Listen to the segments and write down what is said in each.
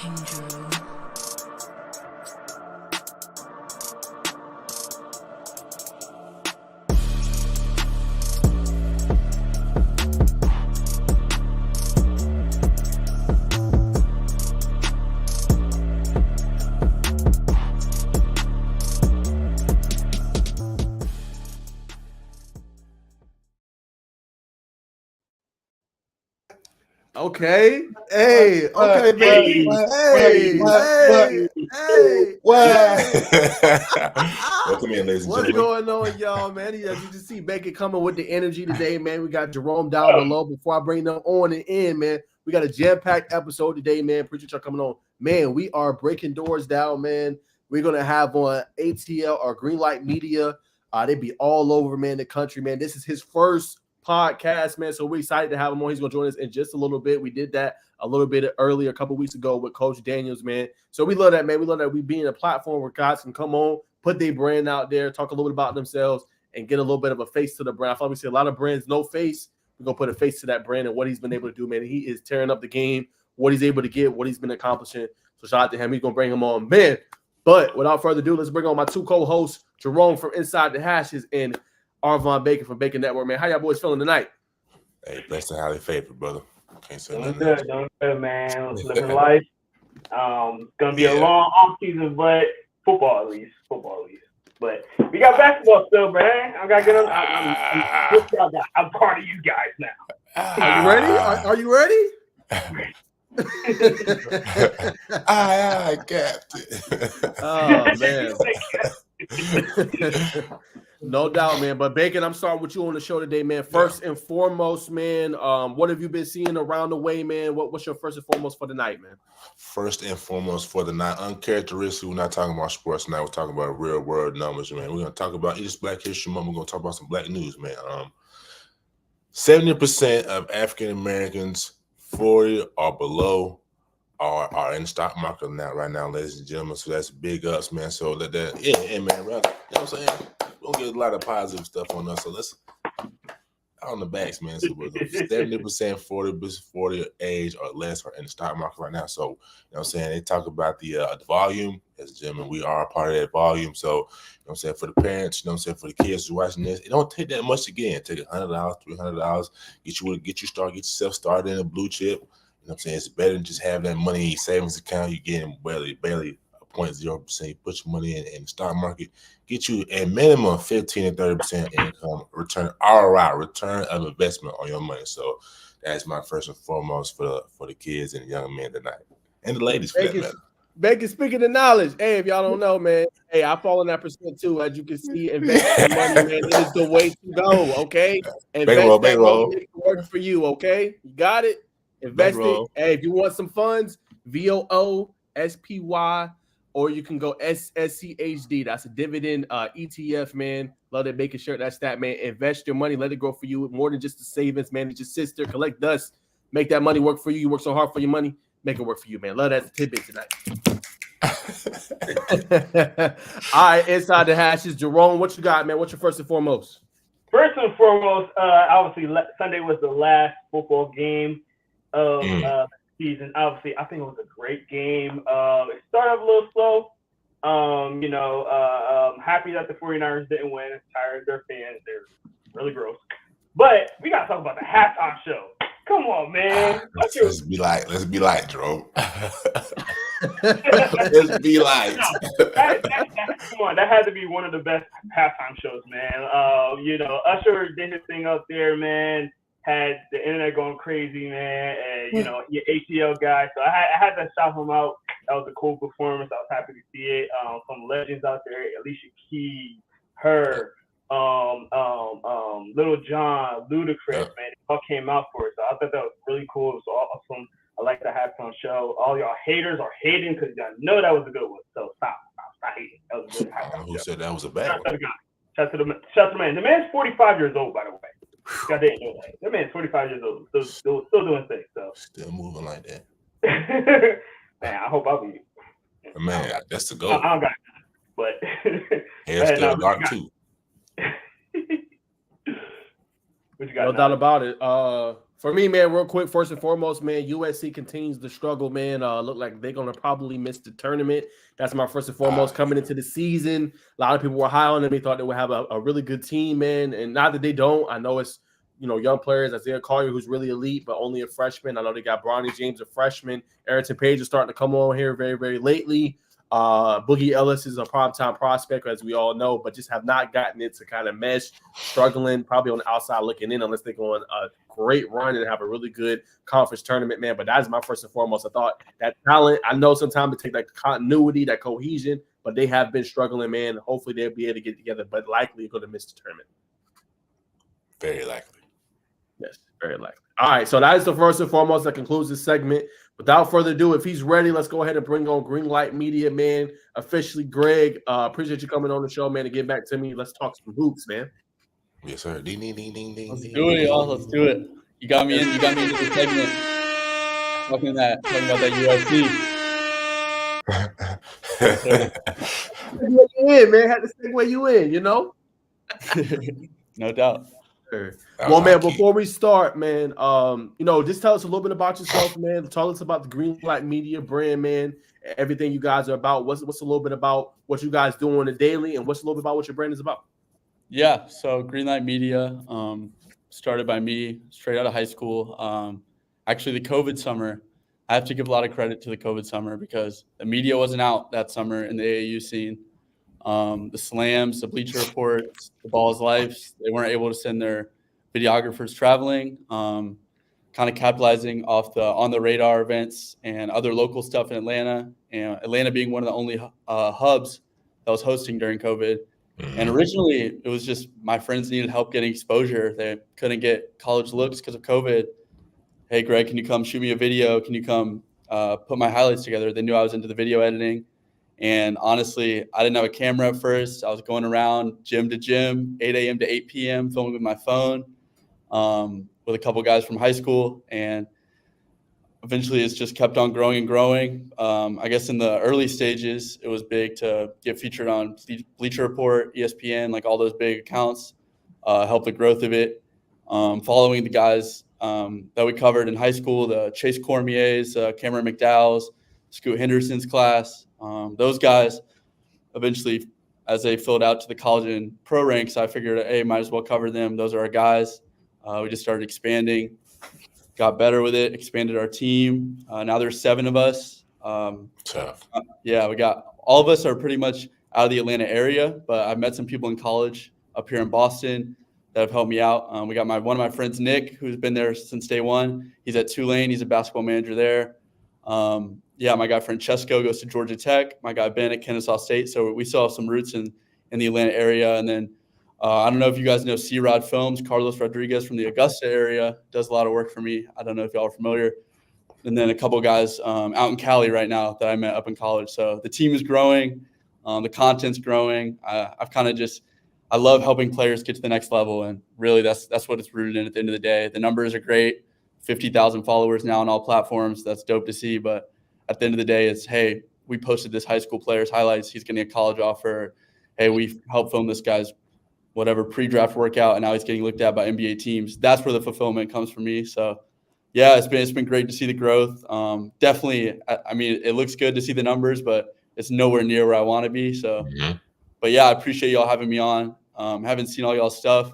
Okay. Hey. Okay, baby. Hey. Welcome in, ladies and What's gentlemen. going on, y'all, man? As you can see, Bacon coming with the energy today, man. We got Jerome down below. Before I bring them on and in, man, we got a jam-packed episode today, man. Appreciate y'all coming on. Man, we are breaking doors down, man. We're going to have on ATL or Greenlight Media. They be all over, man, the country, man. This is his first podcast, man. So we're excited to have him on. He's going to join us in just a little bit. We did that a little bit earlier, a couple weeks ago with Coach Daniels, man. So we love that, man. We love that we be in a platform where guys can come on, put their brand out there, talk a little bit about themselves, and get a little bit of a face to the brand. I thought we see a lot of brands, no face. We're going to put a face to that brand and what he's been able to do, man. He is tearing up the game, what he's able to get, what he's been accomplishing. So shout out to him. He's going to bring him on, man. But without further ado, let's bring on my two co-hosts, Jerome from Inside the Hashes and Arvon Bacon from Bacon Network, man. How y'all boys feeling tonight? Hey, blessed and highly favored, brother. Can't say doing nothing. Doing good, man. Living life. Gonna be a long off season, but football at least. But we got basketball still, man. I gotta get on. I'm part of you guys now. Are you ready? Are you ready? Aye, Captain. Oh man. No doubt, man. But Bacon, I'm starting with you on the show today, man. First and foremost, man, what have you been seeing around the way, man? What's your first and foremost for the night, man? First and foremost for the night, uncharacteristic. We're not talking about sports tonight. We're talking about real world numbers, man. We're gonna talk about East Black History Month. We're gonna talk about some black news, man. 70% of African Americans 40 or below are in the stock market right now, ladies and gentlemen. So that's big ups, man. So man, you know what I'm saying? We'll get a lot of positive stuff on us. So let's on the backs, man. So 70% 40 age or less are in the stock market right now. So you know what I'm saying? They talk about the volume. As a gentleman, we are a part of that volume. So you know what I'm saying, for the parents, you know what I'm saying, for the kids who are watching this, it don't take that much to get in. Take $100, $300, get yourself started in a blue chip. You know what I'm saying? It's better than just having that money in your savings account. You're getting barely 0.0%. You put your money in the stock market, get you a minimum 15 to 30% income return, ROI, return of investment on your money. So that's my first and foremost for the kids and the young men tonight. And the ladies for that matter. Bacon, speaking of knowledge, hey, if y'all don't know, man, hey, I fall in that percent too. As you can see, investing money, man, it is the way to go, okay? Invest that money, make it work for you, okay? You got it? Invest it. Hey, if you want some funds, VOOSPY, or you can go SSCHD. That's a dividend ETF, man. Love that Bacon shirt. That's that, man. Invest your money. Let it grow for you. More than just the savings, man. It's your sister. Collect dust. Make that money work for you. You work so hard for your money. Make it work for you, man. Love that tidbit tonight. All right, Inside the Hashes. Jerome, what you got, man? What's your first and foremost? First and foremost, obviously, Sunday was the last football game of the season. Obviously, I think it was a great game. It started off a little slow. Happy that the 49ers didn't win. Tired of their fans. They're really gross. But we got to talk about the halftime show. Come on, man. Let's be light, Jerome. Let's be light. Come on, that had to be one of the best halftime shows, man. Usher did his thing up there, man. Had the internet going crazy, man. And, your ATL guy. So I had to shout him out. That was a cool performance. I was happy to see it. Some legends out there, Alicia Keys, her, Little John, Ludacris, man, they all came out for it. So I thought that was really cool. It was awesome. I like the halftime show. All y'all haters are hating because y'all know that was a good one. So stop hating. That was a good halftime Who show. said that was a bad one? Shout to the man. The man's 45 years old, by the way. I didn't know that. The man's 45 years old. Still doing things. So still moving like that. Man, I hope I'll be. Man, that's the goal. I don't got it. But hair's still dark too. No doubt about it. For me, man, real quick, first and foremost, man, USC continues to struggle, man. Look like they're going to probably miss the tournament. That's my first and foremost coming into the season. A lot of people were high on them. They thought they would have a really good team, man. And not that they don't. I know it's, young players, Isaiah Collier, who's really elite, but only a freshman. I know they got Bronny James, a freshman. Ayrton Page is starting to come on here very, very lately. Boogie Ellis is a primetime prospect, as we all know, but just have not gotten it to kind of mesh, struggling, probably on the outside looking in, unless they go on a great run and have a really good conference tournament, man. But that is my first and foremost. I thought that talent, I know sometimes it takes that continuity, that cohesion, but they have been struggling, man. Hopefully they'll be able to get together, but likely going to miss the tournament. Very likely. Yes, very likely. All right, so that is the first and foremost that concludes this segment. Without further ado, if he's ready, let's go ahead and bring on Greenlight Media, man. Officially, Greg. Appreciate you coming on the show, man, and get back to me. Let's talk some hoops, man. Yes, sir. Ding, ding, ding, ding, ding. Let's do it, y'all. Let's do it. You got me into the segment. Talking about that USC. Segue you in, man. Had to segue you in, No doubt. Sure. Well, man, before we start, man, just tell us a little bit about yourself, man. Tell us about the Greenlight Media brand, man. Everything you guys are about. What's a little bit about what you guys do on the daily, and what's a little bit about what your brand is about? Yeah, so Greenlight Media started by me straight out of high school. Actually, the COVID summer, I have to give a lot of credit to the COVID summer because the media wasn't out that summer in the AAU scene. The slams, the Bleacher Reports, the Balls Lives, they weren't able to send their videographers traveling, kind of capitalizing off the on the radar events and other local stuff in Atlanta, and Atlanta being one of the only hubs that was hosting during COVID. And originally it was just my friends needed help getting exposure. They couldn't get college looks because of COVID. Hey, Greg, can you come shoot me a video? Can you come put my highlights together? They knew I was into the video editing. And honestly, I didn't have a camera at first. I was going around gym to gym, 8 a.m. to 8 p.m., filming with my phone with a couple guys from high school. And eventually it's just kept on growing and growing. I guess in the early stages, it was big to get featured on Bleacher Report, ESPN, like all those big accounts, help the growth of it. Following the guys that we covered in high school, the Chase Cormier's, Cameron McDowell's, Scoot Henderson's class. Those guys eventually, as they filled out to the college and pro ranks, I figured, hey, might as well cover them. Those are our guys. We just started expanding, got better with it, expanded our team. Now there's 7 of us. Tough. Yeah, we got all of us are pretty much out of the Atlanta area, but I've met some people in college up here in Boston that have helped me out. We got one of my friends, Nick, who's been there since day one. He's at Tulane. He's a basketball manager there. My guy Francesco goes to Georgia Tech. My guy Ben at Kennesaw State. So we still have some roots in the Atlanta area. And then I don't know if you guys know C-Rod Films. Carlos Rodriguez from the Augusta area does a lot of work for me. I don't know if y'all are familiar. And then a couple of guys out in Cali right now that I met up in college. So the team is growing. The content's growing. I love helping players get to the next level. And really that's what it's rooted in at the end of the day. The numbers are great. 50,000 followers now on all platforms. That's dope to see. But at the end of the day, it's, hey, we posted this high school player's highlights. He's getting a college offer. Hey, we helped film this guy's whatever pre-draft workout, and now he's getting looked at by NBA teams. That's where the fulfillment comes for me. So, yeah, it's been great to see the growth. Definitely, I mean, it looks good to see the numbers, but it's nowhere near where I want to be. So, But yeah, I appreciate y'all having me on. Haven't seen all y'all's stuff.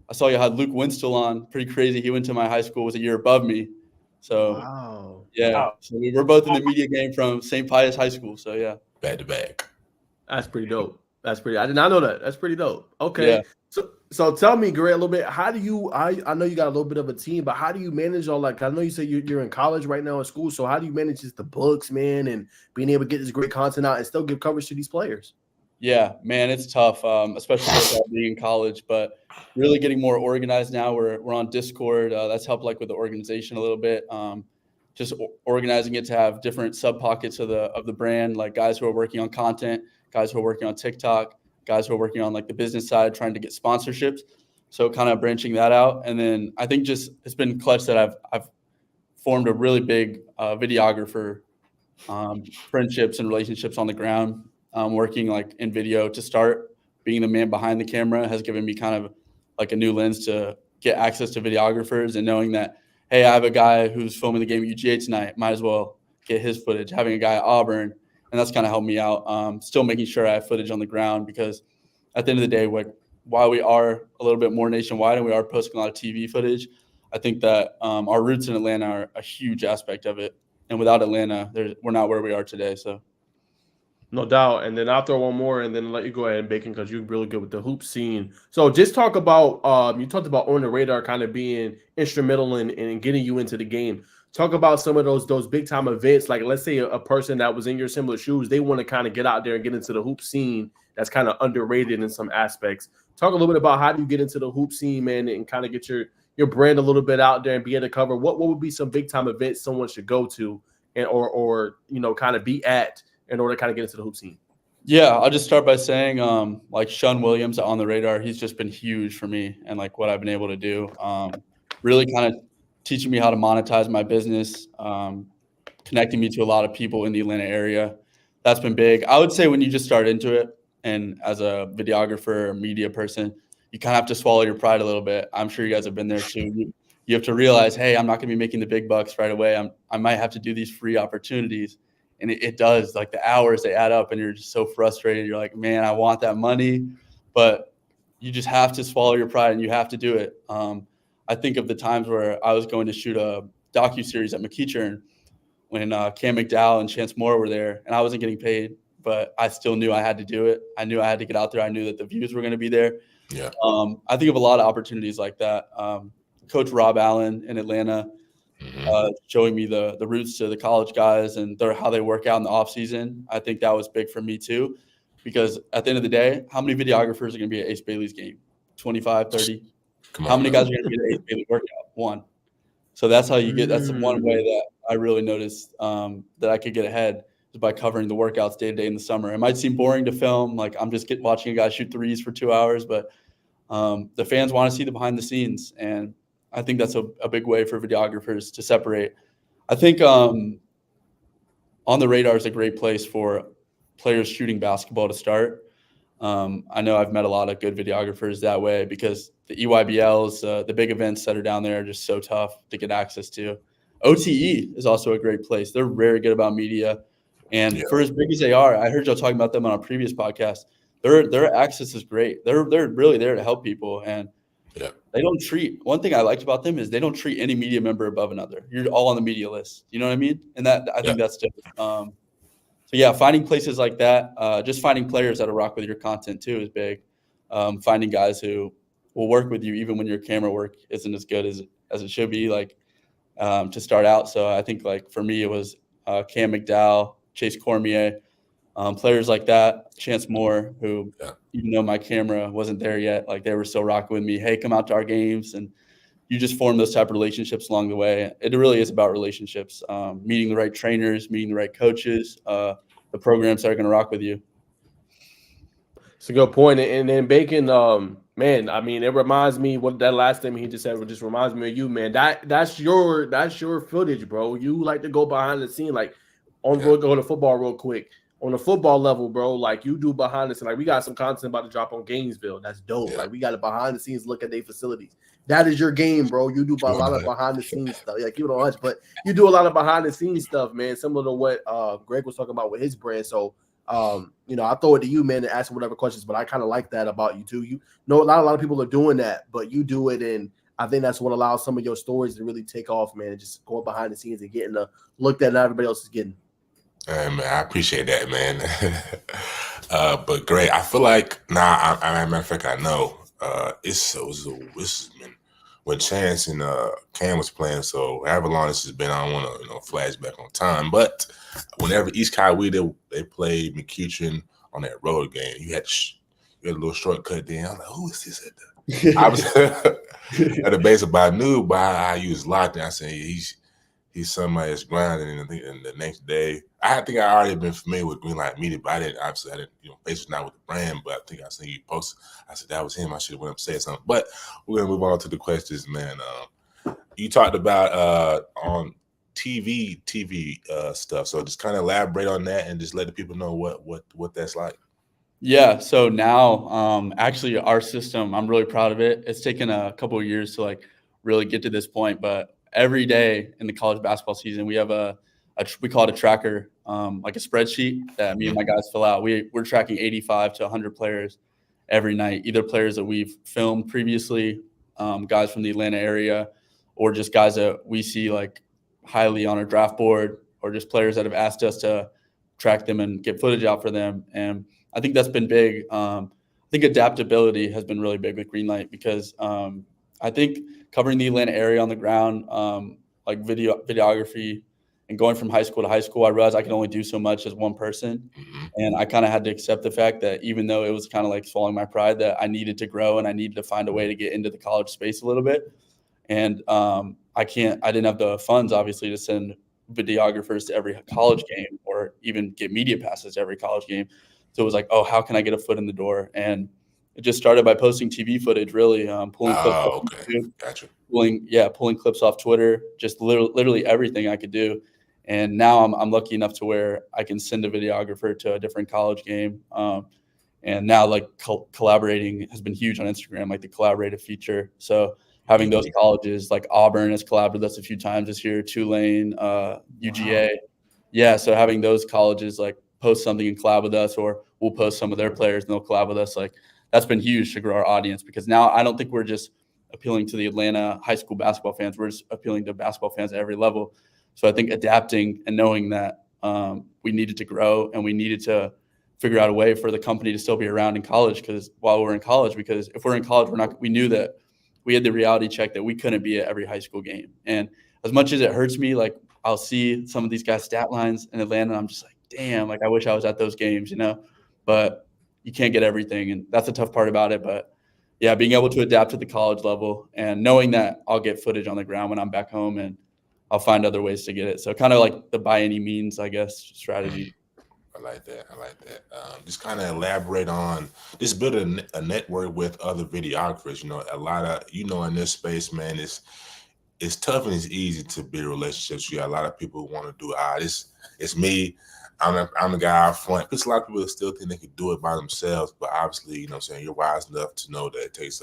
I saw you had Luke Winstall on. Pretty crazy. He went to my high school, was a year above me. So, wow. Yeah. Wow. So we're both in the media game from St. Pius High School. So, yeah. Back to back. That's pretty dope. I did not know that. That's pretty dope. Okay. Yeah. So tell me, Greg, a little bit. How do you? I know you got a little bit of a team, but how do you manage all I know you say you're in college right now in school. So how do you manage just the books, man, and being able to get this great content out and still give coverage to these players? Yeah, man, it's tough, especially with being in college. But really getting more organized now. We're on Discord. That's helped with the organization a little bit. Just organizing it to have different sub pockets of the brand, like guys who are working on content, guys who are working on TikTok, guys who are working on the business side, trying to get sponsorships. So kind of branching that out. And then I think just it's been clutch that I've formed a really big videographer friendships and relationships on the ground. Working in video to start, being the man behind the camera has given me kind of a new lens to get access to videographers and knowing that, hey, I have a guy who's filming the game at UGA tonight. Might as well get his footage. Having a guy at Auburn, and that's kind of helped me out. Still making sure I have footage on the ground because at the end of the day, like while we are a little bit more nationwide and we are posting a lot of TV footage, I think that our roots in Atlanta are a huge aspect of it. And without Atlanta, we're not where we are today. So. No doubt. And then I'll throw one more and then let you go ahead and Bacon because you're really good with the hoop scene. So just talk about you talked about On the Radar kind of being instrumental in getting you into the game. Talk about some of those big time events. Like let's say a person that was in your similar shoes, they want to kind of get out there and get into the hoop scene that's kind of underrated in some aspects. Talk a little bit about how do you get into the hoop scene, man, and kind of get your brand a little bit out there and be able to cover what would be some big time events someone should go to and or kind of be at in order to kind of get into the hoop scene? Yeah, I'll just start by saying, like Sean Williams On the Radar, he's just been huge for me and like what I've been able to do. Really kind of teaching me how to monetize my business, connecting me to a lot of people in the Atlanta area. That's been big. I would say when you just start into it and as a videographer or media person, you kind of have to swallow your pride a little bit. I'm sure you guys have been there too. You have to realize, hey, I'm not going to be making the big bucks right away. I might have to do these free opportunities. And it does, like the hours, they add up and you're just so frustrated. You're like, man, I want that money, but you just have to swallow your pride and you have to do it. I think of the times where I was going to shoot a docuseries at McEachern when Cam McDowell and Chance Moore were there and I wasn't getting paid, but I still knew I had to do it. I knew I had to get out there. I knew that the views were going to be there. Yeah. I think of a lot of opportunities like that. Coach Rob Allen in Atlanta, showing me the routes to the college guys and how they work out in the off season. I think that was big for me too, because at the end of the day, how many videographers are going to be at Ace Bailey's game? 25, 30? How many guys are going to be at Ace Bailey workout? One. So that's how you get, that's the one way that I really noticed that I could get ahead is by covering the workouts day to day in the summer. It might seem boring to film. Like I'm just watching a guy shoot threes for 2 hours, but the fans want to see the behind the scenes. And I think that's a big way for videographers to separate. I think On the Radar is a great place for players shooting basketball to start. I know I've met a lot of good videographers that way because the EYBLs, the big events that are down there are just so tough to get access to. OTE is also a great place. They're very good about media. And for as big as they are, I heard y'all talking about them on a previous podcast. Their access is great. They're really there to help people. And they don't treat, one thing I liked about them is they don't treat any media member above another. You're all on the media list. You know what I mean? And that I think that's different. So yeah, finding places like that, just finding players that'll rock with your content too is big. Finding guys who will work with you even when your camera work isn't as good as it should be, like to start out. So I think like for me it was Cam McDowell, Chase Cormier, players like that, Chance Moore, who even though my camera wasn't there yet, like they were still rocking with me. Hey, come out to our games, and you just form those type of relationships along the way. It really is about relationships, meeting the right trainers, meeting the right coaches, the programs that are going to rock with you. It's a good point. And then Bacon, man, I mean, it reminds me what that last thing he just said just reminds me of you, man. That's your footage, bro. You like to go behind the scene, like we'll go to football real quick. On the football level, bro, like you do behind the scenes. Like we got some content about to drop on Gainesville. That's dope. Like we got a behind the scenes look at their facilities. That is your game, bro. You do a lot of behind the scenes stuff. Yeah, keep it on hush, but you do a lot of behind the scenes stuff, man. Similar to what Greg was talking about with his brand. So I throw it to you, man, to ask whatever questions, but I kind of like that about you too. You know, not a lot of people are doing that, but you do it, and I think that's what allows some of your stories to really take off, man, and just going behind the scenes and getting the look that not everybody else is getting. Man, I appreciate that, man. But great. I feel like as a matter of fact, I know it's been when Chance and Cam was playing. So however long this has been, I don't want to flash back on time. But whenever East Coweta they played McEachern on that road game, you had a little shortcut there. I'm like, who is this at the? I was at the base, but I knew by how you was locked in. I said he's somebody that's grinding, and the next day, I think I already been familiar with Greenlight Media, but I didn't, Facebook not with the brand, but I think I seen you post. I said that was him. I should have went up and said something. But we're gonna move on to the questions, man. You talked about on TV stuff, so just kind of elaborate on that and just let the people know what that's like. Yeah. So now, actually, our system, I'm really proud of it. It's taken a couple of years to like really get to this point, but every day in the college basketball season, we have we call it a tracker, like a spreadsheet that me and my guys fill out. We're tracking 85 to 100 players every night, either players that we've filmed previously, guys from the Atlanta area, or just guys that we see like highly on our draft board, or just players that have asked us to track them and get footage out for them. And I think that's been big. I think adaptability has been really big with Greenlight, because I think covering the Atlanta area on the ground, like videography, and going from high school to high school, I realized I could only do so much as one person. And I kind of had to accept the fact that even though it was kind of like swallowing my pride, that I needed to grow and I needed to find a way to get into the college space a little bit. And I didn't have the funds, obviously, to send videographers to every college game or even get media passes to every college game. So it was like, oh, how can I get a foot in the door? And it just started by posting TV footage, really, pulling clips off YouTube, Gotcha. pulling clips off Twitter, just literally everything I could do. And now I'm lucky enough to where I can send a videographer to a different college game. And now like collaborating has been huge on Instagram, like the collaborative feature. So having those colleges, like Auburn has collabed with us a few times this year, Tulane, UGA. Wow. Yeah, so having those colleges like post something and collab with us, or we'll post some of their players and they'll collab with us. Like that's been huge to grow our audience, because now I don't think we're just appealing to the Atlanta high school basketball fans. We're just appealing to basketball fans at every level. So I think adapting and knowing that we needed to grow and we needed to figure out a way for the company to still be around in college, because while we're in college, because if we're in college, we knew that we had the reality check that we couldn't be at every high school game. And as much as it hurts me, like I'll see some of these guys' stat lines in Atlanta, and I'm just like, damn, like I wish I was at those games, but you can't get everything. And that's the tough part about it. But yeah, being able to adapt to the college level and knowing that I'll get footage on the ground when I'm back home and I'll find other ways to get it. So kind of like the by any means, I guess, strategy. I like that. Just kind of elaborate on just building a network with other videographers. A lot of, in this space, man, it's tough and it's easy to build relationships. You got a lot of people who want to do it's me. I'm the guy out front. There's a lot of people that still think they can do it by themselves, but obviously, you're wise enough to know that it takes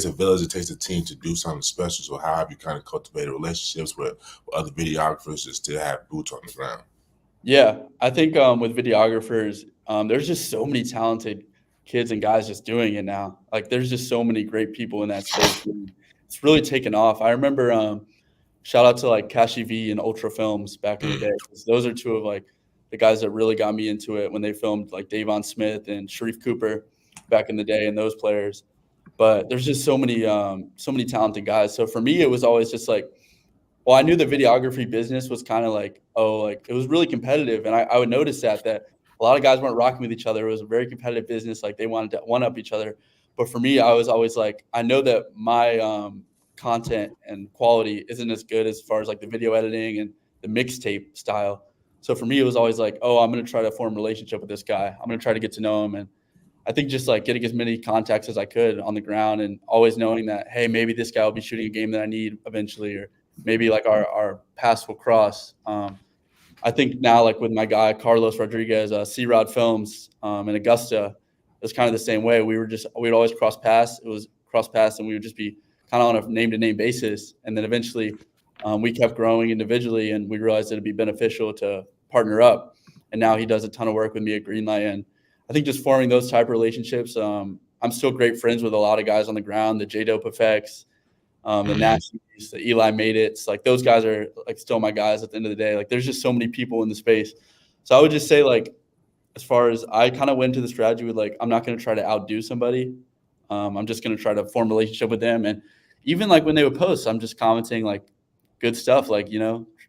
a village, it takes a team to do something special. So how have you kind of cultivated relationships with other videographers that still have boots on the ground? Yeah, I think with videographers, there's just so many talented kids and guys just doing it now. Like there's just so many great people in that space. It's really taken off. I remember shout out to like Kashi V and Ultra Films back in the day. Those are two of like the guys that really got me into it when they filmed like Davon Smith and Sharif Cooper back in the day, and those players. But there's just so many talented guys. So for me, it was always just like, well, I knew the videography business was kind of like, it was really competitive. And I would notice that a lot of guys weren't rocking with each other. It was a very competitive business. Like they wanted to one-up each other. But for me, I was always like, I know that my content and quality isn't as good as far as like the video editing and the mixtape style. So for me, it was always like, I'm going to try to form a relationship with this guy. I'm going to try to get to know him. And I think just like getting as many contacts as I could on the ground, and always knowing that, hey, maybe this guy will be shooting a game that I need eventually, or maybe like our paths will cross. I think now, like with my guy, Carlos Rodriguez, C-Rod Films in Augusta, it was kind of the same way. We'd always cross paths. It was cross paths, and we would just be kind of on a name-to-name basis. And then eventually we kept growing individually, and we realized it'd be beneficial to partner up. And now he does a ton of work with me at Greenlight. And I think just forming those type of relationships, I'm still great friends with a lot of guys on the ground, the J-Dope Effects, the Nasties, the Eli Made It's. Like those guys are like still my guys at the end of the day. Like there's just so many people in the space. So I would just say, like, as far as I kind of went to the strategy with, like, I'm not going to try to outdo somebody. I'm just going to try to form a relationship with them. And even like when they would post, I'm just commenting like good stuff, like,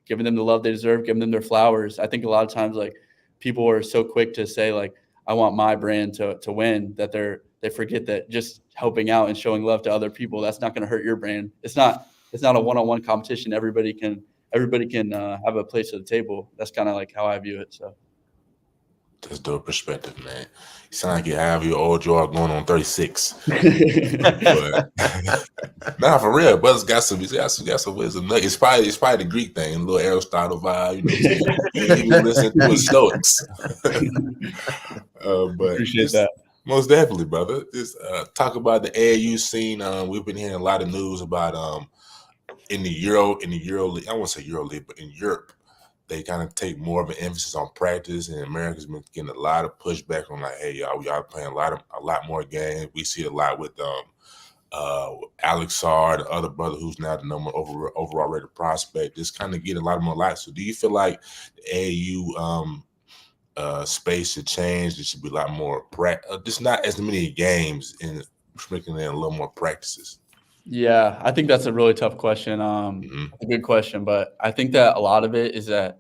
giving them the love they deserve, giving them their flowers. I think a lot of times like people are so quick to say like, I want my brand to win, that they forget that just helping out and showing love to other people, that's not going to hurt your brand. It's not a one-on-one competition. Everybody can have a place at the table. That's kind of like how I view it. So that's dope perspective, man. You sound like you have your old jaw going on 36. But, nah, for real, brother's got some wisdom. It's probably the Greek thing, a little Aristotle vibe. You listen to his Stoics. But appreciate that. Most definitely, brother. Just talk about the AAU scene. We've been hearing a lot of news about in the Euro League, I won't say Euro League, but in Europe, they kind of take more of an emphasis on practice, and America's been getting a lot of pushback on like, hey, y'all playing a lot more games. We see it a lot with Alex Sarr, the other brother who's now the number overall rated prospect, just kind of getting a lot more light. So do you feel like the AAU space should change? There should be a lot more just not as many games and sprinkling in a little more practices? Yeah, I think that's a really tough question. A good question, but I think that a lot of it is that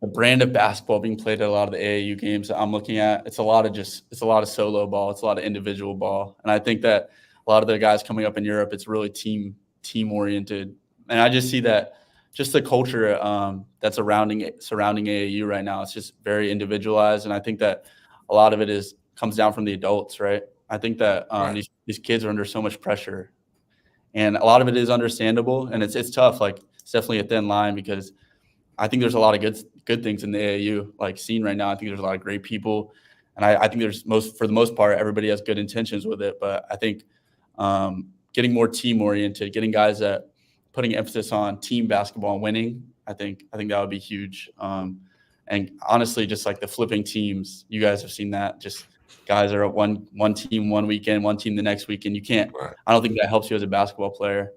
the brand of basketball being played at a lot of the AAU games that I'm looking at, it's a lot of solo ball, it's a lot of individual ball, and I think that a lot of the guys coming up in Europe, it's really team oriented, and I just see that just the culture that's surrounding AAU right now, it's just very individualized, and I think that a lot of it comes down from the adults, right? I think that these kids are under so much pressure. And a lot of it is understandable, and it's tough. Like, it's definitely a thin line because I think there's a lot of good things in the AAU scene right now. I think there's a lot of great people, and I think for the most part, everybody has good intentions with it. But I think getting more team oriented, getting guys that putting emphasis on team basketball and winning, I think that would be huge. And honestly, just like the flipping teams, you guys have seen that. Just guys are at one team one weekend, one team the next weekend. You can't. Right. I don't think that helps you as a basketball player.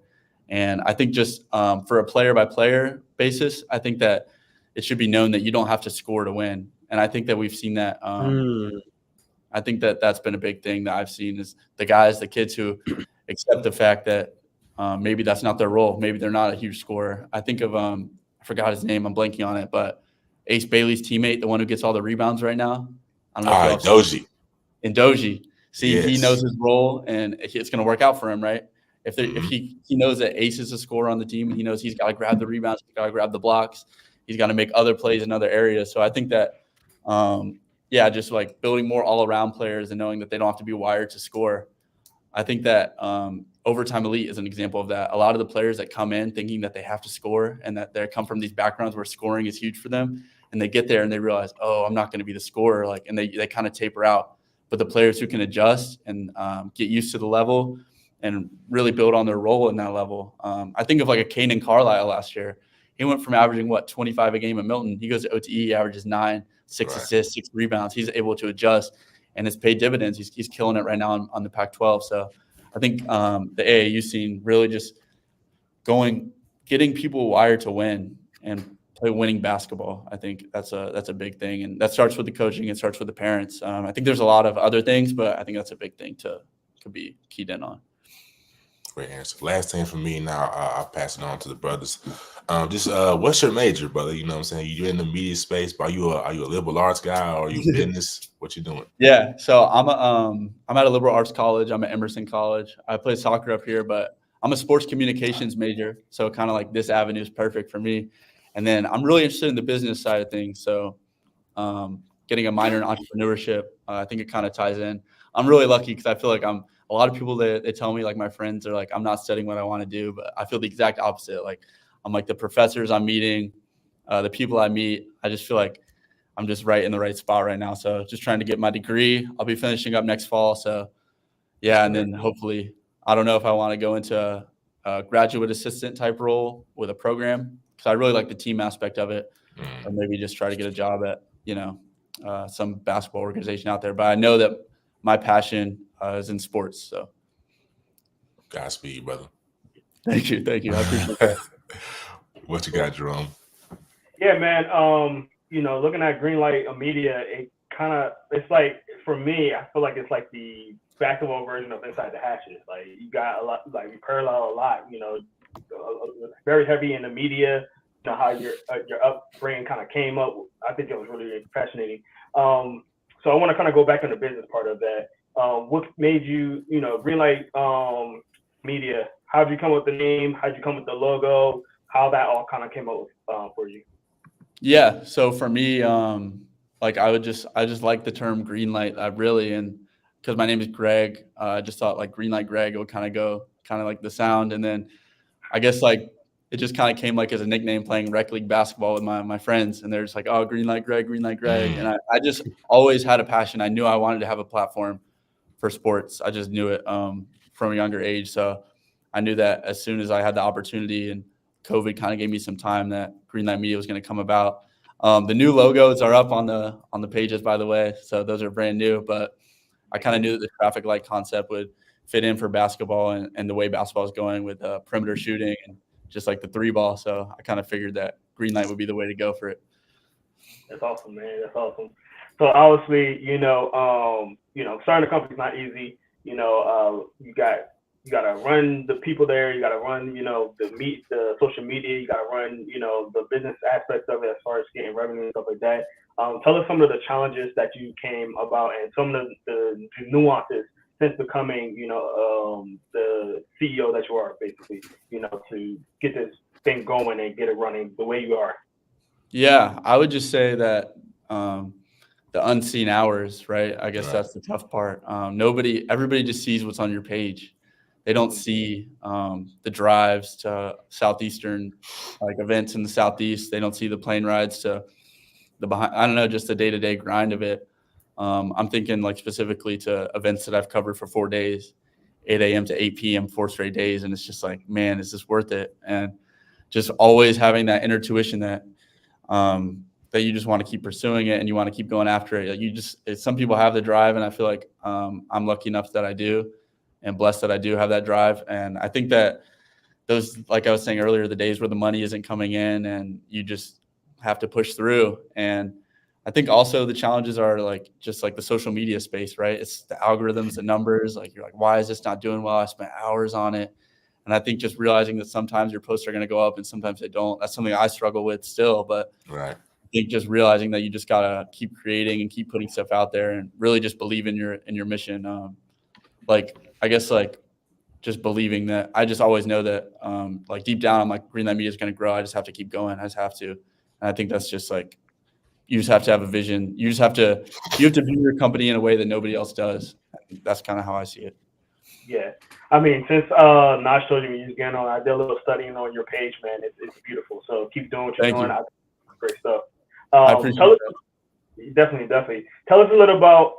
And I think just for a player by player basis, I think that it should be known that you don't have to score to win. And I think that we've seen that. I think that that's been a big thing that I've seen is the kids who accept the fact that maybe that's not their role. Maybe they're not a huge scorer. I think of I forgot his name. I'm blanking on it, but Ace Bailey's teammate, the one who gets all the rebounds right now. I don't know. Doji. And Doji. See, yes. He knows his role, and it's going to work out for him, right? If he knows that Ace is a scorer on the team, he knows he's got to grab the rebounds, he's got to grab the blocks, he's got to make other plays in other areas. So I think that, just like building more all-around players and knowing that they don't have to be wired to score. I think that Overtime Elite is an example of that. A lot of the players that come in thinking that they have to score and that they come from these backgrounds where scoring is huge for them, and they get there and they realize, oh, I'm not going to be the scorer, and they kind of taper out. But the players who can adjust and get used to the level and really build on their role in that level. I think of like a Kanan Carlisle last year. He went from averaging 25 a game at Milton. He goes to OTE, he averages 9, 6 assists, 6 rebounds. He's able to adjust, and it's paid dividends. He's killing it right now on the Pac-12. So I think the AAU scene really just getting people wired to win and play winning basketball. I think that's a big thing, and that starts with the coaching. It starts with the parents. I think there's a lot of other things, but I think that's a big thing to be keyed in on. Great answer. Last thing for me now, I'll pass it on to the brothers. What's your major, brother? You know what I'm saying? You're in the media space, but are you a liberal arts guy or are you business? What you doing? Yeah, so I'm at a liberal arts college. I'm at Emerson College. I play soccer up here, but I'm a sports communications major, so kind of like this avenue is perfect for me. And then I'm really interested in the business side of things, so getting a minor in entrepreneurship, I think it kind of ties in. I'm really lucky because I feel like a lot of people they tell me, like my friends are like, I'm not studying what I want to do, but I feel the exact opposite. Like I'm like the professors I'm meeting, the people I meet, I just feel like I'm just right in the right spot right now. So just trying to get my degree. I'll be finishing up next fall. So yeah, and then hopefully, I don't know if I want to go into a graduate assistant type role with a program because I really like the team aspect of it, or maybe just try to get a job at some basketball organization out there. But I know that my passion is in sports. So, Godspeed, brother. Thank you. I appreciate that. What you got, Jerome? Yeah, man. Looking at Greenlight Media, it's like, for me, I feel like it's like the basketball version of Inside the Hatches. Like you got a lot, like you parallel a lot. Very heavy in the media. You know how your upbringing kind of came up. I think it was really fascinating. So I want to kind of go back on the business part of that. What made you, Greenlight Media? How did you come up with the name? How did you come up with the logo? How that all kind of came up for you? Yeah. So for me, I just like the term Greenlight. And because my name is Greg, I just thought like Greenlight Greg, it would kind of like the sound. And then I guess like it just kind of came like as a nickname playing rec league basketball with my friends. And they're just like, oh, Greenlight Greg. And I just always had a passion. I knew I wanted to have a platform for sports. I just knew it from a younger age. So I knew that as soon as I had the opportunity and COVID kind of gave me some time, that Greenlight Media was going to come about. The new logos are up on the pages, by the way, so those are brand new. But I kind of knew that the traffic light concept would fit in for basketball and the way basketball is going with perimeter shooting and just like the 3-ball. So I kind of figured that Greenlight would be the way to go for it. That's awesome, man. That's awesome. So obviously, starting a company is not easy. You got to run the people there. You got to run, the social media. You got to run, the business aspects of it as far as getting revenue and stuff like that. Tell us some of the challenges that you came about and some of the nuances since becoming, the CEO that you are, basically, to get this thing going and get it running the way you are. Yeah, I would just say that the unseen hours, right? I guess that's the tough part. Everybody just sees what's on your page. They don't see the drives to southeastern events in the southeast. They don't see the plane rides to just the day-to-day grind of it. I'm thinking specifically to events that I've covered for 4 days, 8 a.m. to 8 p.m. 4 straight days, and it's just like, man, is this worth it? And just always having that inner tuition that you just want to keep pursuing it and you want to keep going after it. Some people have the drive, and I feel like I'm lucky enough that I do, and blessed that I do have that drive. And I think that those, like I was saying earlier, the days where the money isn't coming in and you just have to push through. And I think also the challenges are just the social media space, right? It's the algorithms, the numbers. You're like, why is this not doing well? I spent hours on it. And I think just realizing that sometimes your posts are going to go up and sometimes they don't. That's something I struggle with still. But I think just realizing that you just got to keep creating and keep putting stuff out there and really just believe in your mission. Just believing that I just always know that deep down, I'm like, Greenlight Media is going to grow. I just have to keep going. I just have to. And I think that's just you just have to have a vision. You have to view your company in a way that nobody else does. That's kind of how I see it. Yeah. I mean, since Naj told me you was getting on, I did a little studying on your page, man. It's beautiful. So keep doing what you're doing. Great stuff. I appreciate that. Definitely. Tell us a little about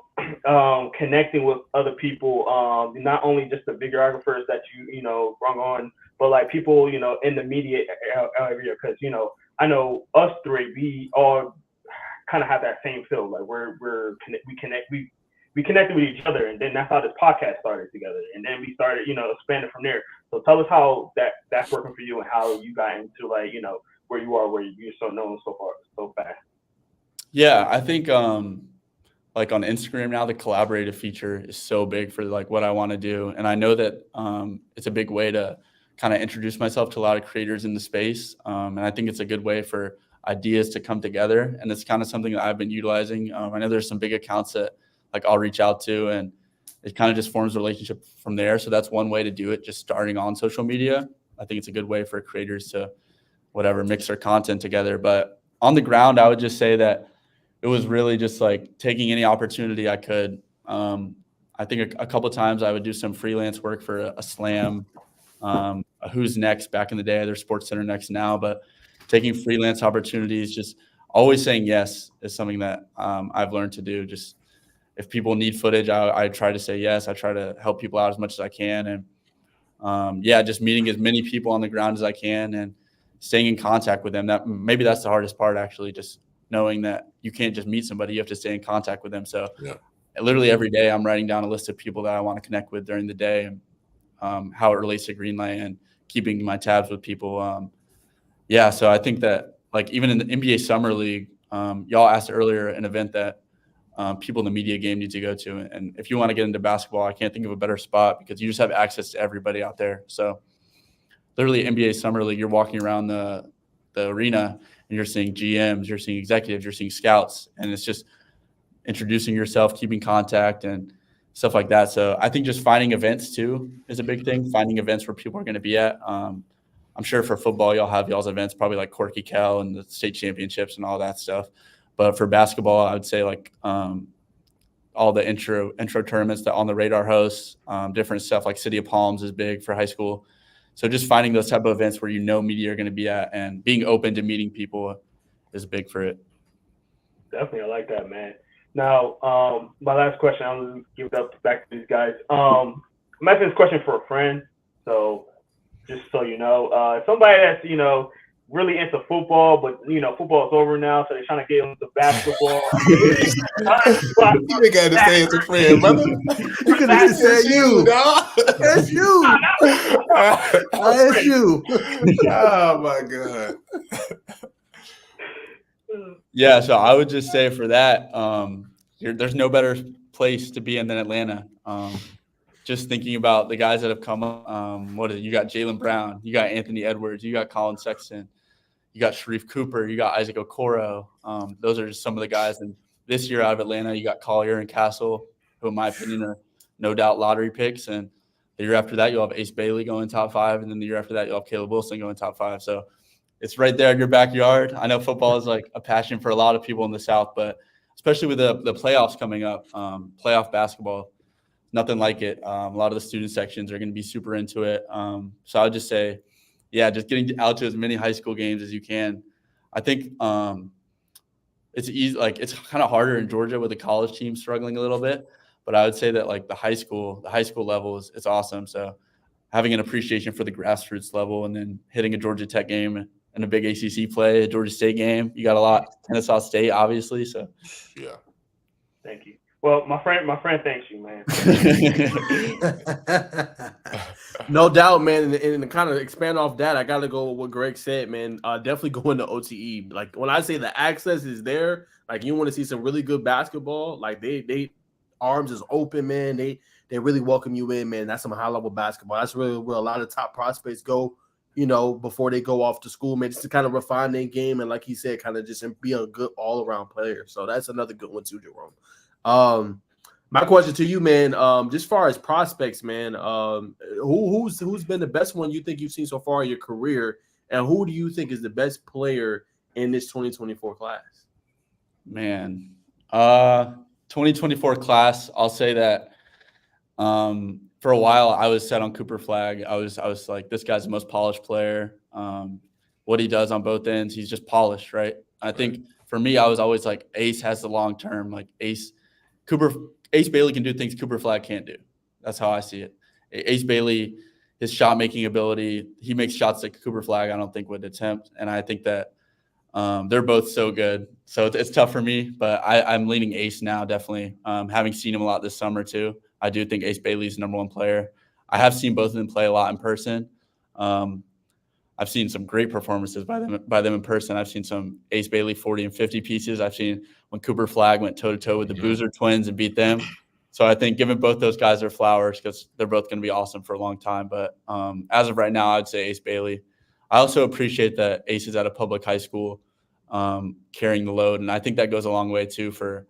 connecting with other people, not only just the videographers that you brought on, but people in the media area, because I know us three, we all kind of have that same feel. We connected with each other, and then that's how this podcast started together, and then we started expanding from there. So tell us how that's working for you and how you got into where you are, where you're so known so fast. Yeah, I think on Instagram now, the collaborative feature is so big for what I want to do. And I know that it's a big way to kind of introduce myself to a lot of creators in the space. And I think it's a good way for ideas to come together. And it's kind of something that I've been utilizing. I know there's some big accounts that I'll reach out to, and it kind of just forms a relationship from there. So that's one way to do it, just starting on social media. I think it's a good way for creators to mix their content together. But on the ground, I would just say that it was really just taking any opportunity I could. I think a couple of times I would do some freelance work for a Slam, a Who's Next back in the day. There's Sports Center Next now, but taking freelance opportunities, just always saying yes is something that I've learned to do. Just if people need footage, I try to say yes. I try to help people out as much as I can. And just meeting as many people on the ground as I can and staying in contact with them. Maybe that's the hardest part, actually, just knowing that you can't just meet somebody, you have to stay in contact with them. So literally every day I'm writing down a list of people that I want to connect with during the day, and how it relates to Greenlight and keeping my tabs with people. So I think that even in the NBA Summer League, y'all asked earlier an event that people in the media game need to go to. And if you want to get into basketball, I can't think of a better spot because you just have access to everybody out there. So literally NBA Summer League, you're walking around the arena and you're seeing GMs, you're seeing executives, you're seeing scouts, and it's just introducing yourself, keeping contact and stuff like that. So I think just finding events too is a big thing, finding events where people are going to be at. I'm sure for football, y'all have y'all's events, probably like Corky Cal and the state championships and all that stuff. But for basketball, I would say all the intro tournaments that On the Radar hosts, different stuff like City of Palms is big for high school. So just finding those type of events where media are going to be at and being open to meeting people is big for it. Definitely. I like that, man. Now, my last question, I'm going to give it up back to these guys. I'm asking this question for a friend. So Just so you know, somebody that's really into football, but football's over now, so they're trying to get into basketball. You got to say it's a friend, brother. You could have just said you. dog. That's you. That's you. Oh my God. Yeah, so I would just say for that, there's no better place to be in than Atlanta. Just thinking about the guys that have come up, you got Jaylen Brown, you got Anthony Edwards, you got Colin Sexton, you got Sharif Cooper, you got Isaac Okoro. Those are just some of the guys. And this year out of Atlanta, you got Collier and Castle, who in my opinion are no doubt lottery picks. And the year after that, you'll have Ace Bailey going top 5. And then the year after that, you'll have Caleb Wilson going top 5. So it's right there in your backyard. I know football is like a passion for a lot of people in the South, but especially with the playoffs coming up, playoff basketball, nothing like it. A lot of the student sections are going to be super into it. So I would just say, yeah, just getting out to as many high school games as you can. I think it's easy. Like it's kind of harder in Georgia with the college team struggling a little bit, but I would say that like the high school level it's awesome. So having an appreciation for the grassroots level and then hitting a Georgia Tech game and a big ACC play, a Georgia State game, you got a lot. Kennesaw State, obviously. So yeah. Thank you. Well, my friend thanks you, man. No doubt, man. And to kind of expand off that, I got to go with what Greg said, man. Definitely go into OTE. Like when I say the access is there, like you want to see some really good basketball, like they arms is open, man. They really welcome you in, man. That's some high level basketball. That's really where a lot of top prospects go, before they go off to school, man, just to kind of refine their game. And like he said, kind of just be a good all around player. So that's another good one too, Jerome. My question to you, man, just far as prospects, man, who's been the best one you think you've seen so far in your career, and who do you think is the best player in this 2024 class? Man, 2024 class, I'll say that for a while I was set on Cooper Flagg. I was like, this guy's the most polished player. What he does on both ends, he's just polished, right? I think for me, I was always like, Ace has the long term, like Ace Bailey can do things Cooper Flagg can't do. That's how I see it. Ace Bailey, his shot making ability, he makes shots that Cooper Flagg I don't think would attempt, and I think that they're both so good. So it's tough for me, but I'm leaning Ace now, definitely. Having seen him a lot this summer too, I do think Ace Bailey's the number one player. I have seen both of them play a lot in person. I've seen some great performances by them in person. I've seen some Ace Bailey 40 and 50 pieces. I've seen when Cooper Flagg went toe-to-toe with the Boozer twins and beat them. So I think giving both those guys their flowers because they're both going to be awesome for a long time. But as of right now, I'd say Ace Bailey. I also appreciate that Ace is at a public high school carrying the load. And I think that goes a long way, too, for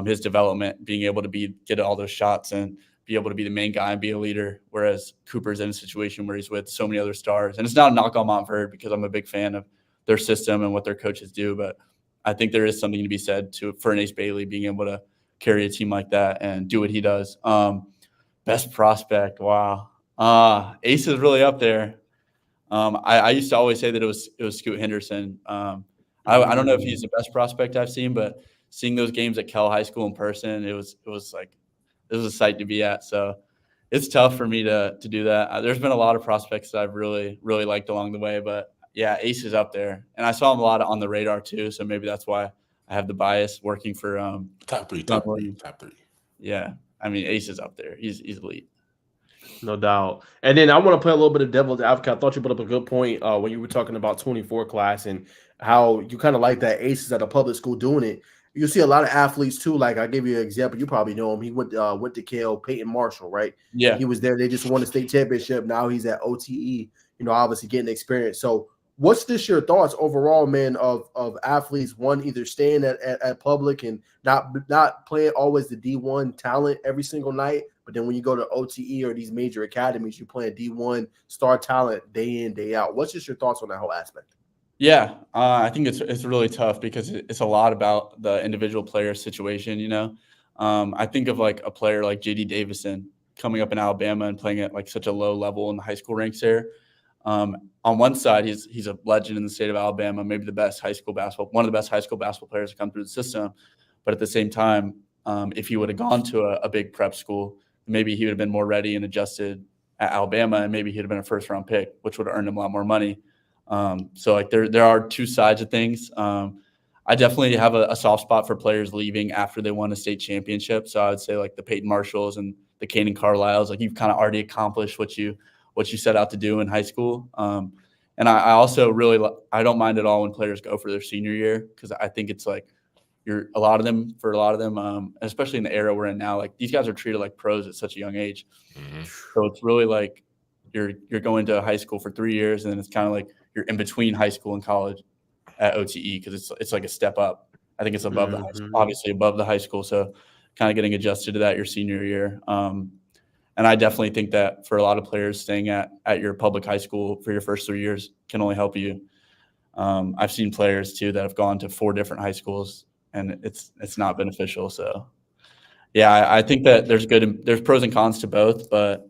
his development, being able to get all those shots and be able to be the main guy and be a leader, whereas Cooper's in a situation where he's with so many other stars. And it's not a knock on Montverde because I'm a big fan of their system and what their coaches do, but I think there is something to be said for an Ace Bailey being able to carry a team like that and do what he does. Best prospect, wow. Ace is really up there. I used to always say that it was Scoot Henderson. I don't know if he's the best prospect I've seen, but seeing those games at Cal High School in person, it was a sight to be at. So it's tough for me to do that. There's been a lot of prospects that I've really, really liked along the way, but yeah, Ace is up there. And I saw him a lot on the radar too. So maybe that's why I have the bias working for top three. Yeah. I mean, Ace is up there. He's elite. No doubt. And then I want to play a little bit of devil's advocate. I thought you put up a good point when you were talking about 24 class and how you kind of like that Ace is at a public school doing it. You see a lot of athletes too. Like I give you an example. You probably know him. He went to Cal, Peyton Marshall, right? Yeah. He was there. They just won the state championship. Now he's at OTE, obviously getting experience. So what's your thoughts overall, man, of athletes, one, either staying at public and not playing always the D1 talent every single night, but then when you go to OTE or these major academies, you're playing D1 star talent day in, day out. What's just your thoughts on that whole aspect? Yeah, I think it's really tough because it's a lot about the individual player situation, I think of like a player like J.D. Davison coming up in Alabama and playing at like such a low level in the high school ranks there. On one side, he's a legend in the state of Alabama, maybe one of the best high school basketball players to come through the system. But at the same time, if he would have gone to a big prep school, maybe he would have been more ready and adjusted at Alabama, and maybe he'd have been a first-round pick, which would have earned him a lot more money. So like there are two sides of things. I definitely have a soft spot for players leaving after they won a state championship. So I would say like the Peyton Marshalls and the Kaden Carlisles, like you've kind of already accomplished what you set out to do in high school. And I also really I don't mind at all when players go for their senior year, because I think it's like a lot of them, especially in the era we're in now, like these guys are treated like pros at such a young age. Mm-hmm. So it's really like you're going to high school for 3 years, and then it's kind of like you're in between high school and college at OTE, because it's like a step up. I think it's above the high school, obviously above the high school. So kind of getting adjusted to that your senior year. And I definitely think that for a lot of players, staying at your public high school for your first 3 years can only help you. I've seen players too that have gone to 4 different high schools, and it's not beneficial. So yeah, I think that there's pros and cons to both, but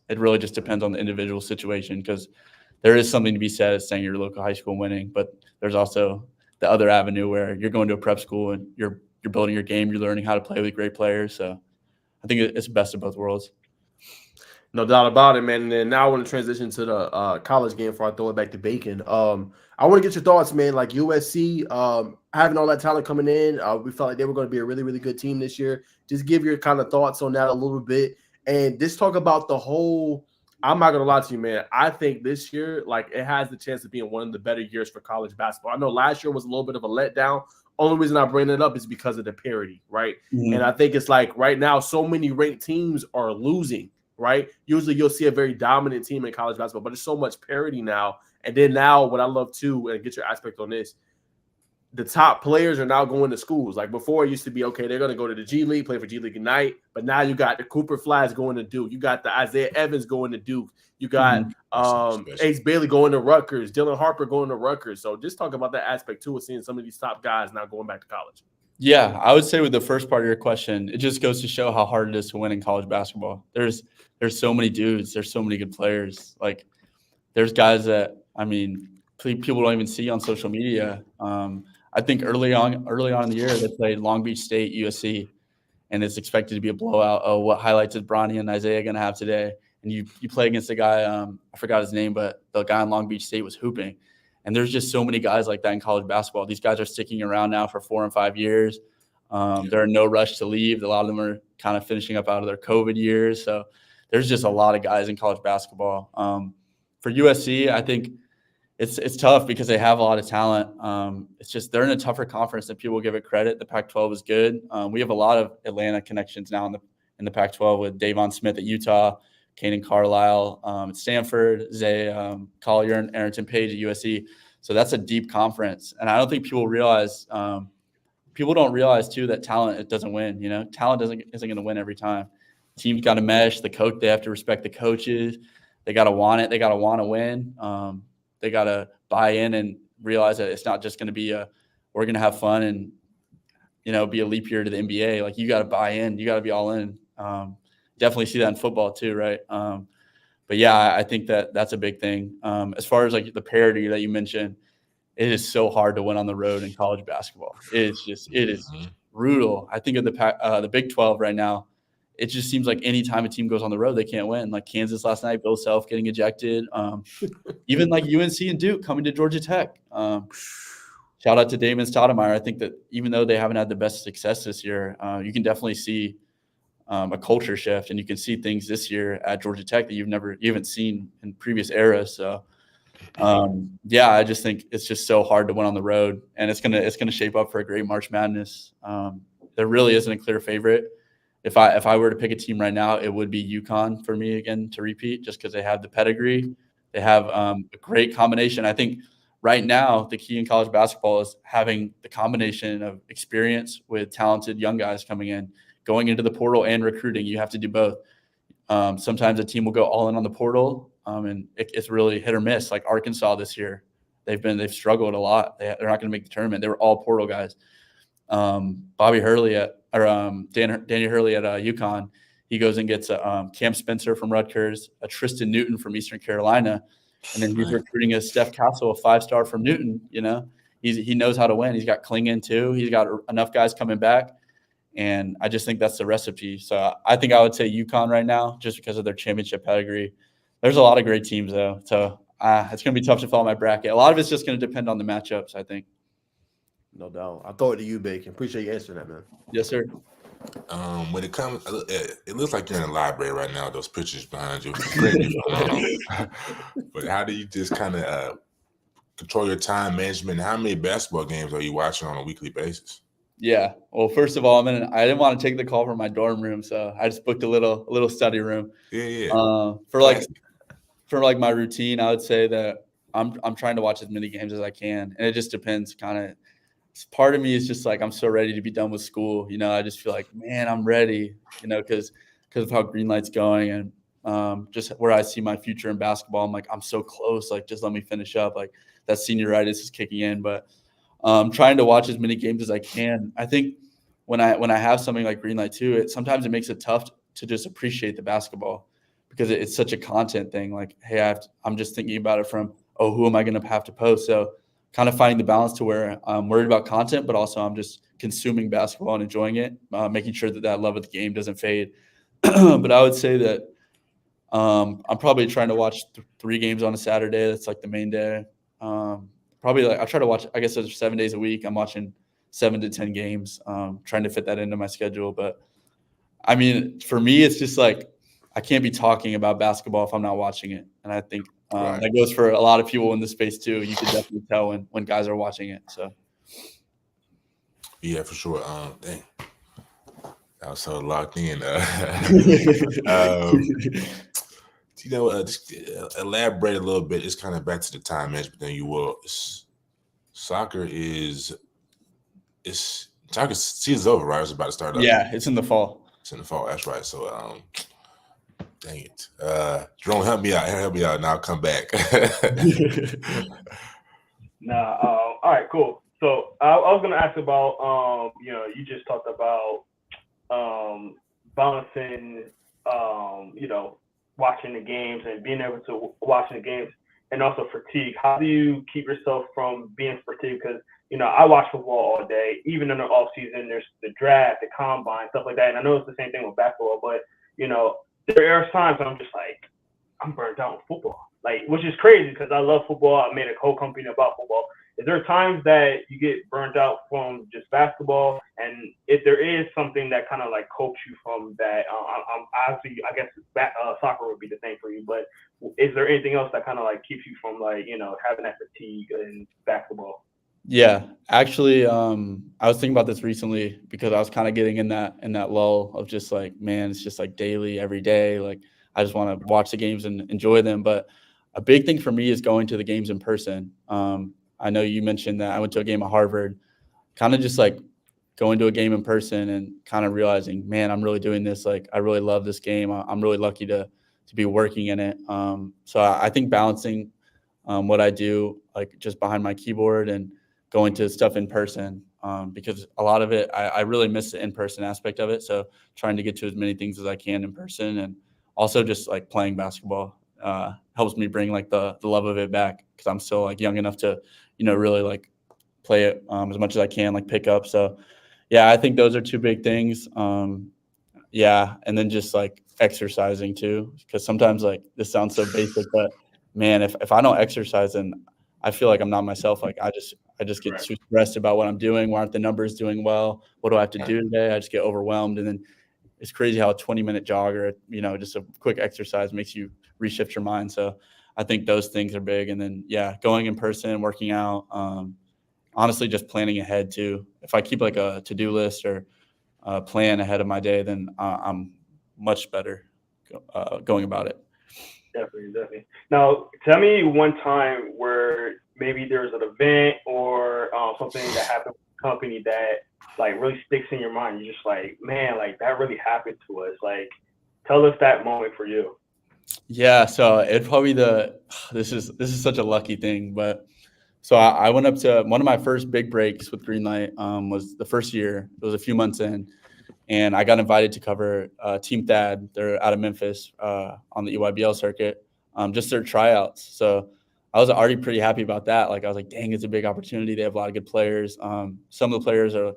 it really just depends on the individual situation, because there is something to be said as staying at your local high school and winning, but there's also the other avenue where you're going to a prep school and you're building your game, you're learning how to play with great players. So I think it's the best of both worlds. No doubt about it, man. And then now I want to transition to the college game before I throw it back to Bacon. I want to get your thoughts, man. Like USC, having all that talent coming in, we felt like they were going to be a really, really good team this year. Just give your kind of thoughts on that a little bit. And just talk about the whole – I'm not going to lie to you, man. I think this year, like, it has the chance of being one of the better years for college basketball. I know last year was a little bit of a letdown. Only reason I bring it up is because of the parity, right? Mm-hmm. And I think it's like right now so many ranked teams are losing, right? Usually you'll see a very dominant team in college basketball, but there's so much parity now. And then now what I love too, and get your aspect on this, the top players are now going to schools. Like before, it used to be, okay, they're going to go to the G League, play for G League Ignite. But now you got the Cooper Flash going to Duke. You got the Isaiah Evans going to Duke. You got Ace Bailey going to Rutgers. Dylan Harper going to Rutgers. So just talk about that aspect too of seeing some of these top guys now going back to college. Yeah, I would say with the first part of your question, it just goes to show how hard it is to win in college basketball. There's so many dudes. There's so many good players. Like there's guys that, I mean, people don't even see on social media. I think early on in the year, they played Long Beach State, USC, and it's expected to be a blowout. Oh, what highlights is Bronny and Isaiah going to have today? And you play against a guy, I forgot his name, but the guy in Long Beach State was hooping. And there's just so many guys like that in college basketball. These guys are sticking around now for 4 and 5 years. They're in no rush to leave. A lot of them are kind of finishing up out of their COVID years. So there's just a lot of guys in college basketball. For USC, I think it's tough because they have a lot of talent. It's just they're in a tougher conference than people give it credit. The Pac-12 is good. We have a lot of Atlanta connections now in the Pac-12 with Davon Smith at Utah, Kaden Carlisle at Stanford, Zay Collier and Arrington Page at USC. So that's a deep conference. And I don't think people realize people don't realize too that talent, it doesn't win. You know, talent isn't going to win every time. Teams got to mesh. The coach, they have to respect the coaches. They got to want it. They got to want to win. They got to buy in and realize that it's not just going to be we're going to have fun and, you know, be a leap year to the NBA. Like you got to buy in. You got to be all in. Definitely see that in football too, right? But yeah, I think that's a big thing. As far as like the parity that you mentioned, it is so hard to win on the road in college basketball. It is brutal. I think of the Big 12 right now. It just seems like any time a team goes on the road, they can't win. Like Kansas last night, Bill Self getting ejected. Even like UNC and Duke coming to Georgia Tech. Shout out to Damon Stoudemire. I think that even though they haven't had the best success this year, you can definitely see a culture shift, and you can see things this year at Georgia Tech that you haven't seen in previous eras. So, yeah, I just think it's just so hard to win on the road, and it's gonna shape up for a great March Madness. There really isn't a clear favorite. If I were to pick a team right now, it would be UConn for me again to repeat, just because they have the pedigree. They have a great combination. I think right now the key in college basketball is having the combination of experience with talented young guys coming in, going into the portal and recruiting. You have to do both. Sometimes a team will go all in on the portal, and it's really hit or miss. Like Arkansas this year, they've struggled a lot. They're not going to make the tournament. They were all portal guys. Danny Hurley at UConn, he goes and gets Cam Spencer from Rutgers, a Tristan Newton from Eastern Carolina, and then he's recruiting a Steph Castle, a 5-star from Newton. You know, he knows how to win. He's got Klingon too. He's got enough guys coming back, And I just think that's the recipe. So I think I would say UConn right now, just because of their championship pedigree. There's a lot of great teams, though. So it's going to be tough to follow my bracket. A lot of it's just going to depend on the matchups, I think. No doubt. I'll throw it to you, Bacon. Appreciate you answering that, man. Yes, sir. When it comes, it looks like you're in the library right now. Those pictures behind you. But how do you just kind of control your time management? How many basketball games are you watching on a weekly basis? Yeah. Well, first of all, I didn't want to take the call from my dorm room, so I just booked a little study room. Yeah. For my routine, I would say that I'm trying to watch as many games as I can, and it just depends. Kind of, part of me is just like I'm so ready to be done with school. I just feel like, man, I'm ready. Because of how Greenlight's going and just where I see my future in basketball. I'm like, I'm so close. Like, just let me finish up. Like, that senioritis is kicking in, but trying to watch as many games as I can. I think when I have something like Greenlight too, sometimes it makes it tough to just appreciate the basketball because it's such a content thing. Like, hey, I'm just thinking about it from, who am I going to have to post? So kind of finding the balance to where I'm worried about content, but also I'm just consuming basketball and enjoying it, making sure that love of the game doesn't fade. But I would say that I'm probably trying to watch 3 games on a Saturday. That's like the main day. Probably I try to watch, I guess there's 7 days a week. I'm watching 7 to 10 games, trying to fit that into my schedule. But I mean, for me, it's just like, I can't be talking about basketball if I'm not watching it. And I think that goes for a lot of people in this space too. You can definitely tell when guys are watching it. So. Yeah, for sure. Dang. I was so locked in. Just elaborate a little bit. It's kind of back to the time management thing. Soccer season's over, right? It's about to start up. Yeah, it's in the fall. It's in the fall. That's right. So, dang it. Jerome, help me out. And I'll come back. All right, cool. So I was going to ask about, you just talked about balancing, watching the games and being able to watch the games and also fatigue. How do you keep yourself from being fatigued? Because, I watch football all day. Even in the off season, there's the draft, the combine, stuff like that. And I know it's the same thing with basketball, but, there are times I'm just like, I'm burnt out on football, like, which is crazy because I love football. I made a whole company about football. Is there times that you get burnt out from just basketball? And if there is something that kind of like copes you from that, obviously, I guess soccer would be the thing for you. But is there anything else that kind of like keeps you from like, having that fatigue in basketball? Yeah, actually, I was thinking about this recently because I was kind of getting in that lull of just like, man, it's just like daily, every day. Like, I just want to watch the games and enjoy them. But a big thing for me is going to the games in person. I know you mentioned that I went to a game at Harvard, kind of just like going to a game in person and kind of realizing, man, I'm really doing this. Like, I really love this game. I'm really lucky to be working in it. So I think balancing what I do, like just behind my keyboard and going to stuff in person, because a lot of it, I really miss the in-person aspect of it. So trying to get to as many things as I can in person, and also just like playing basketball helps me bring like the love of it back because I'm still like young enough to, really like play it as much as I can, like pick up. So yeah, I think those are 2 big things. Yeah. And then just like exercising too, because sometimes like this sounds so basic, but man, if I don't exercise, then I feel like I'm not myself. Like I just get too stressed about what I'm doing. Why aren't the numbers doing well? What do I have to do today? I just get overwhelmed. And then it's crazy how a 20-minute jog or, just a quick exercise makes you reshift your mind. So I think those things are big. And then, yeah, going in person, working out, honestly, just planning ahead too. If I keep like a to-do list or a plan ahead of my day, then I'm much better going about it. Definitely. Now, tell me one time where maybe there's an event or something that happened with the company that like really sticks in your mind. You're just like, man, like that really happened to us. Like, tell us that moment for you. Yeah, so it probably this is such a lucky thing, but so I went up to one of my first big breaks with Greenlight was the first year. It was a few months in, and I got invited to cover Team Thad. They're out of Memphis on the EYBL circuit, just their tryouts. So I was already pretty happy about that. Like I was like, dang, it's a big opportunity. They have a lot of good players. Some of the players are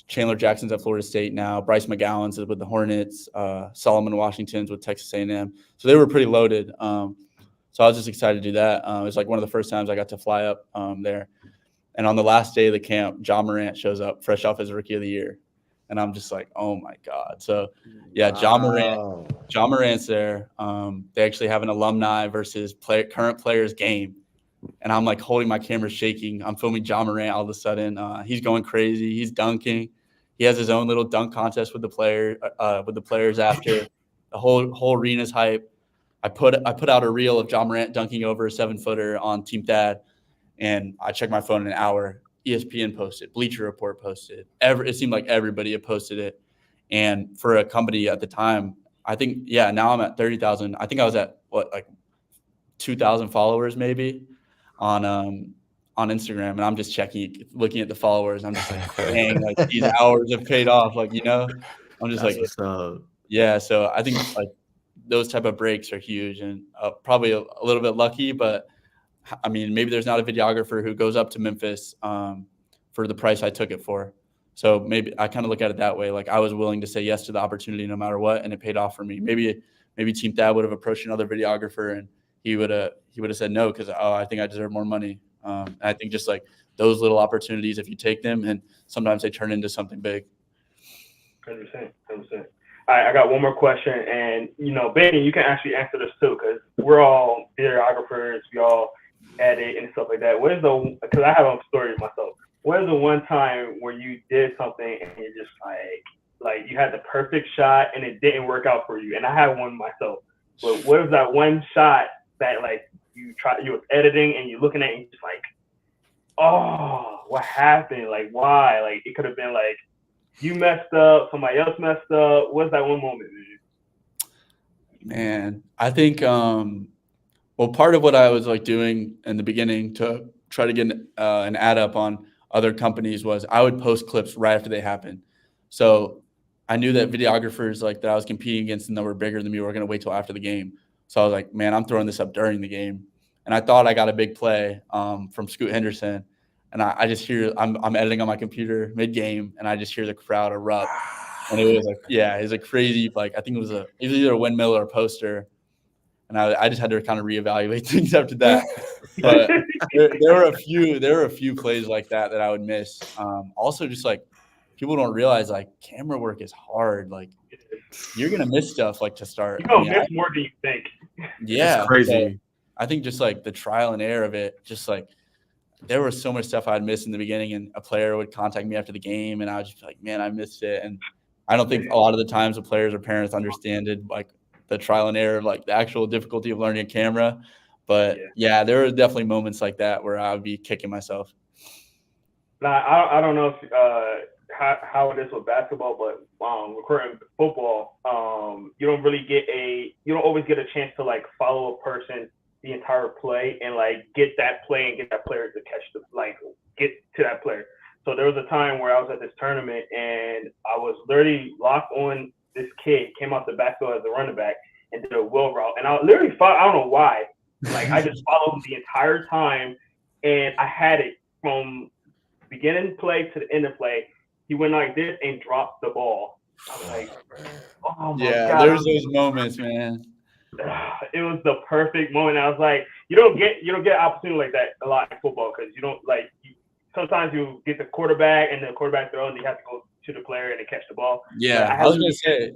Chandler Jackson's at Florida State now. Bryce McGowan's with the Hornets. Solomon Washington's with Texas A&M. So they were pretty loaded. So I was just excited to do that. It was like one of the first times I got to fly up there. And on the last day of the camp, John Morant shows up fresh off his Rookie of the Year. And I'm just like, oh, my God. So, yeah, Wow. John Morant's there. They actually have an alumni versus current players game. And I'm like holding my camera shaking. I'm filming John Morant all of a sudden. He's going crazy. He's dunking. He has his own little dunk contest with the players after. The whole arena's hype. I put out a reel of John Morant dunking over a 7-footer on Team Thad, and I checked my phone in an hour. ESPN posted, Bleacher Report posted. It seemed like everybody had posted it. And for a company at the time, I think, now I'm at 30,000. I think I was at like 2,000 followers maybe on Instagram, and I'm just looking at the followers. I'm just like, dang, like these hours have paid off. Like, I'm just That's like, what's up. yeah. So I think like those type of breaks are huge, and probably a little bit lucky, but I mean, maybe there's not a videographer who goes up to Memphis for the price I took it for. So maybe I kind of look at it that way. Like I was willing to say yes to the opportunity no matter what, and it paid off for me. Maybe Team Thad would have approached another videographer and he would have said no because I think I deserve more money. And I think just like those little opportunities, if you take them, and sometimes they turn into something big. 100%. All right, I got one more question, and Bacon, you can actually answer this too, because we're all videographers, we all edit and stuff like that. Because I have a story myself. What is the one time where you did something and you're just like you had the perfect shot and it didn't work out for you? And I had one myself. But what is that one shot that like you was editing and you're looking at it and you're just like, oh, what happened? Like why? Like it could have been like you messed up, somebody else messed up. What's that one moment, Man, I think part of what I was like doing in the beginning to try to get an ad up on other companies was I would post clips right after they happened. So I knew that videographers like that I was competing against and that were bigger than me were going to wait till after the game. So I was like, man, I'm throwing this up during the game. And I thought I got a big play from Scoot Henderson. And I just hear I'm editing on my computer mid-game, and I just hear the crowd erupt. And it was like, it was a crazy, like I think it was either a windmill or a poster. And I just had to kind of reevaluate things after that. But there were a few plays like that I would miss. Also, just like people don't realize like camera work is hard. Like you're gonna miss stuff like to start. You're gonna miss more than you think. Yeah, it's crazy. So I think just like the trial and error of it, just like there was so much stuff I'd miss in the beginning, and a player would contact me after the game, and I would just be like, man, I missed it. And I don't think a lot of the times the players or parents understand like the trial and error of like the actual difficulty of learning a camera. But there were definitely moments like that where I would be kicking myself. Now, I don't know if how it is with basketball, but recording football, you don't always get a chance to like follow a person the entire play and like get that play and get that player to get to that player. So there was a time where I was at this tournament and I was literally locked on this kid, came off the backfield as a running back and did a wheel route. And I literally I don't know why. Like I just followed him the entire time, and I had it from beginning play to the end of play. He went like this and dropped the ball. I was like, oh my God. There's those moments, man. It was the perfect moment. I was like, you don't get an opportunity like that a lot in football because you don't like. Sometimes you get the quarterback and the quarterback throw, and you have to go to the player and catch the ball. Yeah, I was gonna say.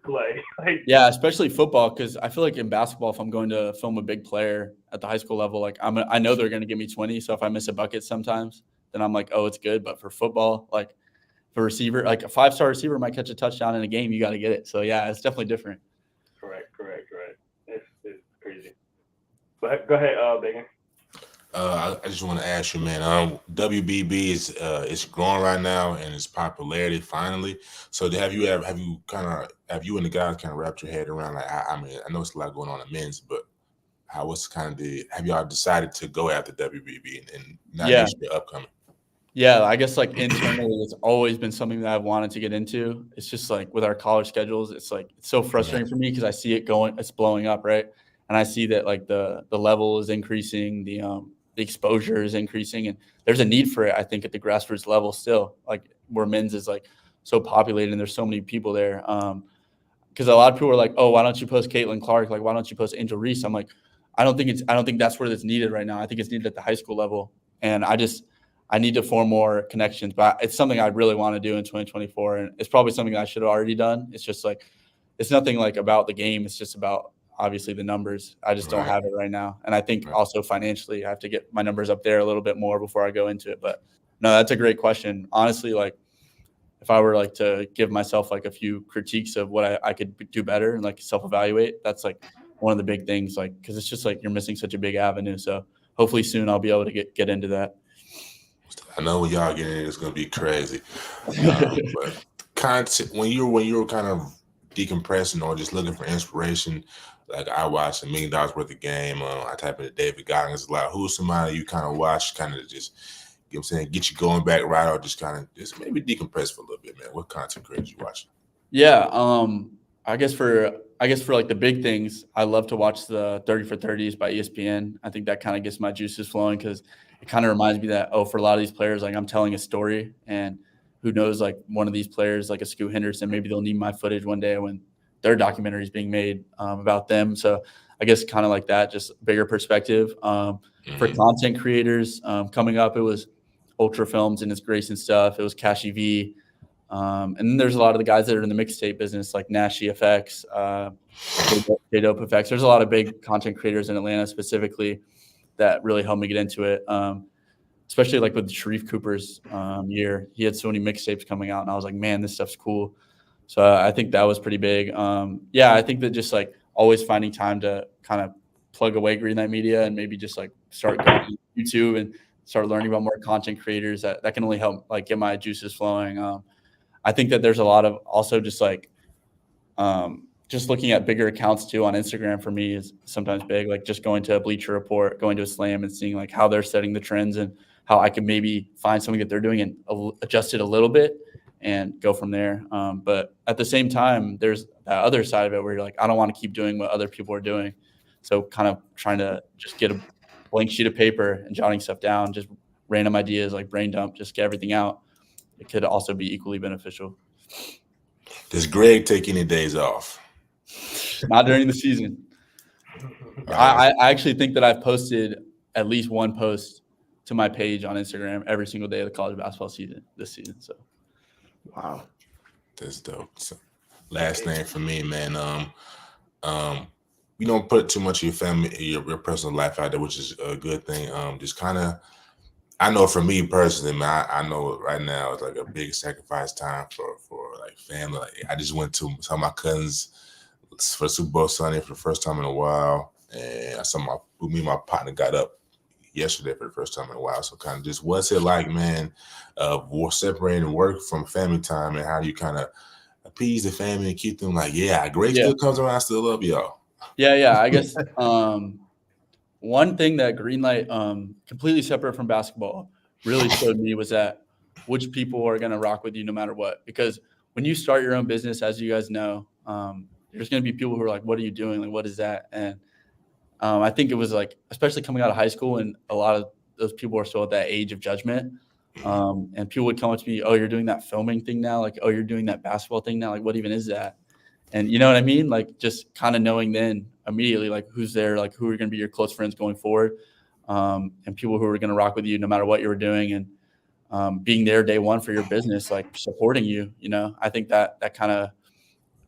Play. Especially football, because I feel like in basketball, if I'm going to film a big player at the high school level, like I know they're going to give me 20. So if I miss a bucket sometimes, then I'm like, oh, it's good. But for football, like for receiver, like a 5-star receiver might catch a touchdown in a game, you got to get it. So it's definitely different. Correct. It's crazy. But go ahead, Bacon. I just want to ask you, man. WBB is growing right now and its popularity finally. So have you and the guys kind of wrapped your head around like I mean I know it's a lot going on in men's, but have y'all decided to go after WBB and not just the upcoming? Yeah, I guess like internally, it's always been something that I've wanted to get into. It's just like with our college schedules, it's so frustrating for me because I see it's blowing up, right? And I see that like the level is increasing, the exposure is increasing, and there's a need for it, I think, at the grassroots level still. Like where men's is like so populated and there's so many people there. Because a lot of people are like, oh, why don't you post Caitlin Clark? Like, why don't you post Angel Reese? I'm like, I don't think that's where it's needed right now. I think it's needed at the high school level. And I need to form more connections, but it's something I really want to do in 2024. And it's probably something I should have already done. It's just like, it's nothing like about the game. It's just about obviously the numbers. I just don't have it right now. And I think also financially I have to get my numbers up there a little bit more before I go into it. But no, that's a great question. Honestly, like if I were like to give myself like a few critiques of what I could do better and like self-evaluate, that's like one of the big things, like, cause it's just like, you're missing such a big avenue. So hopefully soon I'll be able to get into that. I know when y'all get in, it's gonna be crazy. But content when you're kind of decompressing or just looking for inspiration, like I watched $1 million worth of game. I type into David Goggins a lot. Who's somebody you kind of watch, kind of just, you know what I'm saying, get you going back right, or just kind of just maybe decompress for a little bit, man? What content creators you watching? Yeah, I guess for like the big things, I love to watch the 30 for 30s by ESPN. I think that kind of gets my juices flowing because it kind of reminds me that, for a lot of these players, like I'm telling a story, and who knows, like one of these players, like a Scoot Henderson, maybe they'll need my footage one day when their documentary is being made about them. So I guess kind of like that, just bigger perspective. For content creators coming up, it was Ultra Films and its Grayson stuff. It was Cashy V. And then there's a lot of the guys that are in the mixtape business, like Nashy FX, J-Dope FX. There's a lot of big content creators in Atlanta specifically that really helped me get into it. Especially like with Sharif Cooper's year. He had so many mixtapes coming out, and I was like, man, this stuff's cool. So I think that was pretty big. I think that just like always finding time to kind of plug away Greenlight Media and maybe just like start going to YouTube and start learning about more content creators that can only help like get my juices flowing. I think that there's a lot of also just like just looking at bigger accounts too on Instagram for me is sometimes big, like just going to a Bleacher Report, going to a Slam and seeing like how they're setting the trends and how I can maybe find something that they're doing and adjust it a little bit and go from there. But at the same time, there's that other side of it where you're like, I don't want to keep doing what other people are doing. So kind of trying to just get a blank sheet of paper and jotting stuff down, just random ideas, like brain dump, just get everything out. It could also be equally beneficial. Does Greg take any days off? Not during the season. I actually think that I've posted at least one post to my page on Instagram every single day of the college basketball season this season. So, wow, that's dope. So, last thing for me, man. You don't put too much of your family, your personal life out there, which is a good thing. Just kind of, I know for me personally, man, I know right now it's like a big sacrifice time for like family. Like, I just went to some of my cousins for Super Bowl Sunday for the first time in a while, and me and my partner got up yesterday for the first time in a while. So kind of just what's it like, man, separating work from family time, and how do you kind of appease the family and keep them like, Greg still comes around, I still love y'all. Yeah. I guess one thing that Greenlight, completely separate from basketball, really showed me was that which people are going to rock with you no matter what. Because when you start your own business, as you guys know, there's going to be people who are like, what are you doing? Like, what is that? And I think it was like, especially coming out of high school, and a lot of those people are still at that age of judgment. And people would come up to me, oh, you're doing that filming thing now? Like, oh, you're doing that basketball thing now? Like, what even is that? And you know what I mean? Like, just kind of knowing then immediately, like, who's there, like, who are going to be your close friends going forward, and people who are going to rock with you no matter what you were doing, and being there day one for your business, like supporting you, I think that kind of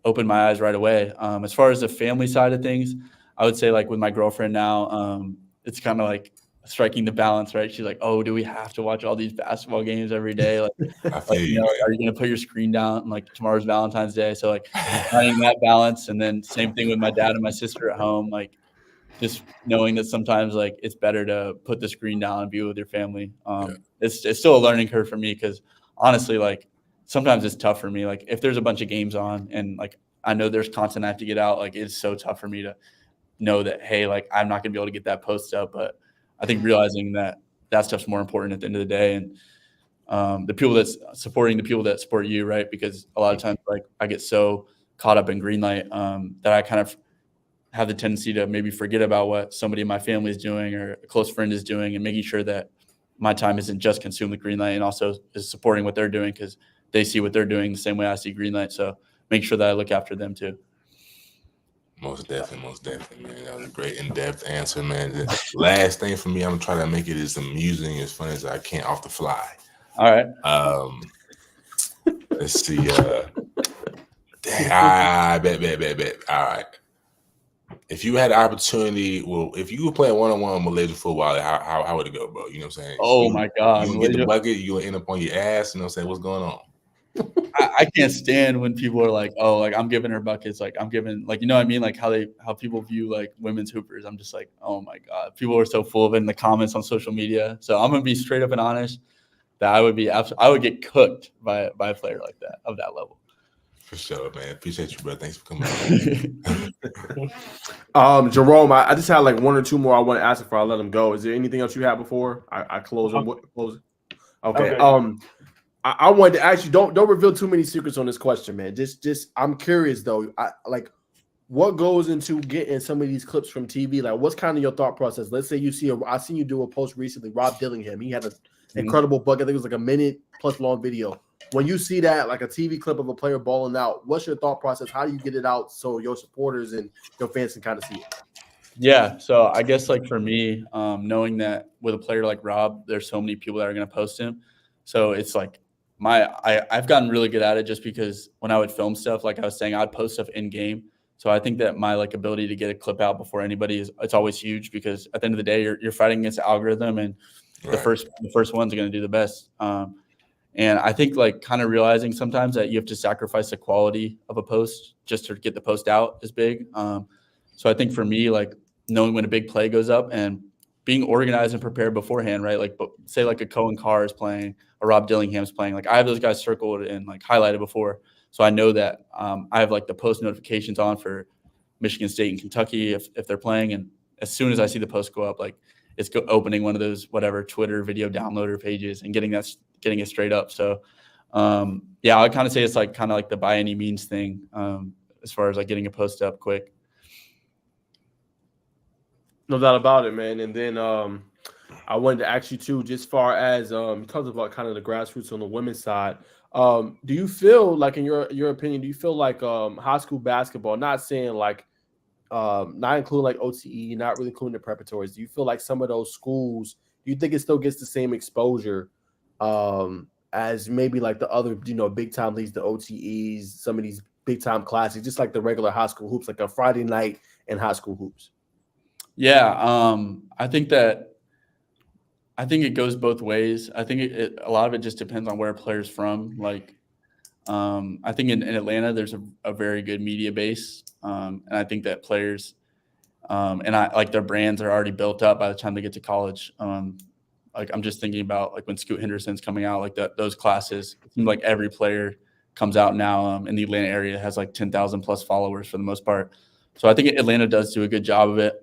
opened my eyes right away. As far as the family side of things, I would say like with my girlfriend now, it's kind of like striking the balance, right? She's like, oh, do we have to watch all these basketball games every day? Like, are you going to put your screen down? Like, tomorrow's Valentine's Day. So like finding that balance. And then same thing with my dad and my sister at home, like just knowing that sometimes like it's better to put the screen down and be with your family. It's still a learning curve for me, because honestly, like sometimes it's tough for me. Like if there's a bunch of games on and like I know there's content I have to get out, like it's so tough for me to know that, hey, like I'm not going to be able to get that post up. But I think realizing that stuff's more important at the end of the day, and the people that's supporting the people that support you, right? Because a lot of times, like I get so caught up in Greenlight that I kind of have the tendency to maybe forget about what somebody in my family is doing or a close friend is doing, and making sure that my time isn't just consumed with Greenlight, and also is supporting what they're doing because they see what they're doing the same way I see Greenlight. So make sure that I look after them too. Most definitely, man. That was a great in-depth answer, man. The last thing for me, I'm gonna try to make it as amusing, as fun as I can off the fly. All right. Let's see. Dang, I bet. All right. If you had the opportunity, well, if you were playing one-on-one Malaysia football, how would it go, bro? You know what I'm saying? Oh my God. You gonna get the bucket, you gonna end up on your ass, you know what I'm saying? What's going on? I can't stand when people are like, oh, like I'm giving her buckets, like I'm giving, like, you know what I mean, like how people view like women's hoopers. I'm just like, oh my God, people are so full of it in the comments on social media. So I'm gonna be straight up and honest that I would get cooked by a player like that, of that level. For sure, man. Appreciate you, bro. Thanks for coming on. Jerome, I just had like one or two more I want to ask before I let him go. Is there anything else you have before I close? Okay. I wanted to ask you, don't reveal too many secrets on this question, man. Just I'm curious though. What goes into getting some of these clips from TV? Like, what's kind of your thought process? Let's say you see I seen you do a post recently, Rob Dillingham. He had an incredible bucket. I think it was like a minute plus long video. When you see that, like a TV clip of a player balling out, what's your thought process? How do you get it out so your supporters and your fans can kind of see it? Yeah, so I guess like for me, knowing that with a player like Rob, there's so many people that are going to post him. So it's like I've gotten really good at it just because when I would film stuff, like I was saying, I'd post stuff in game. So I think that my like ability to get a clip out before anybody it's always huge because at the end of the day, you're fighting against the algorithm and the first ones are going to do the best. And I think like kind of realizing sometimes that you have to sacrifice the quality of a post just to get the post out is big. So I think for me, like knowing when a big play goes up and being organized and prepared beforehand, right? Like say like a Cohen Carr is playing, a Rob Dillingham's playing. Like I have those guys circled and like highlighted before. So I know that I have like the post notifications on for Michigan State and Kentucky if they're playing. And as soon as I see the post go up, like it's opening one of those whatever Twitter video downloader pages and getting it straight up. So yeah, I kind of say it's like kind of like the by any means thing as far as like getting a post up quick. No doubt about it, man. And then I wanted to ask you too, just far as you talked about kind of the grassroots on the women's side. Do you feel like, in your opinion, do you feel like high school basketball, not saying like not including like OTE, not really including the preparatories, do you feel like some of those schools, do you think it still gets the same exposure as maybe like the other, big time leagues, the OTEs, some of these big time classics, just like the regular high school hoops, like a Friday night and high school hoops? Yeah, I think it goes both ways. I think a lot of it just depends on where a player's from. Like, I think in Atlanta, there's a very good media base. And I think that players and their brands are already built up by the time they get to college. Like I'm just thinking about like when Scoot Henderson's coming out, like those classes, it seems like every player comes out now in the Atlanta area has like 10,000 plus followers for the most part. So I think Atlanta does do a good job of it.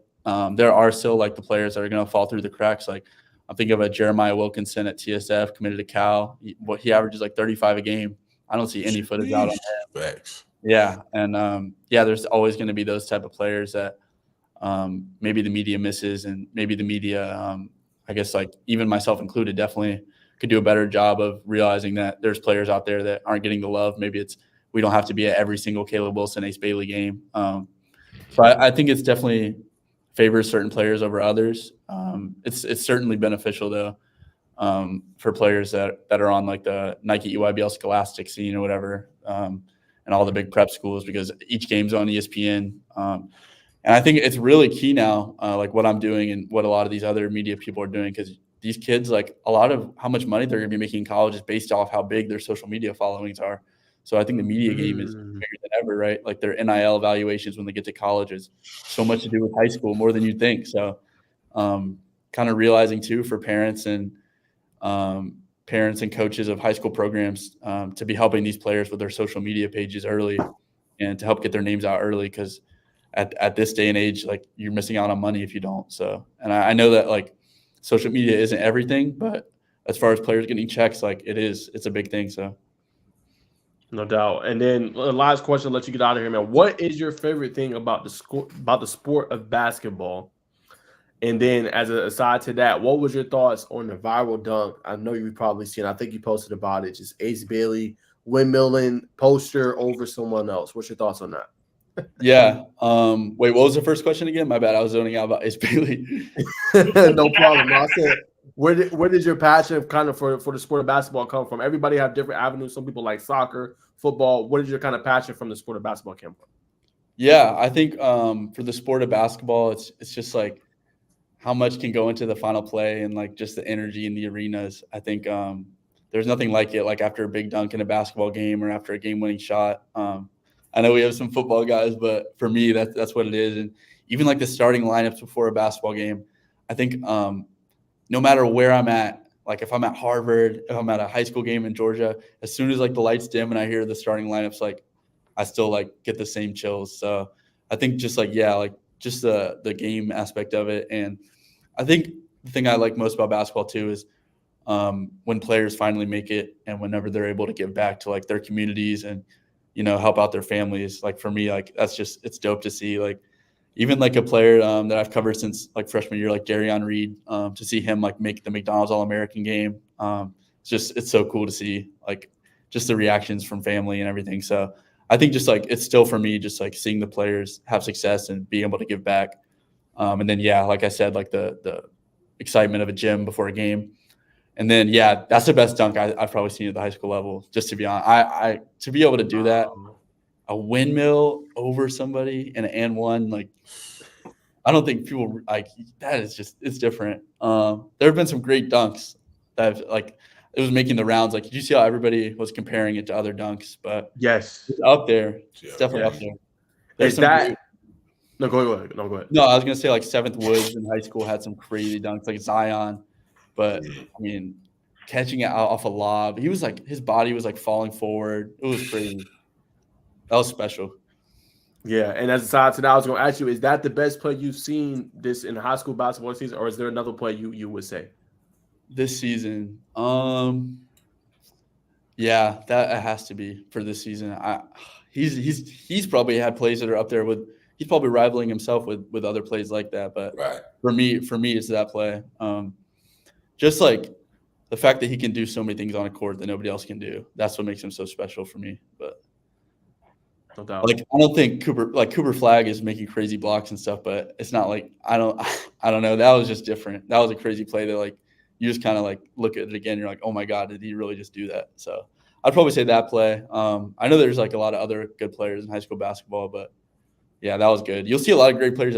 There are still like the players that are going to fall through the cracks. Like I'm thinking of a Jeremiah Wilkinson at TSF, committed to Cal. He averages like 35 a game. I don't see any footage out on him. Yeah, and there's always going to be those type of players that maybe the media misses, and maybe the media, I guess like even myself included, definitely could do a better job of realizing that there's players out there that aren't getting the love. Maybe we don't have to be at every single Caleb Wilson, Ace Bailey game. So I think it's definitely favors certain players over others. It's certainly beneficial though for players that are on like the Nike EYBL Scholastic scene or whatever, and all the big prep schools, because each game's on ESPN. And I think it's really key now, like what I'm doing and what a lot of these other media people are doing, because these kids, like a lot of how much money they're going to be making in college is based off how big their social media followings are. So I think the media game is bigger than ever, right? Like their NIL evaluations when they get to college is so much to do with high school, more than you think. So kind of realizing too for parents and coaches of high school programs to be helping these players with their social media pages early and to help get their names out early, because at this day and age, like you're missing out on money if you don't. So, and I know that like social media isn't everything, but as far as players getting checks, like it's a big thing. So. No doubt. And then the last question, I'll let you get out of here, man. What is your favorite thing about the sport of basketball? And then as an aside to that, what was your thoughts on the viral dunk? I know you've probably seen, I think you posted about it, just Ace Bailey windmilling poster over someone else. What's your thoughts on that? Yeah. Wait, what was the first question again? My bad. I was zoning out about Ace Bailey. No problem. I said, where did your passion kind of for the sport of basketball come from? Everybody have different avenues. Some people like soccer, football. What did your kind of passion from the sport of basketball come from? Yeah, I think for the sport of basketball, it's just like how much can go into the final play and like just the energy in the arenas. I think there's nothing like it, like after a big dunk in a basketball game or after a game-winning shot. I know we have some football guys, but for me, that's what it is. And even like the starting lineups before a basketball game, I think no matter where I'm at, like if I'm at Harvard, if I'm at a high school game in Georgia, as soon as like the lights dim and I hear the starting lineups, like I still like get the same chills. So I think just like, yeah, like just the game aspect of it. And I think the thing I like most about basketball too is when players finally make it and whenever they're able to give back to like their communities and, you know, help out their families. Like for me, like that's just, it's dope to see. Like even like a player that I've covered since like freshman year, like Darion Reed, to see him like make the McDonald's All-American game. It's so cool to see like just the reactions from family and everything. So I think just like it's still for me, just like seeing the players have success and being able to give back. And then, yeah, like I said, like the excitement of a gym before a game. And then, yeah, that's the best dunk I've probably seen at the high school level, just to be honest. I to be able to do that, a windmill over somebody in an and one, like I don't think people like that is just, it's different. There have been some great dunks that have, like, it was making the rounds. Like, did you see how everybody was comparing it to other dunks? But Yes, it's up there. It's definitely up there. There's is some that? great, No, go ahead. No, go ahead. no, I was gonna say like Seventh Woods in high school had some crazy dunks, like Zion. But I mean, catching it out off a lob, he was like his body was like falling forward. It was crazy. That was special. Yeah, and as a side to that, I was going to ask you: is that the best play you've seen this in high school basketball season, or is there another play you would say This season, yeah, that has to be for this season. He's probably had plays that are up there with. He's probably rivaling himself with other plays like that. But Right. for me, it's that play. Just like the fact that he can do so many things on a court that nobody else can do. That's what makes him so special for me. But no doubt? like, I don't think Cooper Flagg is making crazy blocks and stuff, but it's not like I don't know. That was just different. That was a crazy play that like you just kind of like look at it again. You're like, oh my God, did he really just do that? So I'd probably say that play. I know there's like a lot of other good players in high school basketball, but yeah, that was good. You'll see a lot of great players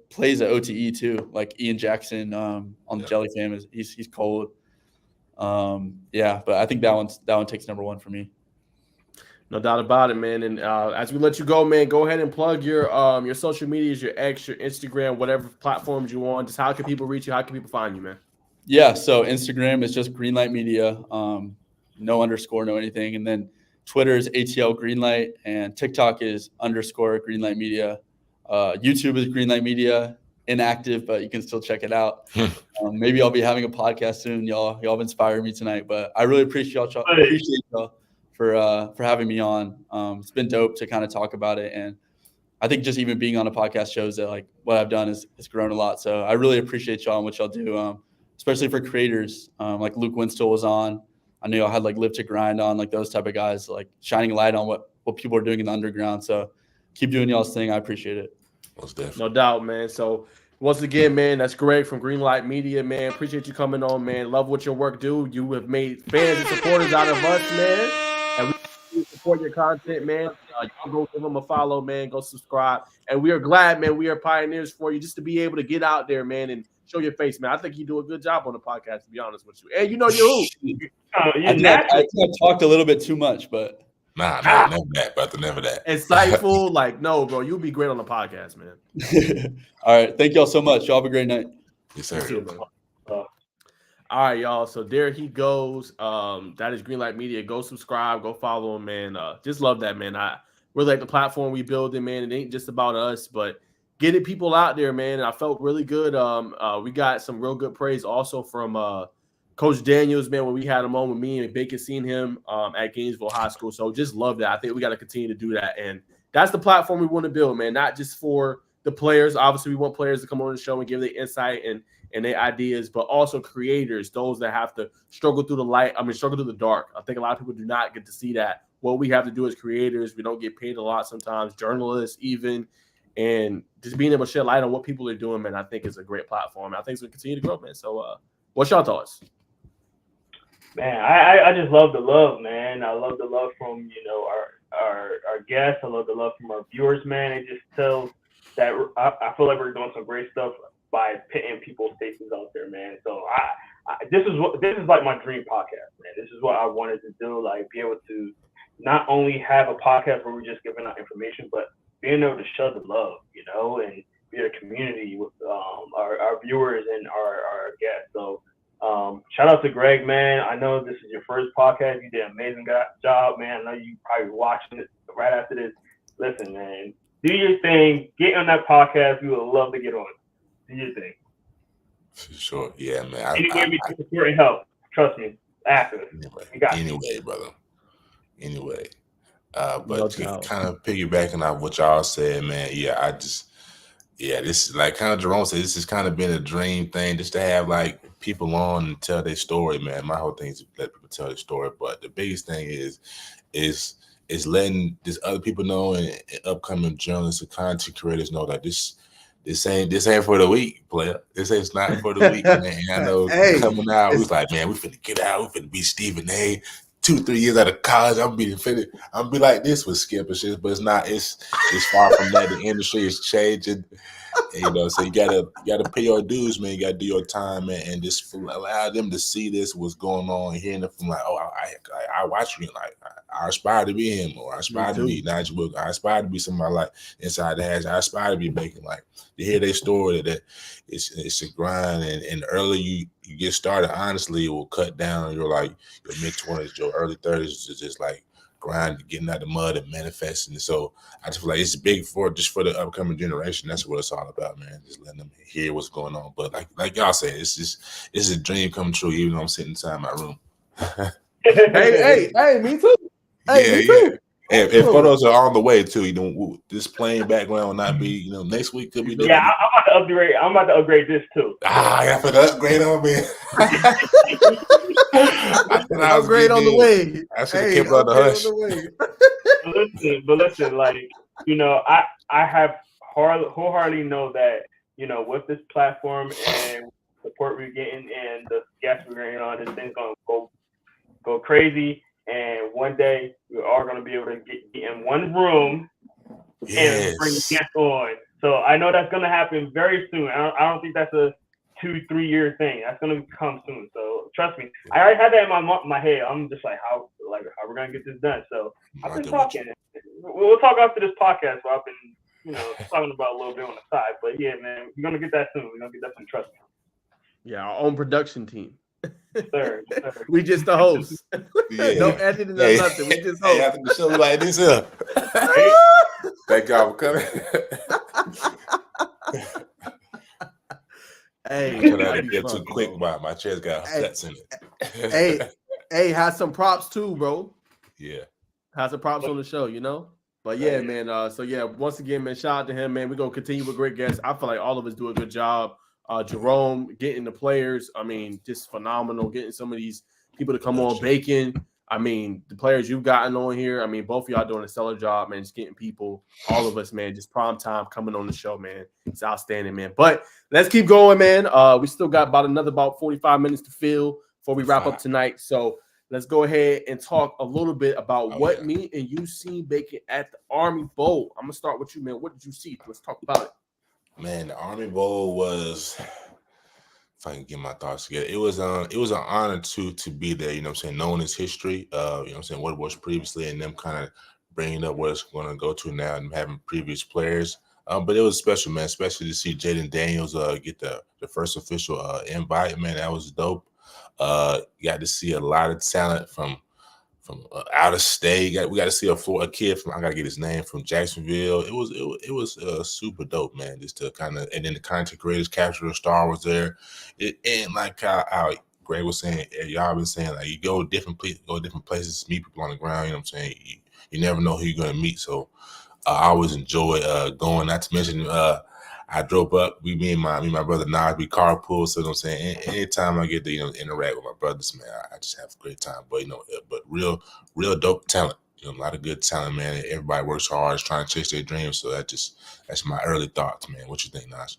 plays at OTE too, like Ian Jackson on the Jelly Fam. He's cold. Yeah, but I think that one takes number one for me. No doubt about it, man. And as we let you go, man, go ahead and plug your social medias, your X, your Instagram, whatever platforms you on. Just how can people reach you? How can people find you, man? Yeah, so Instagram is just Greenlight Media, no underscore, no anything, and then Twitter is ATL Greenlight, and TikTok is _ Greenlight Media. YouTube is Greenlight Media, inactive, but you can still check it out. Maybe I'll be having a podcast soon. Y'all have inspired me tonight, but I really appreciate y'all for having me on. It's been dope to kind of talk about it, and I think just even being on a podcast shows that like what I've done has grown a lot. So I really appreciate y'all and what y'all do, especially for creators. Like Luke Winstall was on. I knew I had like Live to Grind on, like those type of guys, like shining light on what people are doing in the underground. So keep doing y'all's thing. I appreciate it. Most definitely. No doubt, man. So once again, man, that's Greg from Greenlight Media, man. Appreciate you coming on, man. Love what your work do. You have made fans and supporters out of us, man. And we support your content, man. Go give them a follow, man. Go subscribe. And we are glad, man. We are pioneers for you just to be able to get out there, man, and show your face, man. I think you do a good job on the podcast, to be honest with you. And you know you who. I think I talked a little bit too much, but Nah, never that, brother. Never that. Insightful, like, no, bro. You'll be great on the podcast, man. All right. Thank y'all so much. Y'all have a great night. Yes, sir. All right, y'all. So there he goes. That is Greenlight Media. Go subscribe. Go follow him, man. Just love that, man. I really like the platform we building, man. It ain't just about us, but getting people out there, man. And I felt really good. We got some real good praise also from Coach Daniels, man, when we had him on with me and Bacon, seen him at Gainesville High School. So just love that. I think we got to continue to do that. And that's the platform we want to build, man, not just for the players. Obviously, we want players to come on the show and give their insight and their ideas, but also creators, those that have to struggle through the dark. I think a lot of people do not get to see that. What we have to do as creators, we don't get paid a lot sometimes, journalists even, and just being able to shed light on what people are doing, man, I think is a great platform. I think it's going to continue to grow, man. So what's your thoughts? Man, I just love the love, man. I love the love from, our guests. I love the love from our viewers, man. It just tells that I feel like we're doing some great stuff by putting people's faces out there, man. So this is like my dream podcast, man. This is what I wanted to do, like be able to not only have a podcast where we're just giving out information, but being able to show the love, and be a community with our viewers and our guests. So shout out to Greg, man. I know this is your first podcast. You did an amazing job, man. I know you probably watching it right after this. Listen, man, do your thing. Get on that podcast. We would love to get on. Do your thing. For sure. Yeah, man. Anyway, we can support and help. Trust me. After Anyway, brother. Anyway. But kind of piggybacking off what y'all said, man. Yeah, this is like kind of Jerome said, this has kind of been a dream thing just to have like people on and tell their story, man. My whole thing is to let people tell their story. But the biggest thing is letting these other people know and upcoming journalists and content creators know that this ain't for the week, player. This ain't not for the week, man. I know coming out, we was like, man, we finna get out, we finna be Stephen A. 2-3 years out of college, I'm be like this with Skip and shit, but it's not. It's far from that. The industry is changing, so you gotta pay your dues, man. You gotta do your time, man, and just allow them to see this, what's going on, and hearing it from like, oh, I watch you, like I aspire to be him, or I aspire to be Nigel Book, I aspire to be somebody like Inside the Hash, I aspire to be Bacon. Like to hear their story, that it's a grind, and the earlier you get started, honestly, it will cut down your mid-20s, your early 30s is just like grind, getting out of the mud and manifesting. So I just feel like it's big for the upcoming generation. That's what it's all about, man. Just letting them hear what's going on. But like y'all said, it's a dream come true, even though I'm sitting inside my room. hey, me too. Hey, me too. And photos are on the way too. This plain background will not be. Next week could be different. Yeah, I'm about to upgrade this too. I have to upgrade on me. Upgrade on the way. I should have kept on the hush. But listen, like I have wholeheartedly know that with this platform and support we're getting and the guests we're getting on, this thing's gonna go crazy. And one day we are going to be able to get in one room and bring guests on. So I know that's going to happen very soon. I don't think that's a 2-3 year thing. That's going to come soon. So trust me, I already had that in my head. I'm just like, how we're going to get this done. So I've been talking. We'll talk after this podcast. So I've been, talking about a little bit on the side. But yeah, man, we're going to get that soon. We're going to get that soon. Trust me. Yeah, our own production team. Sir. We just the hosts. No editing or nothing. We just hosts. After the show like this up. Thank y'all for coming. Hey, I get too quick. My chest got cuts in it. hey, had some props too, bro. Yeah, had some props on the show, But yeah, man. So yeah, once again, man, shout out to him, man. We're gonna continue with great guests. I feel like all of us do a good job. Jerome getting the players, just phenomenal. Getting some of these people to come on, Bacon. The players you've gotten on here. Both of y'all doing a stellar job, man. Just getting people, all of us, man. Just prime time coming on the show, man. It's outstanding, man. But let's keep going, man. We still got about 45 minutes to fill before we wrap up tonight. So let's go ahead and talk a little bit about what me and you seen Bacon at the Army Bowl. I'm gonna start with you, man. What did you see? Let's talk about it. Man, the Army Bowl was, if I can get my thoughts together, it was an honor to be there, knowing its history, what it was previously, and them kind of bringing up what it's going to go to now and having previous players. But it was special, man, especially to see Jaden Daniels get the first official invite, man. That was dope. Got to see a lot of talent from out of state. We got to see a kid from, I got to get his name, from Jacksonville. It was super dope, man. Just to kind of, and then the content creators capture the star was there. And like how Greg was saying, y'all been saying, like, you go different places, meet people on the ground. You know what I'm saying? You never know who you're gonna meet. So I always enjoy going. Not to mention I drove up. Me and my brother Nas, we carpool. So you know what I'm saying, anytime I get to interact with my brothers, man, I just have a great time. But but real dope talent. A lot of good talent, man. Everybody works hard, is trying to chase their dreams. So that's my early thoughts, man. What you think, Nas?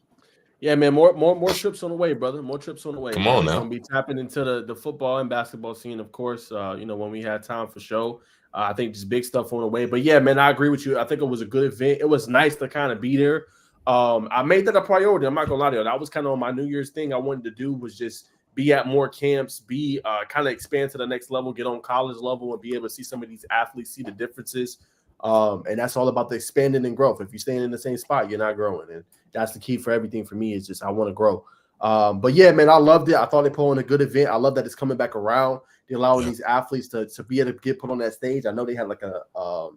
Yeah, man, more trips on the way, brother. More trips on the way, Come man. on We're now. gonna be tapping into the football and basketball scene, of course. When we had time for show. I think just big stuff on the way. But yeah, man, I agree with you. I think it was a good event. It was nice to kind of be there. I made that a priority. I'm not gonna lie to you. That was kind of on my New Year's thing. I wanted to do was just be at more camps, be kind of expand to the next level, get on college level, and be able to see some of these athletes, see the differences. And that's all about the expanding and growth. If you're staying in the same spot, you're not growing. And that's the key for everything for me is just I want to grow. But yeah, man, I loved it. I thought they put on a good event. I love that it's coming back around. They're allowing these athletes to be able to get put on that stage. I know they had like a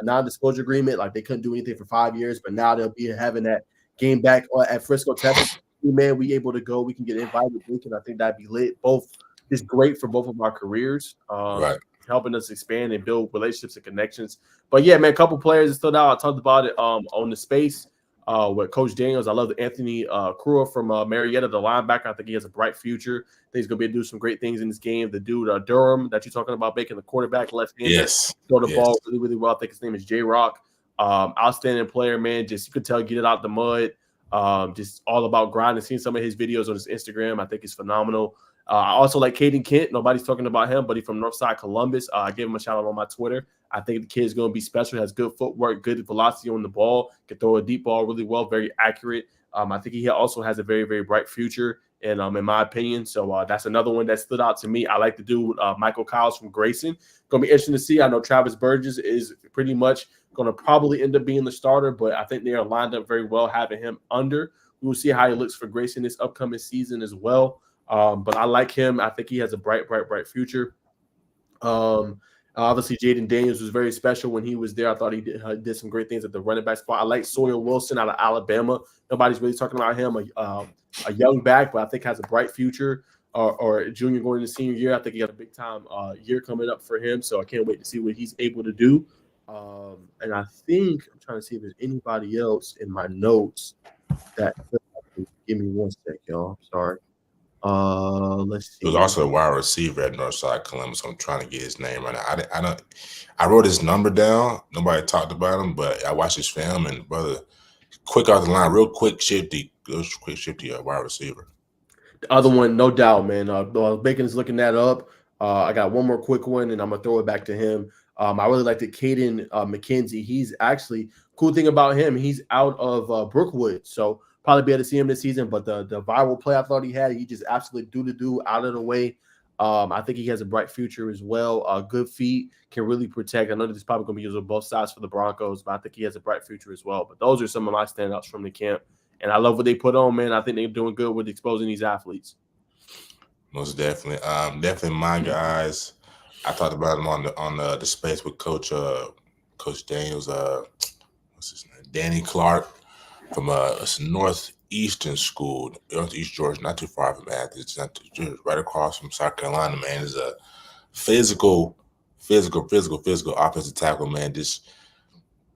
non-disclosure agreement, like they couldn't do anything for 5 years, but now they'll be having that game back at Frisco, Texas. Man, we able to go. We can get invited. And I think that'd be lit. Both is great for both of our careers. Right. Helping us expand and build relationships and connections. But yeah, man, a couple players that stood out. I talked about it on the space with Coach Daniels. I love the Anthony Crua from Marietta, the linebacker. I think he has a bright future. I think he's going to be able to do some great things in this game. The dude, Durham, that you're talking about, making the quarterback left-handed. Yes. Throw the ball really, really well. I think his name is J-Rock. Outstanding player, man. Just you could tell, get it out the mud. Just all about grinding. Seeing some of his videos on his Instagram, I think he's phenomenal. I also like Caden Kent. Nobody's talking about him, but he's from Northside Columbus. I gave him a shout out on my Twitter. I think the kid's going to be special. Has good footwork, good velocity on the ball, can throw a deep ball really well, very accurate. I think he also has a very, very bright future, and in my opinion. So that's another one that stood out to me. I like the dude, Michael Kyles from Grayson. Going to be interesting to see. I know Travis Burgess is pretty much going to probably end up being the starter, but I think they are lined up very well having him under. We will see how he looks for Grayson this upcoming season as well. But I like him. I think he has a bright future. Obviously, Jaden Daniels was very special when he was there. I thought he did some great things at the running back spot. I like Sawyer Wilson out of Alabama. Nobody's really talking about him, a young back, but I think has a bright future. Or a junior going into senior year. I think he got a big time year coming up for him. So I can't wait to see what he's able to do. And I think I'm trying to see if there's anybody else in my notes that give me one sec, y'all. I'm sorry. Let's see. There was also a wide receiver at Northside Columbus. I'm trying to get his name right now. I wrote his number down. Nobody talked about him, but I watched his film and brother, quick off the line, real quick, shifty wide receiver. The other one, no doubt, man. Bacon is looking that up. I got one more quick one, and I'm gonna throw it back to him. I really like the Caden McKenzie. He's actually cool thing about him. He's out of Brookwood, so probably be able to see him this season. But the viral play I thought he had, he just absolutely do out of the way. I think he has a bright future as well. Good feet, can really protect. I know that he's probably going to be used on both sides for the Broncos, but I think he has a bright future as well. But those are some of my standouts from the camp. And I love what they put on, man. I think they're doing good with exposing these athletes. Most definitely. Definitely my guys. I talked about him on the space with Coach Daniels. What's his name? Danny Clark from Northeastern School, Northeast Georgia, not too far from Athens, right across from South Carolina. Man, is a physical offensive tackle. Man, just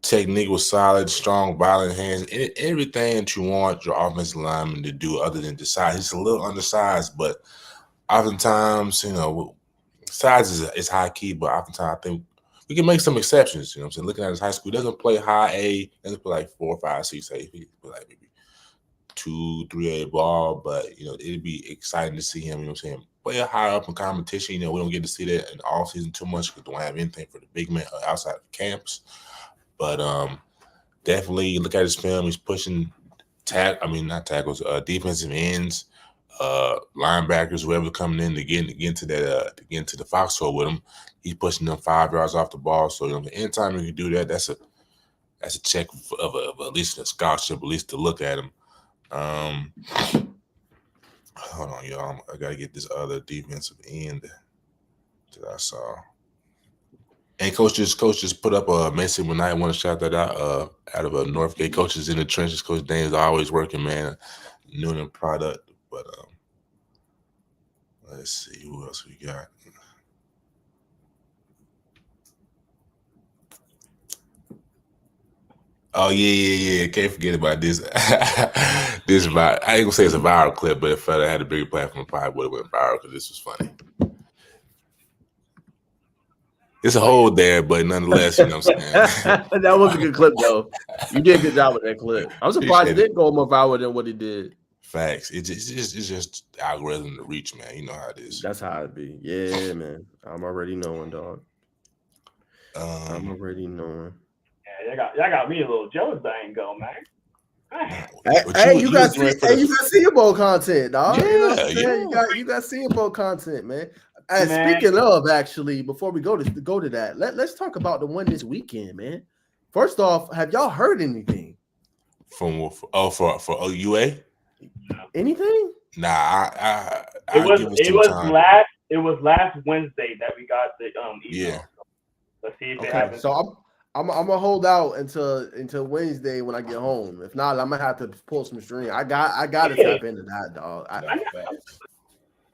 technique was solid, strong, violent hands, everything that you want your offensive lineman to do other than decide. He's a little undersized, but oftentimes, size is high key, but oftentimes I think we can make some exceptions. You know what I'm saying? Looking at his high school, he doesn't play high A, doesn't play like 4, 5, 6 A. He play like maybe 2, 3 A ball, but it'd be exciting to see him, you know what I'm saying, play higher up in competition. We don't get to see that in the off season too much because we don't have anything for the big men outside of camps. But definitely look at his film. He's pushing defensive ends, linebackers, whoever coming in to get into the foxhole with him. He's pushing them 5 yards off the ball. So anytime you can do that, that's a check of at least a scholarship, at least to look at him. Hold on, y'all. I gotta get this other defensive end that I saw. And coach just put up a message when I want to shout that out of a Northgate. Coaches in the trenches. Coach Daniels always working, man. Noonan product. But let's see who else we got. Oh yeah. Can't forget about this. This I ain't gonna say it's a viral clip, but if I had a bigger platform, I probably would have went viral because this was funny. It's a hole there, but nonetheless, you know what I'm saying. That was a good clip, though. You did a good job with that clip. I'm surprised it Appreciate it. didn't go more viral than what it did. Facts. It's just algorithm to reach, man. You know how it is. That's how it be. Yeah, man. I'm already knowing, dog. I'm already knowing. Yeah, y'all got me a little jealous. I ain't go, man. Hey, you got Senior Bowl content, dog. Yeah, you know what I'm saying? You got Senior Bowl content, man. And speaking of, actually, before we go to that, let's talk about the one this weekend, man. First off, have y'all heard anything for UA? Anything? Nah, it was last Wednesday that we got the email. Yeah. So let's see if it happens. So I'm gonna hold out until Wednesday when I get home. If not, I'm gonna have to pull some string. I got to tap into that, dog.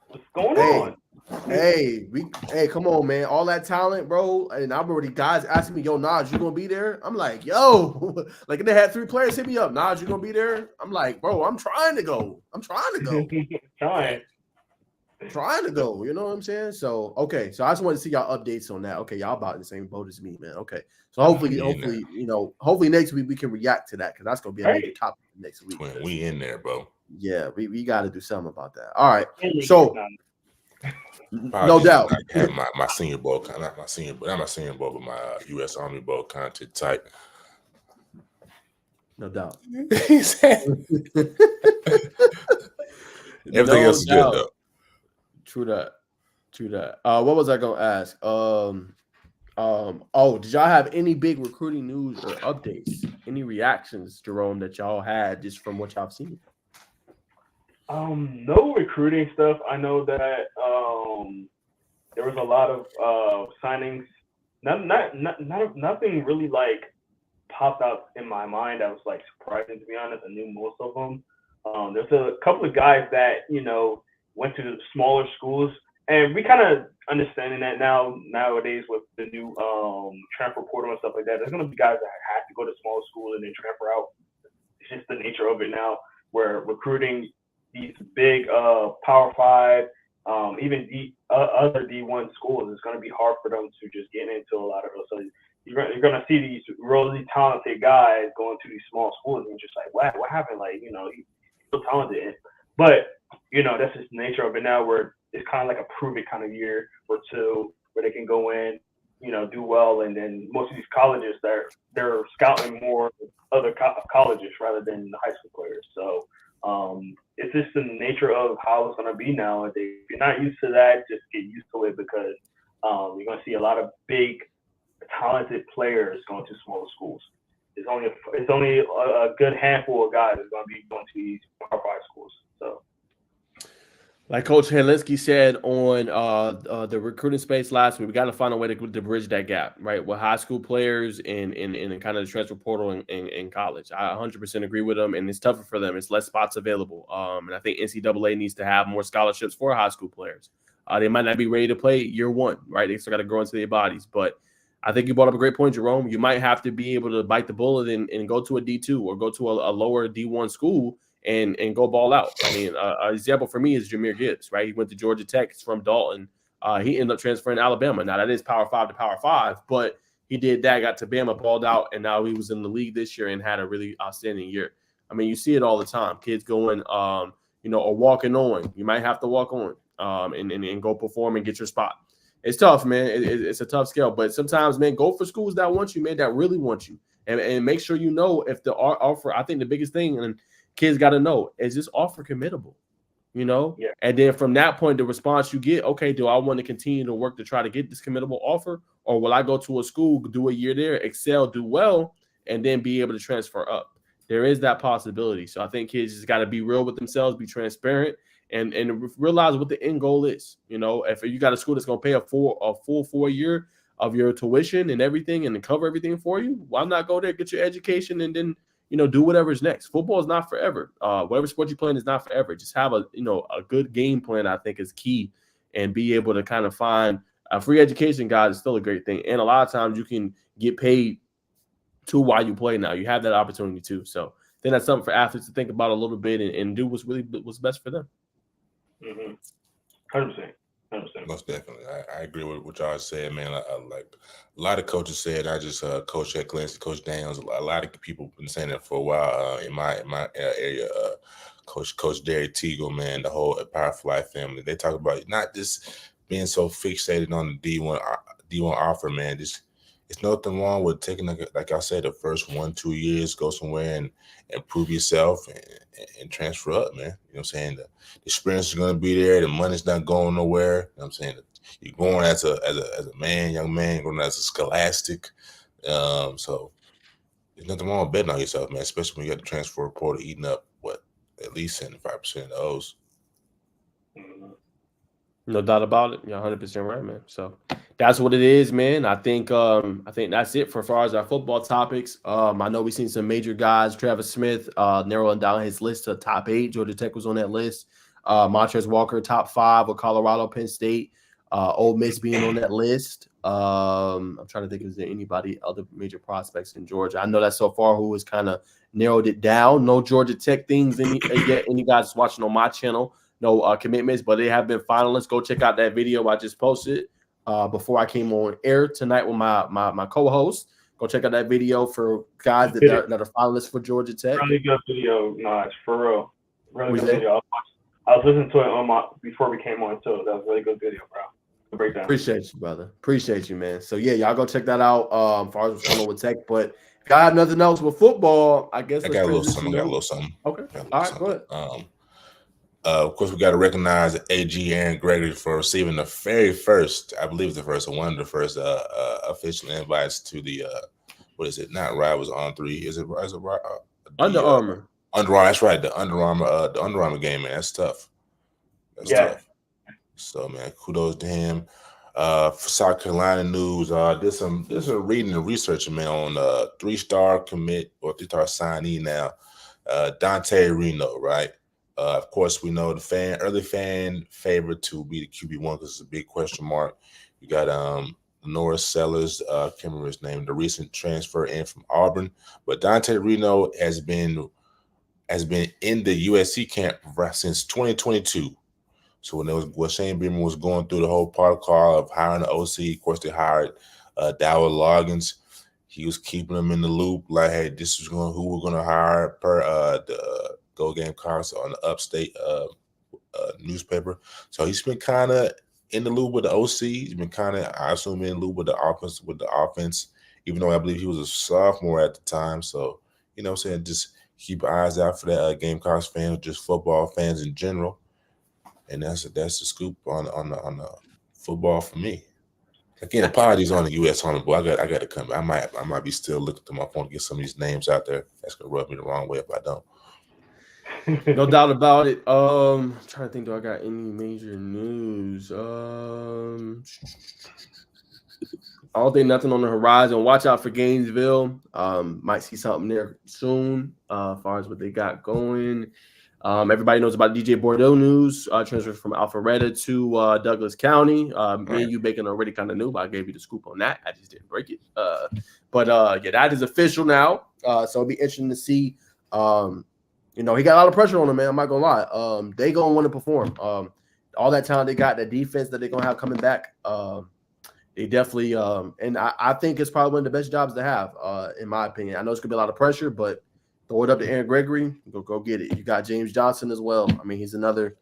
What's going on? Hey, come on, man. All that talent, bro. And I'm already guys asking me, yo, Nas, you gonna be there? I'm like, yo, like they had 3 players hit me up. Nas, you gonna be there? I'm like, bro, I'm trying to go. Trying to go, you know what I'm saying? So okay, so I just wanted to see y'all updates on that. Okay, y'all about in the same boat as me, man. Okay, so hopefully next week we can react to that because that's gonna be a major topic next week. We in there, bro. Yeah, we got to do something about that. All right, so no doubt, I have my Senior Bowl, not my Senior Bowl, but my U.S. Army Bowl content type. No doubt. Everything else is good though. True that. What was I gonna ask? Did y'all have any big recruiting news or updates? Any reactions, Jerome, that y'all had just from what y'all seen? No recruiting stuff. I know that there was a lot of signings. Nothing really like popped out in my mind that was like surprising, to be honest. I knew most of them. There's a couple of guys that went to smaller schools, and we kind of understanding that nowadays with the new transfer portal and stuff like that. There's gonna be guys that have to go to small school and then transfer out. It's just the nature of it now. Where recruiting these big Power 5, even other D1 schools, it's gonna be hard for them to just get into a lot of those. So you're gonna see these really talented guys going to these small schools, and you're just like, what happened? Like, he's so talented, but that's just the nature of it now, where it's kind of like a prove it kind of year or two, where they can go in, do well, and then most of these colleges they're scouting more other colleges rather than the high school players. So it's just the nature of how it's going to be nowadays. If you're not used to that, just get used to it, because you're going to see a lot of big, talented players going to smaller schools. It's only a good handful of guys that's going to be going to these Power 5 schools. So, like Coach Helinski said on the recruiting space last week, we got to find a way to bridge that gap, right, with high school players and kind of the transfer portal in college. I 100% agree with them, and it's tougher for them. It's less spots available, and I think NCAA needs to have more scholarships for high school players. They might not be ready to play year one, right? They still got to grow into their bodies, but I think you brought up a great point, Jerome. You might have to be able to bite the bullet and go to a D2 or go to a lower D1 school and go ball out. I mean, an example for me is Jahmyr Gibbs, right? He went to Georgia Tech. He's from Dalton. He ended up transferring to Alabama. Now, that is Power 5 to Power 5, but he did that, got to Bama, balled out, and now he was in the league this year and had a really outstanding year. I mean, you see it all the time. Kids going, or walking on. You might have to walk on and go perform and get your spot. It's tough, man. It's a tough scale. But sometimes, man, go for schools that want you, man, that really want you. And make sure you know if the offer, I think the biggest thing, and kids got to know, is this offer committable? Yeah. And then from that point, the response you get, okay, do I want to continue to work to try to get this committable offer? Or will I go to a school, do a year there, excel, do well, and then be able to transfer up? There is that possibility. So I think kids just got to be real with themselves, be transparent, and realize what the end goal is. If you got a school that's going to pay a full 4 year of your tuition and everything and cover everything for you, why not go there, get your education, and then do whatever's next. Football is not forever. Whatever sport you're playing is not forever. Just have a good game plan, I think, is key, and be able to kind of find a free education, guys, is still a great thing. And a lot of times you can get paid to while you play now. You have that opportunity too. So I think that's something for athletes to think about a little bit and do what's best for them. 100%. Most definitely. I agree with what y'all said, man. Like a lot of coaches said, not just Coach Clancy, Coach Daniels. A lot of people been saying that for a while in my area. Coach Derek Teagle, man, the whole Powerful Life family. They talk about not just being so fixated on the D1 offer, man. Just it's nothing wrong with taking, like I said, the first 1-2 years, go somewhere and prove yourself and transfer up, man. You know what I'm saying? The experience is going to be there. The money's not going nowhere. You know what I'm saying? You're going as a man, young man, going as a scholastic. So there's nothing wrong with betting on yourself, man, especially when you got the transfer portal eating up, at least 75% of those. No doubt about it. You're 100% right, man. So that's what it is, man. I think that's it for as far as our football topics. I know we've seen some major guys. Travis Smith narrowing down his list to top 8. Georgia Tech was on that list. Montrezl Walker top 5 with Colorado, Penn State. Ole Miss being on that list. I'm trying to think, is there anybody other major prospects in Georgia? I know that so far who has kind of narrowed it down. No Georgia Tech things yet. Any guys watching on my channel? No commitments, but they have been finalists. Go check out that video I just posted before I came on air tonight with my co-host. Go check out that video for guys that are finalists for Georgia Tech. Really good video, Notch, for real. Really good video. I was listening to it before we came on too. That was a really good video, bro. Good breakdown. Appreciate you, brother. Appreciate you, man. So yeah, y'all go check that out. As far as what's going on with Tech, but if y'all have nothing else with football, I guess I got a little something. Okay. All right, go ahead. Of course, we got to recognize AG Aaron Gregory for receiving the very first, I believe it's the first, one of the first official invites to the, what is it? Not Rivals on 3. Is it Under Armour? Under Armour, that's right. The Under Armour game, man. That's tough. That's tough. So, man, kudos to him. For South Carolina news, did some reading and researching, man, on 3-star commit or 3-star signee now, Dante Reno, right? Of course, we know the early fan favorite to be the QB1 because it's a big question mark. You got Norris Sellers, can't remember his name, the recent transfer in from Auburn. But Dante Reno has been in the USC camp since 2022. So when Shane Beamer was going through the whole protocol of hiring the OC, of course they hired Dowell Loggins. He was keeping them in the loop, like, hey, this is who we're gonna hire per the Go Gamecocks on the Upstate newspaper. So he's been kind of in the loop with the OC. He's been kind of, I assume, in the loop with the offense, even though I believe he was a sophomore at the time. So, you know what I'm saying, just keep eyes out for that Gamecocks fans, just football fans in general. And that's the scoop on the football for me. Again, apologies on the U.S. Honorable. I got to come. I might be still looking through my phone to get some of these names out there. That's gonna rub me the wrong way if I don't. No doubt about it. I'm trying to think, do I got any major news? I don't think nothing on the horizon. Watch out for Gainesville. Might see something there soon as far as what they got going. Everybody knows about DJ Bordeaux news. Transfer from Alpharetta to Douglas County. Me and you, Bacon, already kind of knew, but I gave you the scoop on that. I just didn't break it. But that is official now. So it'll be interesting to see. He got a lot of pressure on him, man. I'm not gonna lie. They gonna want to perform. All that talent they got, the defense that they're gonna have coming back. They definitely, and I think it's probably one of the best jobs to have, in my opinion. I know it's gonna be a lot of pressure, but throw it up to Aaron Gregory, go get it. You got James Johnson as well. I mean, he's another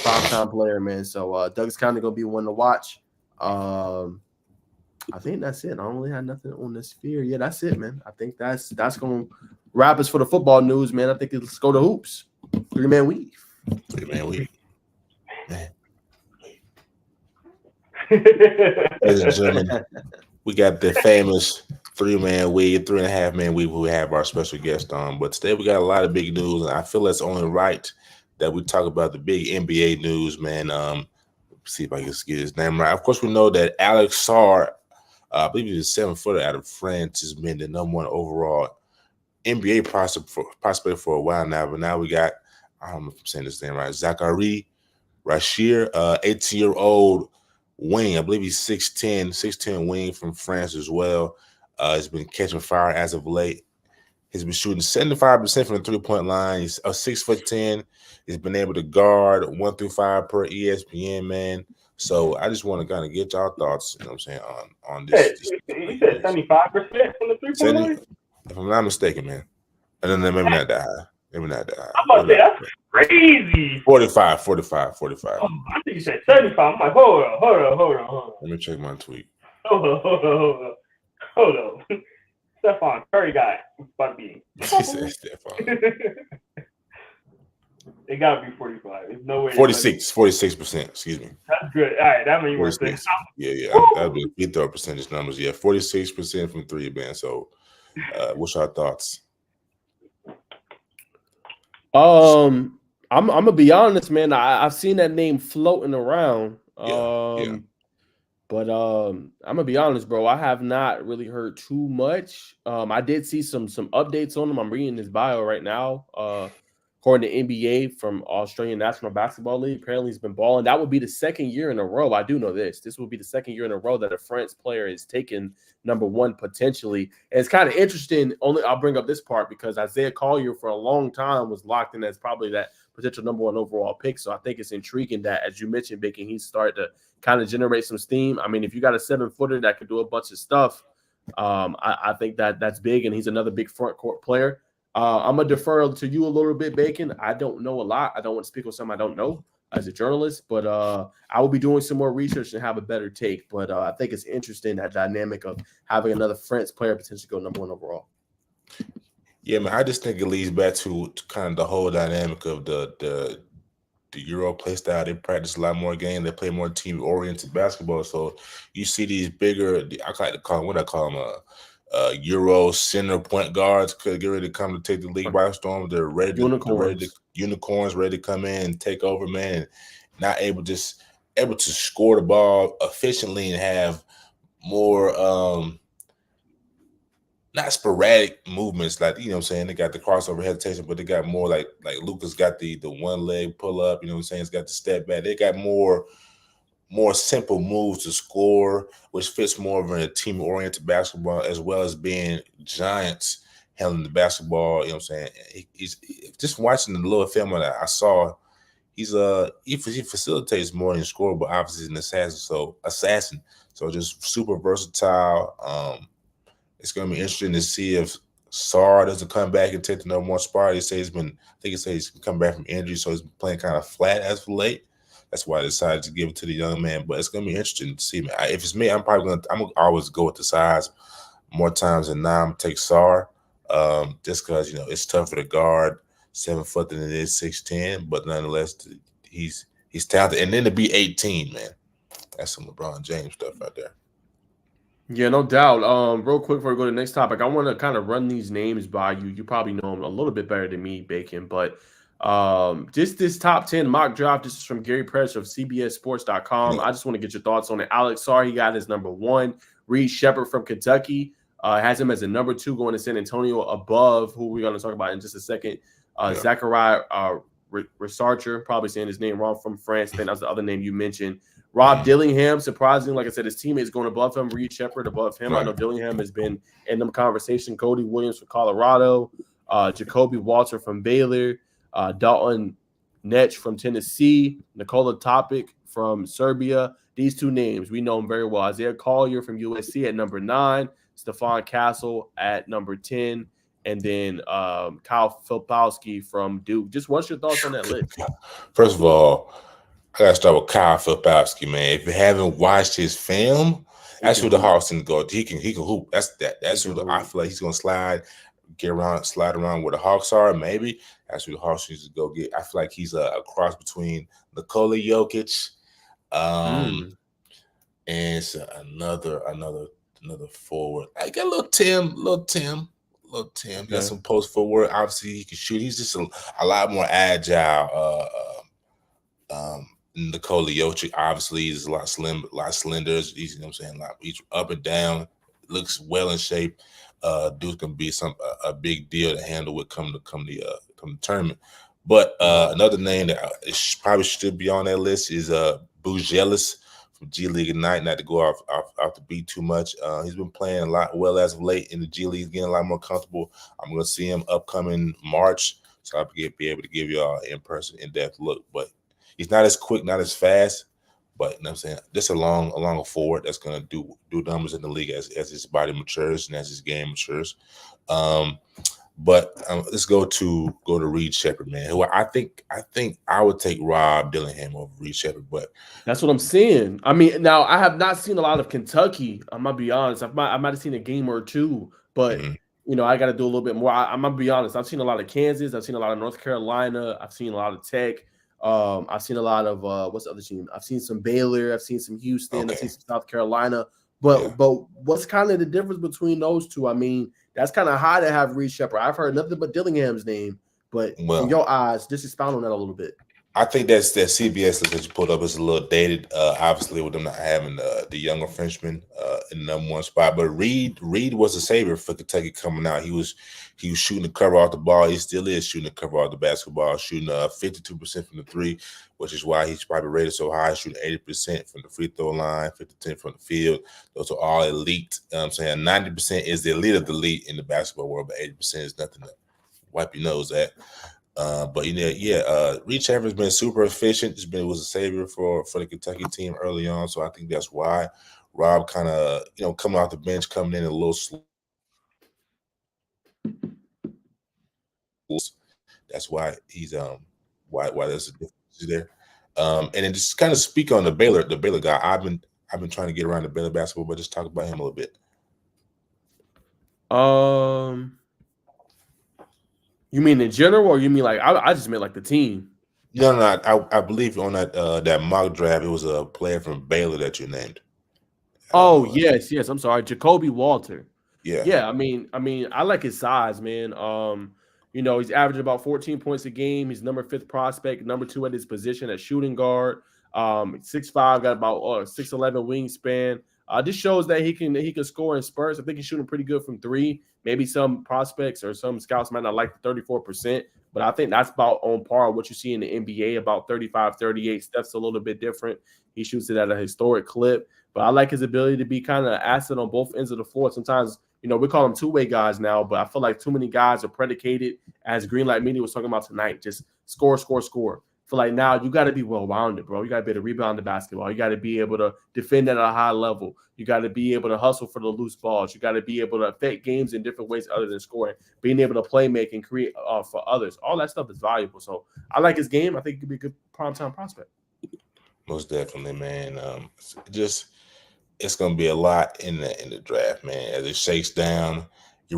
prime-time player, man. So Douglas County gonna be one to watch. I think that's it. I don't really have nothing on the sphere. Yeah, that's it, man. I think that's gonna wrap us for the football news, man. I think let's go to hoops. 3-man weave. 3-man weave. Man. Ladies and gentlemen, we got the famous 3-man weave, 3.5-man weave, who we have our special guest on. But today we got a lot of big news, and I feel it's only right that we talk about the big NBA news, man. See if I can get his name right. Of course, we know that Alex Sarr, I believe he's a 7-footer out of France, has been the #1 overall NBA prospect for a while now. But now we got, I don't know if I'm saying this name right, Zachary Rachir, 18-year-old wing. I believe he's 6'10", wing from France as well. He's been catching fire as of late. He's been shooting 75% from the 3-point line. He's 6'10". He's been able to guard 1 through 5 per ESPN, man. So I just want to kind of get y'all thoughts, you know what I'm saying, on this. You said 75% from the 3-point line? If I'm not mistaken, man. And then maybe not that high. Maybe not that high. I'm about to say that's crazy. 45. Oh, I think you said 75. I'm like, hold on. Let me check my tweet. Hold on. Stephon Curry guy about to be. He said Stephon. It gotta be 45. There's no way. 46%. Excuse me. That's good. All right, that means you were saying. Yeah. That'd be beat the percentage numbers. Yeah, 46% from 3, man. So, what's your thoughts? I'm gonna be honest, man. I've seen that name floating around. Yeah. But I'm gonna be honest, bro. I have not really heard too much. I did see some updates on him. I'm reading his bio right now. According to NBA from Australian National Basketball League, apparently he's been balling. That would be the second year in a row. I do know this. This will be the second year in a row that a France player is taken number 1 potentially. And it's kind of interesting. I'll bring up this part because Isaiah Collier for a long time was locked in as probably that potential number 1 overall pick. So I think it's intriguing that, as you mentioned, Bacon, he's started to kind of generate some steam. I mean, if you got a 7-footer that could do a bunch of stuff, I think that's big, and he's another big front court player. I'm going to defer to you a little bit, Bacon. I don't know a lot. I don't want to speak on something I don't know as a journalist, but I will be doing some more research and have a better take. But I think it's interesting, that dynamic of having another French player potentially go number 1 overall. Yeah, man, I just think it leads back to kind of the whole dynamic of the Euro play style. They practice a lot more games. They play more team-oriented basketball. So you see these bigger, I like to call them, what I call them, Euro center point guards could get ready to come to take the league by storm. They're ready unicorns ready to come in and take over, man. And not able to score the ball efficiently and have more not sporadic movements, like, you know what I'm saying, they got the crossover hesitation, but they got more like Luka's got the one leg pull up, you know what I'm saying, it's got the step back. They got more simple moves to score, which fits more of a team-oriented basketball, as well as being giants handling the basketball. You know what I'm saying? He's just watching the little film that I saw. He facilitates more than score, but obviously an assassin. So just super versatile. It's gonna be interesting to see if Sarr doesn't come back and take the number 1 spot. He's come back from injury, so he's been playing kind of flat as of late. That's why I decided to give it to the young man. But it's gonna be interesting to see. Man, if it's me, I'm gonna always go with the size more times than not. I'm gonna take Sarr, just because it's tougher to guard 7 foot than it is 6'10", but nonetheless he's talented. And then to be 18, man, that's some LeBron James stuff out there. Yeah, no doubt. Real quick before we go to the next topic, I want to kind of run these names by you. You probably know them a little bit better than me, Bacon, but just this top 10 mock draft. This is from Gary Press of CBSSports.com. I just want to get your thoughts on it. Alex Sarr, he got his number 1. Reed Shepard from Kentucky has him as a number 2 going to San Antonio, above who we're going to talk about in just a second. Zachariah Resarcher, probably saying his name wrong, from France. Then that's the other name you mentioned. Rob Dillingham, surprisingly, like I said, his teammates going above him. Reed Shepard above him. Right. I know Dillingham has been in them conversation. Cody Williams from Colorado, Jacoby Walter from Baylor, Dalton Netch from Tennessee, Nikola Topic from Serbia. These 2 names, we know them very well. Isaiah Collier from USC at number 9, Stephon Castle at number 10, and then Kyle Filipowski from Duke. Just what's your thoughts on that list? First of all, I gotta start with Kyle Filipowski, man. If you haven't watched his film, that's who the Hawks can go. He can hoop. That's who I feel like he's gonna slide around where the Hawks are. Maybe that's who the Hawks needs to go get. I feel like he's a cross between Nikola Jokic, and another forward. I got little Tim. Got some post forward. Obviously, he can shoot. He's just a lot more agile. Nikola Jokic, obviously, he's a lot slender. He's, you know what I'm saying, he's up and down, looks well in shape. Dude's gonna be a big deal to handle with come the tournament. But another name that probably should be on that list is Bugelis G League Ignite. Not to go off the beat too much. He's been playing a lot well as of late in the G League. He's getting a lot more comfortable. I'm going to see him upcoming March, so I'll be able to give y'all in person, in depth look. But he's not as quick, not as fast. But you know what I'm saying, just along a forward that's gonna do numbers in the league as his body matures and as his game matures. But let's go to Reed Shepherd, man. Who I think I would take Rob Dillingham over Reed Shepherd, but that's what I'm saying. I mean, now I have not seen a lot of Kentucky. I'm gonna be honest. I might have seen a game or two, but you know, I got to do a little bit more. I'm gonna be honest. I've seen a lot of Kansas. I've seen a lot of North Carolina. I've seen a lot of Tech. I've seen a lot of what's the other team? I've seen some Baylor. I've seen some Houston. Okay. I've seen some South Carolina. But what's kind of the difference between those two? I mean, that's kind of high to have Reed Shepherd. I've heard nothing but Dillingham's name. But in your eyes, just expound on that a little bit. I think that CBS list that you pulled up is a little dated, obviously, with them not having the younger Frenchman in the number one spot. But Reed was a savior for Kentucky coming out. He was shooting the cover off the ball. He still is shooting the cover off the basketball, shooting 52% from the three, which is why he's probably rated so high, shooting 80% from the free throw line, 50% from the field. Those are all elite. You know what I'm saying 90% is the elite of the elite in the basketball world, but 80% is nothing to wipe your nose at. But Reed Shepherd's been super efficient. Was a savior for the Kentucky team early on, so I think that's why Rob kind of coming off the bench, coming in a little slow. That's why he's why there's a difference there. And then just kind of speak on the Baylor guy. I've been trying to get around the Baylor basketball, but just talk about him a little bit. You mean in general, or you mean like I just meant like the team? No. I believe on that mock draft, it was a player from Baylor that you named. Oh yes. I'm sorry, Jacoby Walter. Yeah. I mean, I like his size, man. He's averaging about 14 points a game. He's number 5th prospect, number 2 at his position at shooting guard. 6'5", got about 6'11" wingspan. This shows that he can score in spurts. I think he's shooting pretty good from 3. Maybe some prospects or some scouts might not like the 34%, but I think that's about on par with what you see in the NBA, about 35, 38. Steph's a little bit different. He shoots it at a historic clip, but I like his ability to be kind of an asset on both ends of the floor. Sometimes, we call them two-way guys now, but I feel like too many guys are predicated, as Greenlight Media was talking about tonight, just score. I feel like now you got to be well-rounded, bro. You got to be able to rebound the basketball. You got to be able to defend at a high level. You got to be able to hustle for the loose balls. You got to be able to affect games in different ways other than scoring. Being able to play make and create for others. All that stuff is valuable. So I like his game. I think he could be a good primetime prospect. Most definitely, man. It's gonna be a lot in the draft, man. As it shakes down, I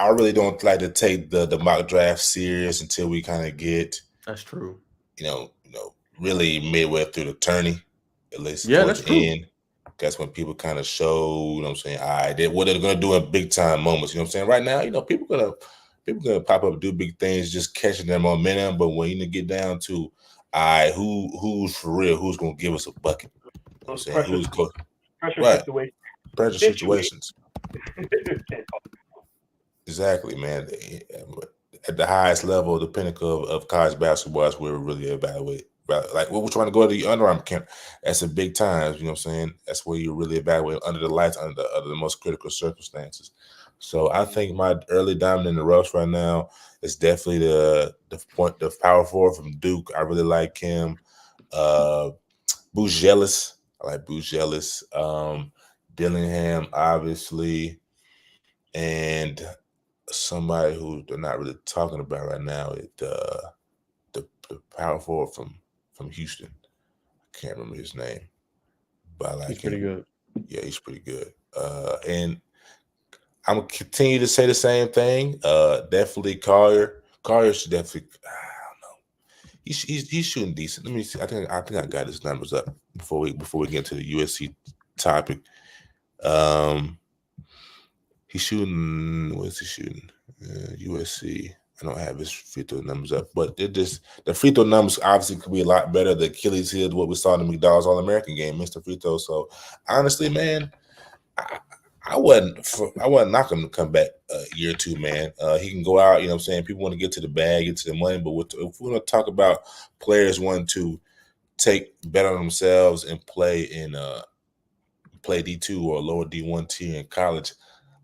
really don't like to take the mock draft serious until we kind of get. That's true. Really midway through the tourney, at least towards the end. That's when people kind of show, what I'm saying, what they're gonna do in big time moments. You know what I'm saying? Right now, people gonna pop up and do big things, just catching their momentum. But when you get down to who's for real, who's gonna give us a bucket? You know what I'm saying? Who's close? Pressure situations. Exactly, man. At the highest level, the pinnacle of college basketball, is where we really evaluate. Like, we're trying to go to the Under Armour camp. That's a big time. You know what I'm saying? That's where you really evaluate under the lights, under the most critical circumstances. So I think my early diamond in the rough right now is definitely the power forward from Duke. I really like him. Bujelis. I like Bujelis. Dillingham, obviously, and somebody who they're not really talking about right now is the power forward from Houston. I can't remember his name, but I like him. He's pretty good. Yeah, he's pretty good. And I'm gonna continue to say the same thing. Definitely Collier. Collier should definitely. I don't know. He's shooting decent. Let me see. I think I got his numbers up before we get to the USC topic. He's shooting. What is he shooting? USC. I don't have his free throw numbers up, but the free throw numbers obviously could be a lot better. The Achilles heel, what we saw in the McDonald's All-American game, missed the free throw. So honestly, man, I wasn't knocking him to come back a year or two, man. He can go out, you know what I'm saying? People want to get to the bag, get to the money, but if we want to talk about players wanting to bet on themselves and play D2 or lower D1 tier in college,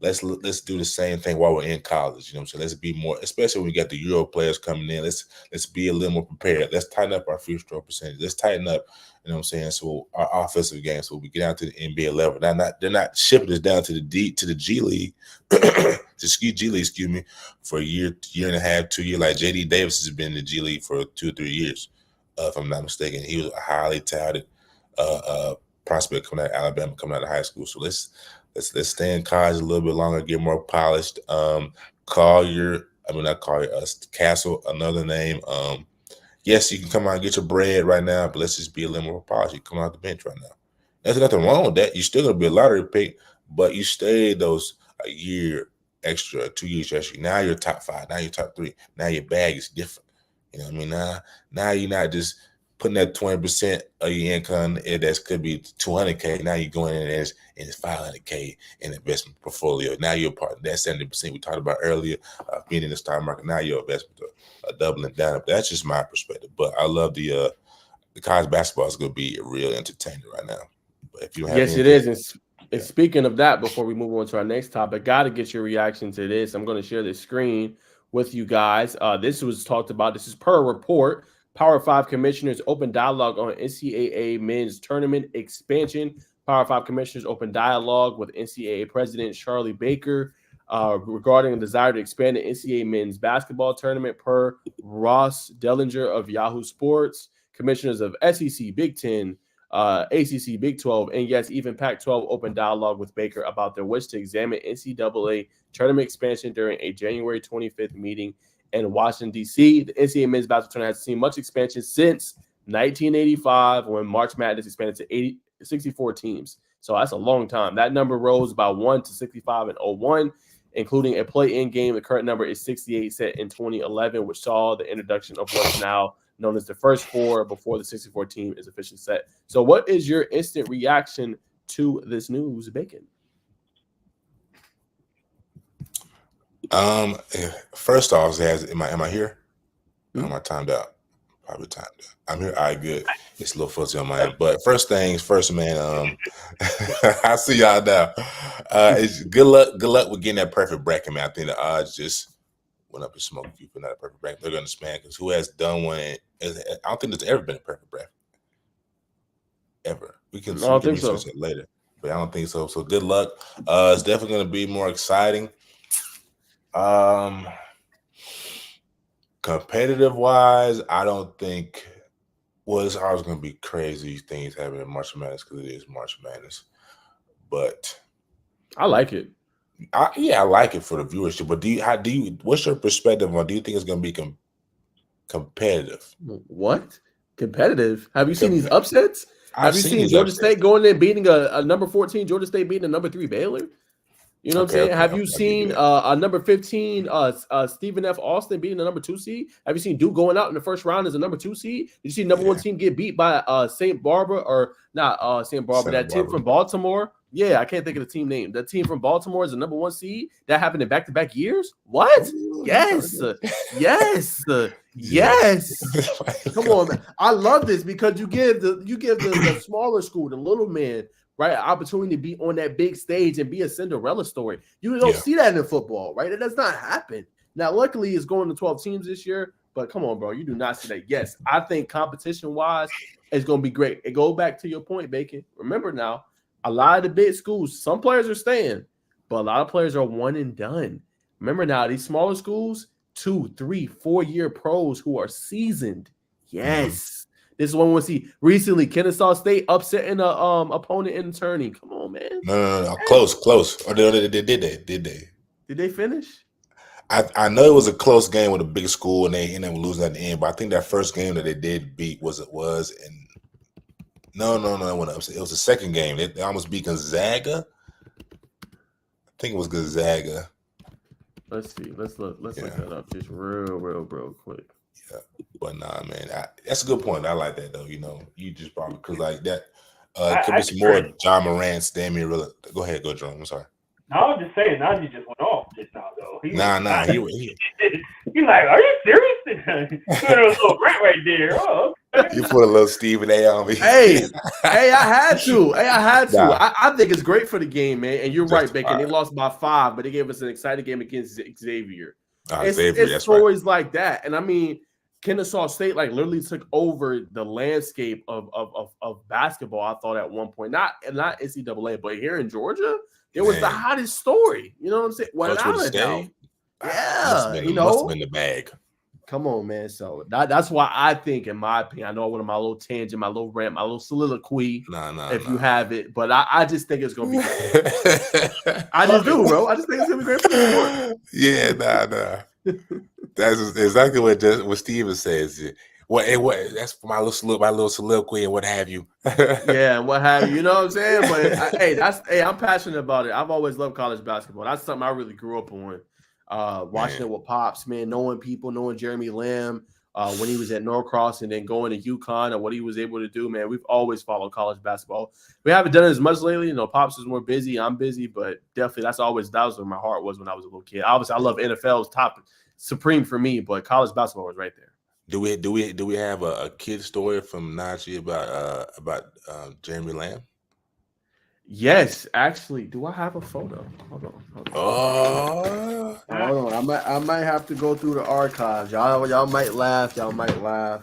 let's do the same thing while we're in college. You know what I'm saying? Let's be more, especially when we got the Euro players coming in. Let's be a little more prepared. Let's tighten up our free throw percentage. Let's tighten up, you know what I'm saying? So our offensive game, so we get down to the NBA level. They're not shipping us down to the G League, excuse me, for a year and a half, 2 years. Like JD Davis has been in the G League for 2 or 3 years, if I'm not mistaken. He was a highly touted prospect coming out of Alabama, coming out of high school. So let's stay in college a little bit longer, get more polished. Castle, another name. Yes, you can come out and get your bread right now, but let's just be a little more polished. You come out the bench right now. There's nothing wrong with that. You're still gonna be a lottery pick, but you stayed those a year extra, 2 years extra. Now you're top 5. Now you're top 3. Now your bag is different. You know what I mean? Now you're not just putting that 20% of your income that could be $200K. Now you're going in and it's $500K in investment portfolio. Now you're part of that 70% we talked about earlier, being in the stock market. Now your investment doubling down. That's just my perspective. But I love the college basketball is going to be a real entertainer right now. But if you have yes, it is. And speaking of that, before we move on to our next topic, got to get your reaction to this. I'm going to share this screen with you guys. This was talked about. This is per report. Power 5 commissioners open dialogue on NCAA men's tournament expansion. Power 5 commissioners open dialogue with NCAA president Charlie Baker regarding a desire to expand the NCAA men's basketball tournament, per Ross Dellinger of Yahoo Sports. Commissioners of SEC, Big Ten, ACC, Big 12, and yes, even Pac-12 open dialogue with Baker about their wish to examine NCAA tournament expansion during a January 25th meeting in Washington, D.C. The NCAA men's basketball tournament has seen much expansion since 1985, when March Madness expanded to 64 teams. So that's a long time. That number rose by 1 to 65 in 01, including a play-in game. The current number is 68, set in 2011, which saw the introduction of what's now known as the first 4 before the 64 team is officially set. So what is your instant reaction to this news, Bacon? First off, am I here? Am I timed out? Probably timed out. I'm here. All right, good. It's a little fuzzy on my end. But first things first, man. I see y'all now. It's good luck with getting that perfect bracket, man. I think the odds just went up in smoke if you put not a perfect bracket. They're gonna span, because who has done one? I don't think there's ever been a perfect bracket. Ever. We can research it later. But I don't think so. So good luck. It's definitely gonna be more exciting. Competitive wise, I don't think it's always going to be crazy things happening in March Madness, because it is March Madness. But I like it. I like it for the viewership. But what's your perspective on? Do you think it's going to be competitive? What? Competitive? Have you seen these upsets? Have you seen Georgia State going there beating a number 14 Georgia State beating a number 3 Baylor? You know what I'm saying? Have you seen a number 15 Stephen F. Austin beating the number 2 seed? Have you seen Duke going out in the first round as a number 2 seed? Did you see number 1 team get beat by St. Barbara, or not St. Barbara, that team from Baltimore? Yeah, I can't think of the team name. The team from Baltimore is the number 1 seed. That happened in back-to-back years? What? Yes. Yes. Yes. Come on, man. I love this, because you give the smaller school, the little man, right, opportunity to be on that big stage and be a Cinderella story. You don't see that in football, right? It does not happen. Now, luckily, it's going to 12 teams this year, but come on, bro. You do not see that. Yes, I think competition-wise, it's going to be great. It goes back to your point, Bacon. Remember now, a lot of the big schools, some players are staying, but a lot of players are one and done. Remember now, these smaller schools, 2, 3, 4-year pros who are seasoned. Yes. This is one we see recently. Kennesaw State upsetting a opponent in turning. Come on, man. No. Close. Or did they? Did they finish? I know it was a close game with a big school, and they ended up losing at the end. But I think that first game that they did beat it was the second game. They almost beat Gonzaga. I think it was Gonzaga. Let's see. Let's look that up just real quick. Yeah, but nah, man, that's a good point. I like that though. You know, you just probably because like that could be some more John Morant, Damian Lillard. Go ahead, go, Jerome. I'm sorry. No, I was just saying, Najee just went off just now though. Nah. He's like, are you serious? a little rant right there. Oh, okay. You put a little Stephen A on me. Hey, I had to. Nah. I think it's great for the game, man. And you're right, Bacon. They Justified. lost by 5, but they gave us an exciting game against Xavier. Xavier, It's that's right. stories like that. And I mean, Kennesaw State like literally took over the landscape of basketball. I thought at one point, not NCAA, but here in Georgia, it was the Man. hottest story. You know what I'm saying? Coach Without would a doubt. stay. Yeah, Must have been the bag. Come on, man. So that's why I think, in my opinion, I know I went on my little tangent, my little rant, my little soliloquy. If you have it, but I just think it's gonna be great. I just do, bro. I just think it's gonna be great for the sport. Yeah, nah. That's exactly what Steven says. What that's for my little soliloquy and what have you. Yeah, and what have you. You know what I'm saying? But I'm passionate about it. I've always loved college basketball. That's something I really grew up on. Watching it with Pops, man, knowing people, knowing Jeremy Lamb when he was at Norcross and then going to UConn and what he was able to do, man. We've always followed college basketball. We haven't done it as much lately. You know, Pops is more busy. I'm busy, but definitely that was where my heart was when I was a little kid. Obviously, I love NFL's top supreme for me, but college basketball was right there. Do we have a kid story from Najee about Jeremy Lamb? Yes, actually. Do I have a photo? Hold on. Oh, Hold on. I might have to go through the archives. Y'all might laugh. Don't. I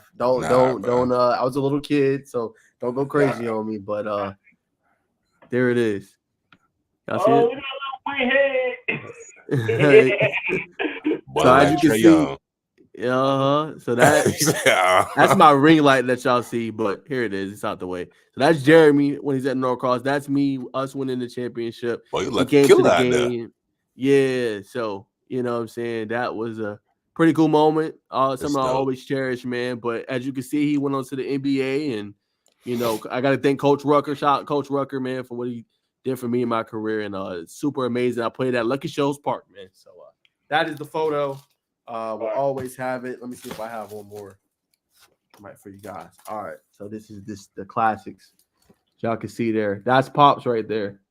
was a little kid, so don't go crazy on me. But there it is. Y'all see look at that little white it? head. So as you can see, so that's my ring light that y'all see, but here it is. It's out the way. So that's Jeremy when he's at Norcross. That's me, us winning the championship. Boy, you look came to the out game. There. Yeah, so you know what I'm saying? That was a pretty cool moment. Something I always cherish, man. But as you can see, he went on to the NBA, and you know, I gotta thank Coach Rucker. Shout out Coach Rucker, man, for what he did for me in my career, and it's super amazing. I played at Lucky Shoals Park, man. So that is the photo. We'll always have it. Let me see if I have one more for you guys. All right. So this is the classics. Y'all can see there. That's Pops right there.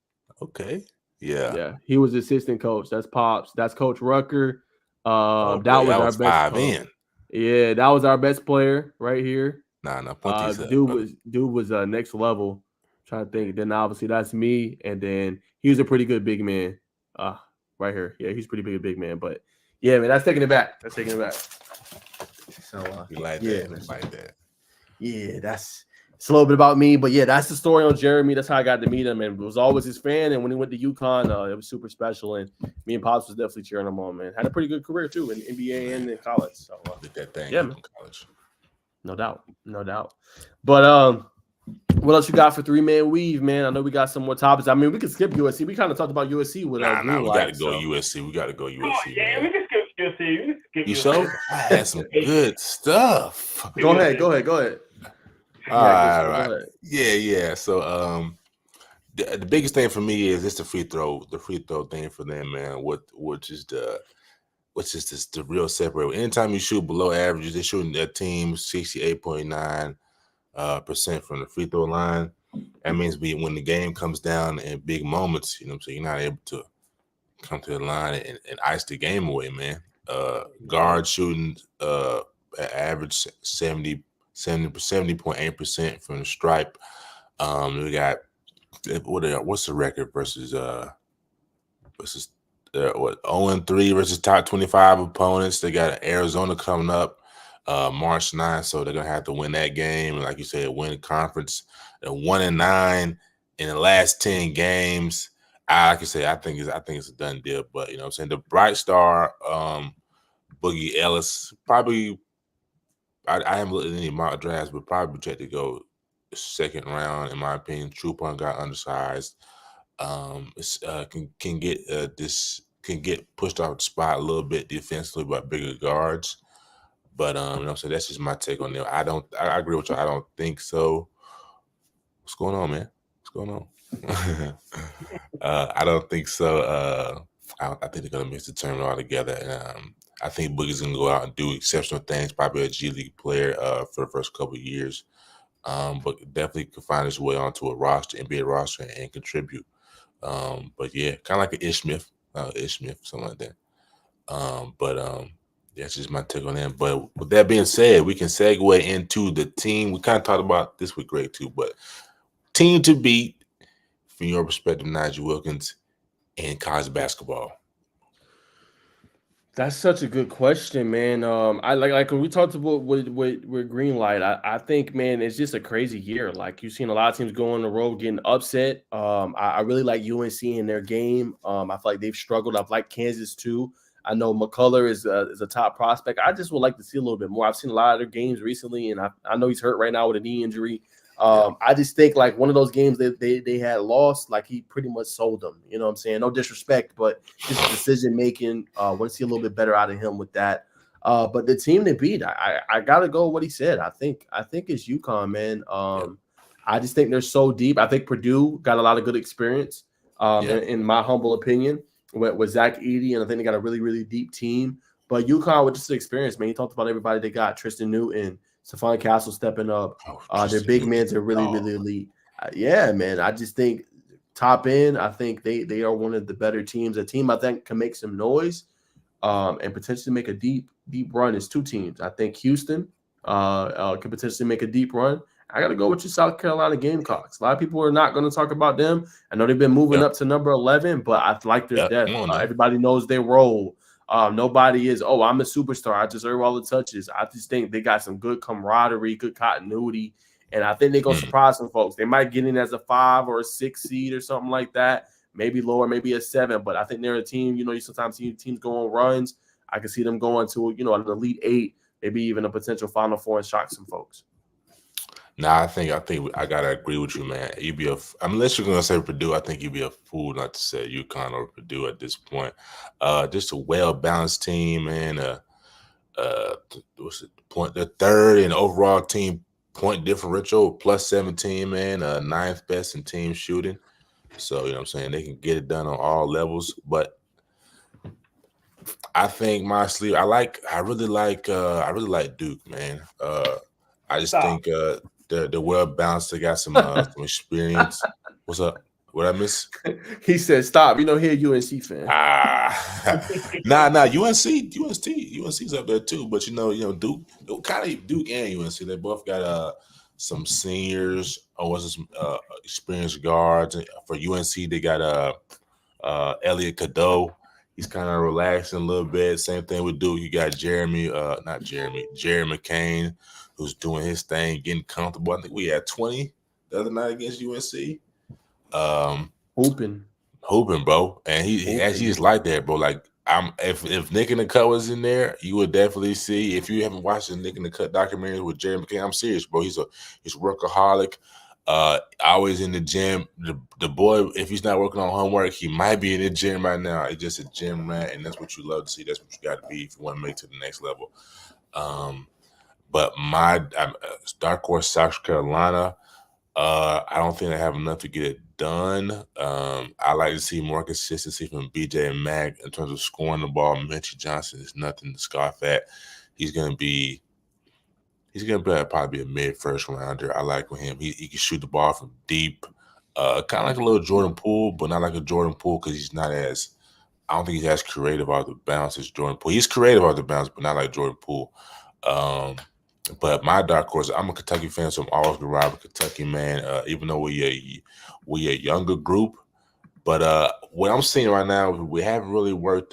Okay. Yeah. Yeah. He was assistant coach. That's Pops. That's Coach Rucker. That was our best player. Yeah, that was our best player right here. Dude was next level. I'm trying to think. Then obviously that's me. And then he was a pretty good big man. Right here. Yeah, he's pretty big man. But yeah, man, that's taking it back. So you like that? Yeah, like that. Yeah, it's a little bit about me, but yeah, that's the story on Jeremy. That's how I got to meet him, and was always his fan. And when he went to UConn, it was super special. And me and Pops was definitely cheering him on, man. Had a pretty good career too in NBA and in college. So did that thing in college. No doubt. But what else you got for 3-man weave, man? I know we got some more topics. I mean, we could skip USC. We kind of talked about USC with Greenlight. We got to go USC. We got to go USC. Oh, yeah, we can skip USC. You sure? I had some good stuff. Go ahead. All right. Yeah. So the biggest thing for me is it's the free throw thing for them, man. Which is the real separator. Anytime you shoot below averages, they're shooting their team 68.9% from the free throw line. That means when the game comes down in big moments, you know what I'm saying, you're not able to come to the line and ice the game away, man. Guard shooting average 70.8% from the stripe. We got what's the record versus 0-3 versus top 25 opponents. They got Arizona coming up March 9th, so they're gonna have to win that game. And like you said, win conference. They're 1-9 in the last 10 games. Like I say, I think it's a done deal. But you know what I'm saying, the bright star, Boogie Ellis, probably I haven't looked at any mock drafts, but probably projected to go second round in my opinion. True Point got undersized. Can get pushed off the spot a little bit defensively by bigger guards. But you know what I'm saying, that's just my take on it. I agree with you. I don't think so. What's going on, man? What's going on? I don't think so. I think they're gonna miss the tournament altogether. And I think Boogie's gonna go out and do exceptional things. Probably a G League player for the first couple of years, but definitely could find his way onto a roster, NBA roster, and contribute. But yeah, kind of like an Ish Smith, something like that. That's just my take on that. But with that being said, we can segue into the team. We kind of talked about this with Greg too, but team to beat from your perspective, Nigel Wilkins, in college basketball. That's such a good question, man. I like when we talked about with Greenlight. I think, man, it's just a crazy year. Like you've seen a lot of teams go on the road getting upset. I really like UNC in their game. I feel like they've struggled. I've liked Kansas too. I know McCullough is a top prospect. I just would like to see a little bit more. I've seen a lot of their games recently, and I know he's hurt right now with a knee injury. I just think like one of those games that they had lost, like he pretty much sold them. You know what I'm saying? No disrespect, but just decision making. Want to see a little bit better out of him with that. But the team to beat, I gotta go with what he said. I think it's UConn, man. I just think they're so deep. I think Purdue got a lot of good experience, in my humble opinion, with Zach Edey, and I think they got a really, really deep team. But UConn with just the experience, man. You talked about everybody they got: Tristan Newton, Stephon Castle stepping up. Their big men are really, really elite. Yeah, man. I just think top end, I think they are one of the better teams. A team I think can make some noise, and potentially make a deep run is two teams. I think Houston can potentially make a deep run. I got to go with you, South Carolina Gamecocks. A lot of people are not going to talk about them. I know they've been moving up to number 11, but I like their depth. Everybody knows their role. Nobody is, I'm a superstar. I deserve all the touches. I just think they got some good camaraderie, good continuity, and I think they're going to surprise some folks. They might get in as a 5 or a 6 seed or something like that, maybe lower, maybe a 7, but I think they're a team, you sometimes see teams go on runs. I can see them going to, an Elite 8, maybe even a potential Final 4 and shock some folks. Nah, I think I gotta agree with you, man. Unless you're gonna say Purdue, I think you'd be a fool not to say UConn or Purdue at this point. Just a well balanced team, man. What's the the third in overall team point differential, plus 17, man. Ninth best in team shooting. So you know what I'm saying, they can get it done on all levels. But I think my sleep, I really like Duke, man. I just think they're well balanced. They got some experience. What's up? What I miss? He said, "Stop." He a UNC fan. Nah. UNC's up there too. But Duke and UNC. They both got some seniors. Some experienced guards for UNC. They got Elliot Cadeau. He's kind of relaxing a little bit. Same thing with Duke. You got Jerry McCain, who's doing his thing, getting comfortable. I think we had 20 the other night against UNC. Hooping, bro. And he's like that, bro. Like if Nick in the Cut was in there, you would definitely see. If you haven't watched the Nick in the Cut documentary with Jerry McCain, I'm serious, bro. He's workaholic. Always in the gym. The boy, if he's not working on homework, he might be in the gym right now. It's just a gym rat, and that's what you love to see. That's what you got to be if you want to make it to the next level. But my dark horse, South Carolina, I don't think they have enough to get it done. I like to see more consistency from BJ and Mac in terms of scoring the ball. Mitchie Johnson is nothing to scoff at. He's gonna probably be a mid-first rounder. I like with him. He can shoot the ball from deep, kind of like a little Jordan Poole, but not like a Jordan Poole because he's not as. I don't think he's as creative out the bounce as Jordan Poole. He's creative out the bounce, but not like Jordan Poole. But my dark horse, I'm a Kentucky fan, so I'm always gonna ride with Kentucky, man. Even though we a younger group, but what I'm seeing right now, we haven't really worked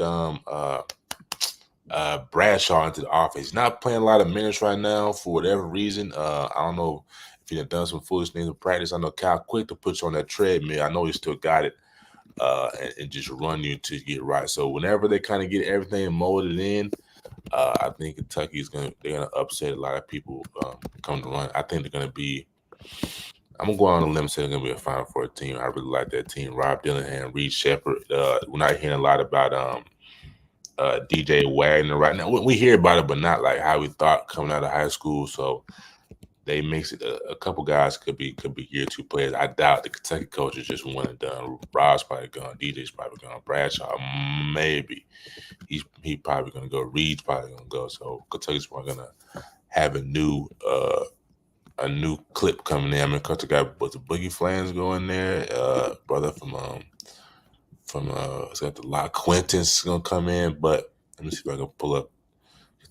Bradshaw into the offense. He's not playing a lot of minutes right now for whatever reason. I don't know if he done some foolish things in practice. I know Kyle quick to put you on that treadmill. I know he still got it, and just run you to get right. So whenever they kind of get everything molded in, I think Kentucky's they're gonna upset a lot of people come to run. I think they're gonna be. I'm gonna go on a limb and say they're gonna be a Final Four team. I really like that team. Rob Dillingham, Reed Shepherd. We're not hearing a lot about DJ Wagner right now. We hear about it, but not like how we thought coming out of high school. So they makes it a couple guys could be year 2 players. I doubt the Kentucky coach is just one and done. Rob's probably gone. DJ's probably gone. Bradshaw maybe. He's probably gonna go. Reed's probably gonna go. So Kentucky's probably gonna have a new clip coming in. I mean, Kentucky got the Boogie Flans going there. Brother from it's got the La Quintus gonna come in. But let me see if I can pull up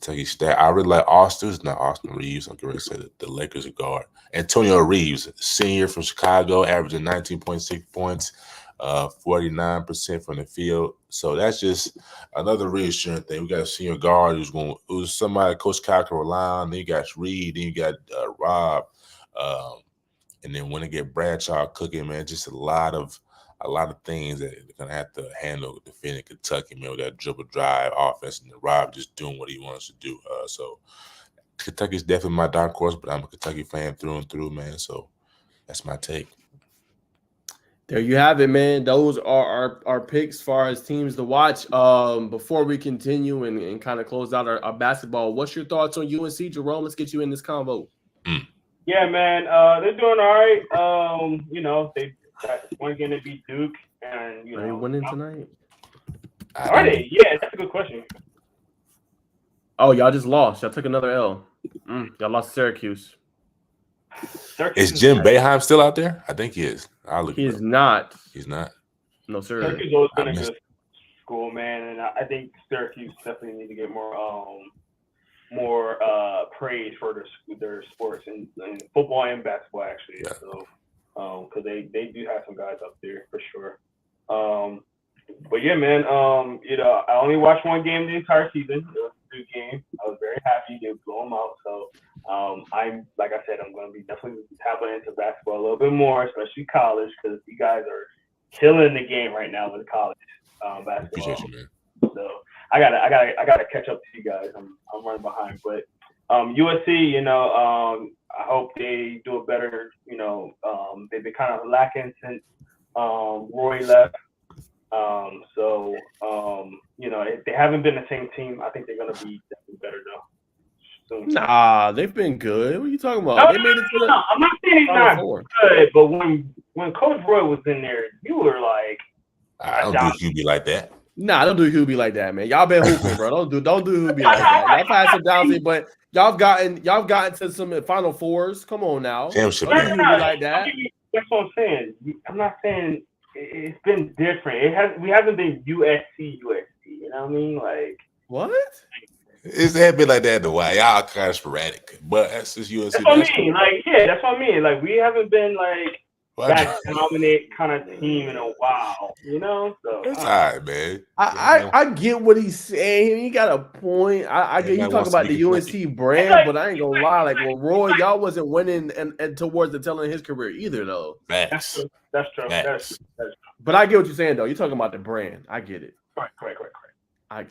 Kentucky stat. I really like Austin. It's not Austin Reeves. I'm going to say the Lakers guard. Antonio Reeves, senior from Chicago, averaging 19.6 points, 49% from the field. So that's just another reassuring thing. We got a senior guard who's somebody Coach Cal can rely on. Then you got Reed. Then you got Rob. And then when they get Bradshaw cooking, man, just a lot of things that they're gonna have to handle defending Kentucky, man, with that dribble drive offense and Rob just doing what he wants to do. So Kentucky's definitely my dark horse, but I'm a Kentucky fan through and through, man. So that's my take. There you have it, man. Those are our picks as far as teams to watch. Before we continue and kind of close out our basketball, what's your thoughts on UNC, Jerome? Let's get you in this convo. Yeah, man, they're doing all right. They got one game to beat Duke, and Are they winning tonight? Are they? Yeah, that's a good question. Oh, y'all just lost. Y'all took another L. Y'all lost to Syracuse. Is Jim Boeheim still out there? I think he is. He is not. He's not. No, sir. Syracuse always been a good school, man, and I think Syracuse definitely need to get more praise for their sports and football and basketball, actually. Yeah. So, because they do have some guys up there for sure. But yeah, man. I only watched one game the entire season. It was a good game. I was very happy they blew them out. So, I'm like I said, I'm going to be definitely tapping into basketball a little bit more, especially college, because you guys are killing the game right now with college basketball. Appreciate you, man. So I gotta catch up to you guys. I'm running behind, but USC, I hope they do a better. They've been kind of lacking since Roy left. If they haven't been the same team, I think they're gonna be definitely better though. Soon. Nah, they've been good. What are you talking about? They made it to the I'm not saying he's not good, but when Coach Roy was in there, you were like, I don't do QB like that. Nah, don't do Hubie like that, man. Y'all been hooping, bro. Don't do Hubie like that. Y'all had some downs, but y'all gotten to some Final Fours. Come on now. Don't do Hubie like that. That's what I'm saying. I'm not saying it's been different. We haven't been USC. You know what I mean? Like what? It had been like that in a while. Y'all kind of sporadic, but that's just USC. That's what I mean. That's what I mean. Like we haven't been like that dominant kind of team in a while, So it's all right, man. I get what he's saying. He got a point. I get you talking about the UNC brand, but I ain't gonna lie. Like Roy, y'all wasn't winning and towards the tail end of his career either, though. That's true. That's true. But I get what you're saying, though. You're talking about the brand. I get it. Correct.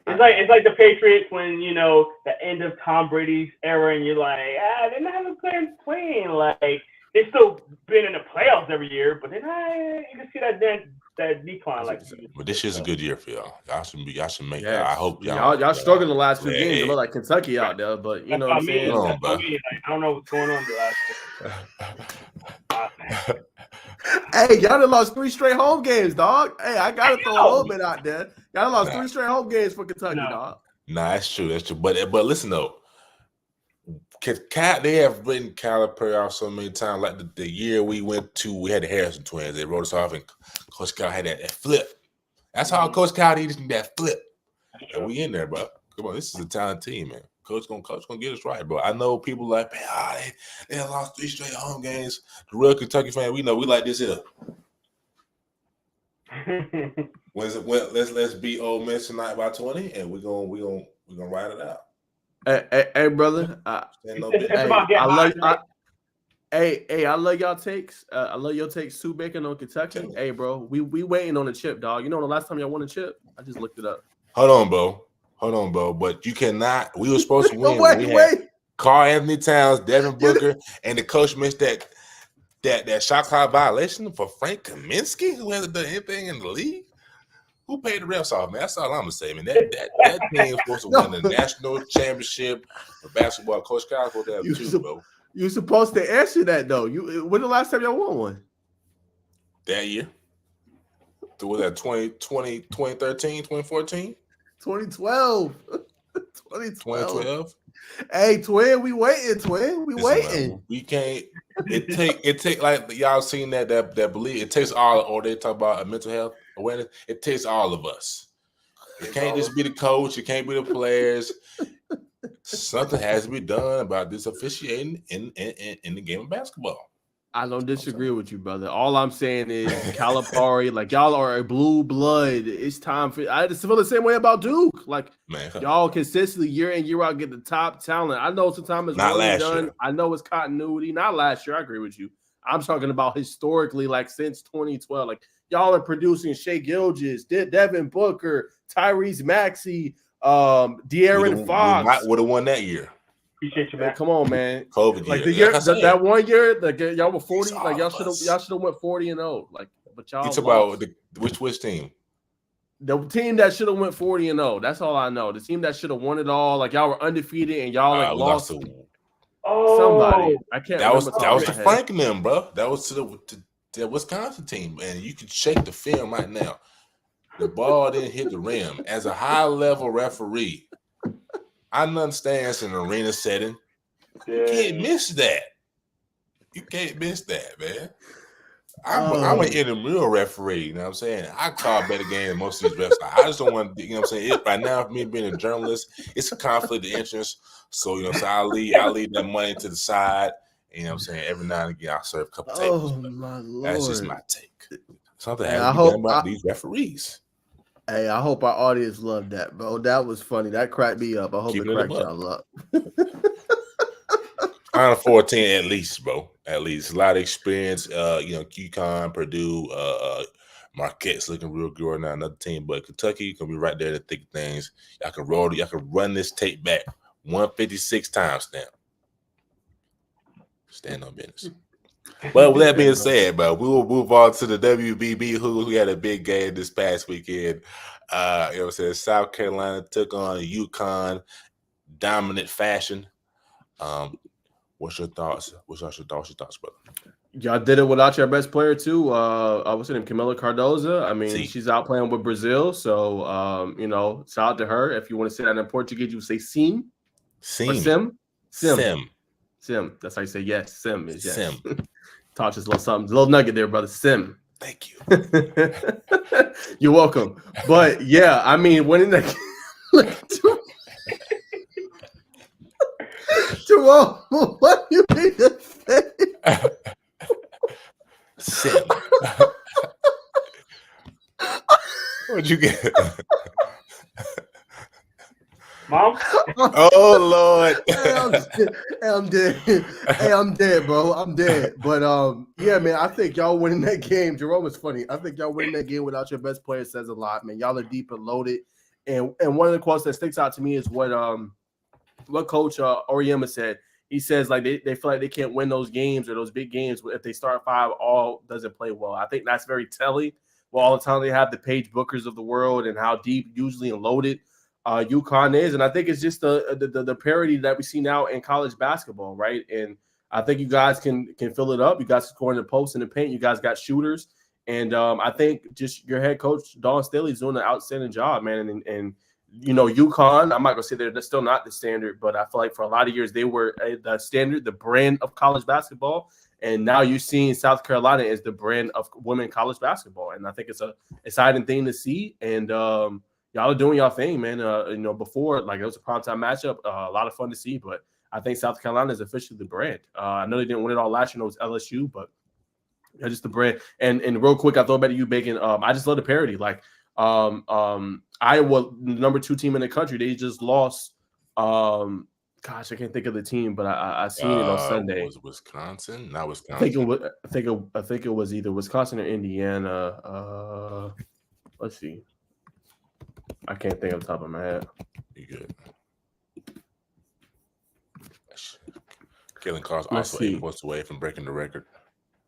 It's like the Patriots when the end of Tom Brady's era, and you're like, they're not even playing like they've still been in the playoffs every year, but then you can see that decline. But this year's a good year for y'all. Y'all should make that. I hope y'all struggled the last 2 games. It look like Kentucky out there, but you know what I'm saying. I don't know what's going on the last. Hey, y'all done lost 3 straight home games, dog. Hey, I gotta throw a little bit out there. Y'all lost 3 straight home games for Kentucky, dog. Nah, that's true. But listen though, they have written Calipari off so many times. Like the year we had the Harrison twins. They wrote us off, and Coach Cal had that flip. That's how Coach Cal needed that flip. And we in there, bro. Come on, this is a talented team, man. Coach gonna get us right, bro. I know people like, man, they lost 3 straight home games. The real Kentucky fan, we know we like this here. Let's beat Ole Miss tonight by 20, and we're gonna ride it out. Hey, brother. I love y'all takes. I love your takes too, Bacon on Kentucky. Hey, bro, we waiting on a chip, dog. You know the last time y'all won a chip? I just looked it up. Hold on, bro. But you cannot. We were supposed to win. Wait. Carl Anthony Towns, Devin Booker, and the coach missed that shot clock violation for Frank Kaminsky, who hasn't done anything in the league. Who paid the refs off, man? That's all I'm gonna say, man. That team was supposed to win the national championship for basketball. Coach Kyle supposed to have 2, bro. You're supposed to answer that though. When the last time y'all won one? That year. Was that 2013, 2014? 2012. 2012. Hey, twin, we waiting, twin. We waiting. Man, we can't. It take like y'all seen that belief. It takes all. Or they talk about mental health awareness. It takes all of us. It can't just be the coach. It can't be the players. Something has to be done about this officiating in the game of basketball. I don't disagree with you, brother. All I'm saying is Calipari, like y'all are a blue blood. It's time for. I just feel the same way about Duke. Like Man, y'all consistently year in year out get the top talent. I know sometimes it's Not one and last done. year. I know it's continuity. Not last year. I agree with you. I'm talking about historically, like since 2012. Like y'all are producing Shea Gilgeous, Devin Booker, Tyrese Maxey, De'Aaron Fox. Would have won that year. Appreciate you, Man, man. come on, man. COVID Like year. the year, Like I said, that 1 year, like y'all were 40. It's Like all y'all of should us. have went 40-0. Like, but y'all You talk lost. about which team? The team that should have went 40-0. That's all I know. The team that should have won it all. Like y'all were undefeated and y'all like We lost to somebody. I can't that was remember. that was the top of my head. Frank and them, bro. That was to the Wisconsin team, and you can check the film right now. The ball didn't hit the rim. As a high level referee, I understand it's an arena setting. You can't miss that. You can't miss that, man. I'm an intramural referee, you know what I'm saying? I call better games than most of these refs. I just don't want to, you know what I'm saying? Right now, for me being a journalist, it's a conflict of interest. So, you know, so I'll leave that money to the side. You know what I'm saying? Every now and again, I'll serve a couple tables. Oh my Lord. That's just my take. Something Hey, has I to be done hope- about these referees. Hey, I hope our audience loved that, bro. That was funny. That cracked me up. I hope Keep it it cracked up. y'all up. Final 14 at least, bro. At least a lot of experience. You know, UConn, Purdue, Marquette's looking real good right now. Another team, but Kentucky gonna be right there to thick things. Y'all can y'all can run this tape back 156 timestamp. Stand on business. But with that being said, bro, we will move on to the WBB. Who had a big game this past weekend. You know what I'm saying? South Carolina took on UConn, dominant fashion. What's your thoughts? What's your thoughts, brother? Y'all did it without your best player too. What's her name? Camila Cardoza. I mean, she's out playing with Brazil, so you know, shout out to her. If you want to say that in Portuguese, you say sim. Sim. That's how you say yes. Sim is yes. Sim. Taught us a little something, a little nugget there, brother. Sim. Thank you. You're welcome. But yeah, I mean, winning that Jerome, what do you mean to say? Sim. What'd you get? Mom? Oh Lord. I'm dead. Hey, I'm dead, bro. I'm dead. But yeah, man, I think y'all winning that game. Jerome is funny. I think y'all winning that game without your best player says a lot, man. Y'all are deep and loaded. And one of the quotes that sticks out to me is what Coach Oriema said. He says like they feel like they can't win those games or those big games if they start five all doesn't play well. I think that's very telling. Well, all the time they have the Paige Bookers of the world and how deep usually and loaded UConn is, and I think it's just the parity that we see now in college basketball, right? And I think you guys can fill it up. You guys score in the post and the paint. You guys got shooters, and I think just your head coach Dawn Staley is doing an outstanding job, man. And you know, UConn, I'm not gonna say they're still not the standard, but I feel like for a lot of years they were the standard, the brand of college basketball. And now you're seeing South Carolina as the brand of women college basketball, and I think it's a exciting thing to see. And y'all are doing y'all thing, man. You know, before like it was a primetime matchup, a lot of fun to see. But I think South Carolina is officially the brand. I know they didn't win it all last year; it was LSU, but just the brand. And real quick, I throw it back to you, Bacon. I just love the parity. Like Iowa, number 2 team in the country, they just lost. Gosh, I can't think of the team, but I seen it on Sunday. Was Wisconsin? Not Wisconsin. I think it was either Wisconsin or Indiana. Let's see. I can't think of the top of my head. You good? Kaylin Carr's also 8 points away from breaking the record.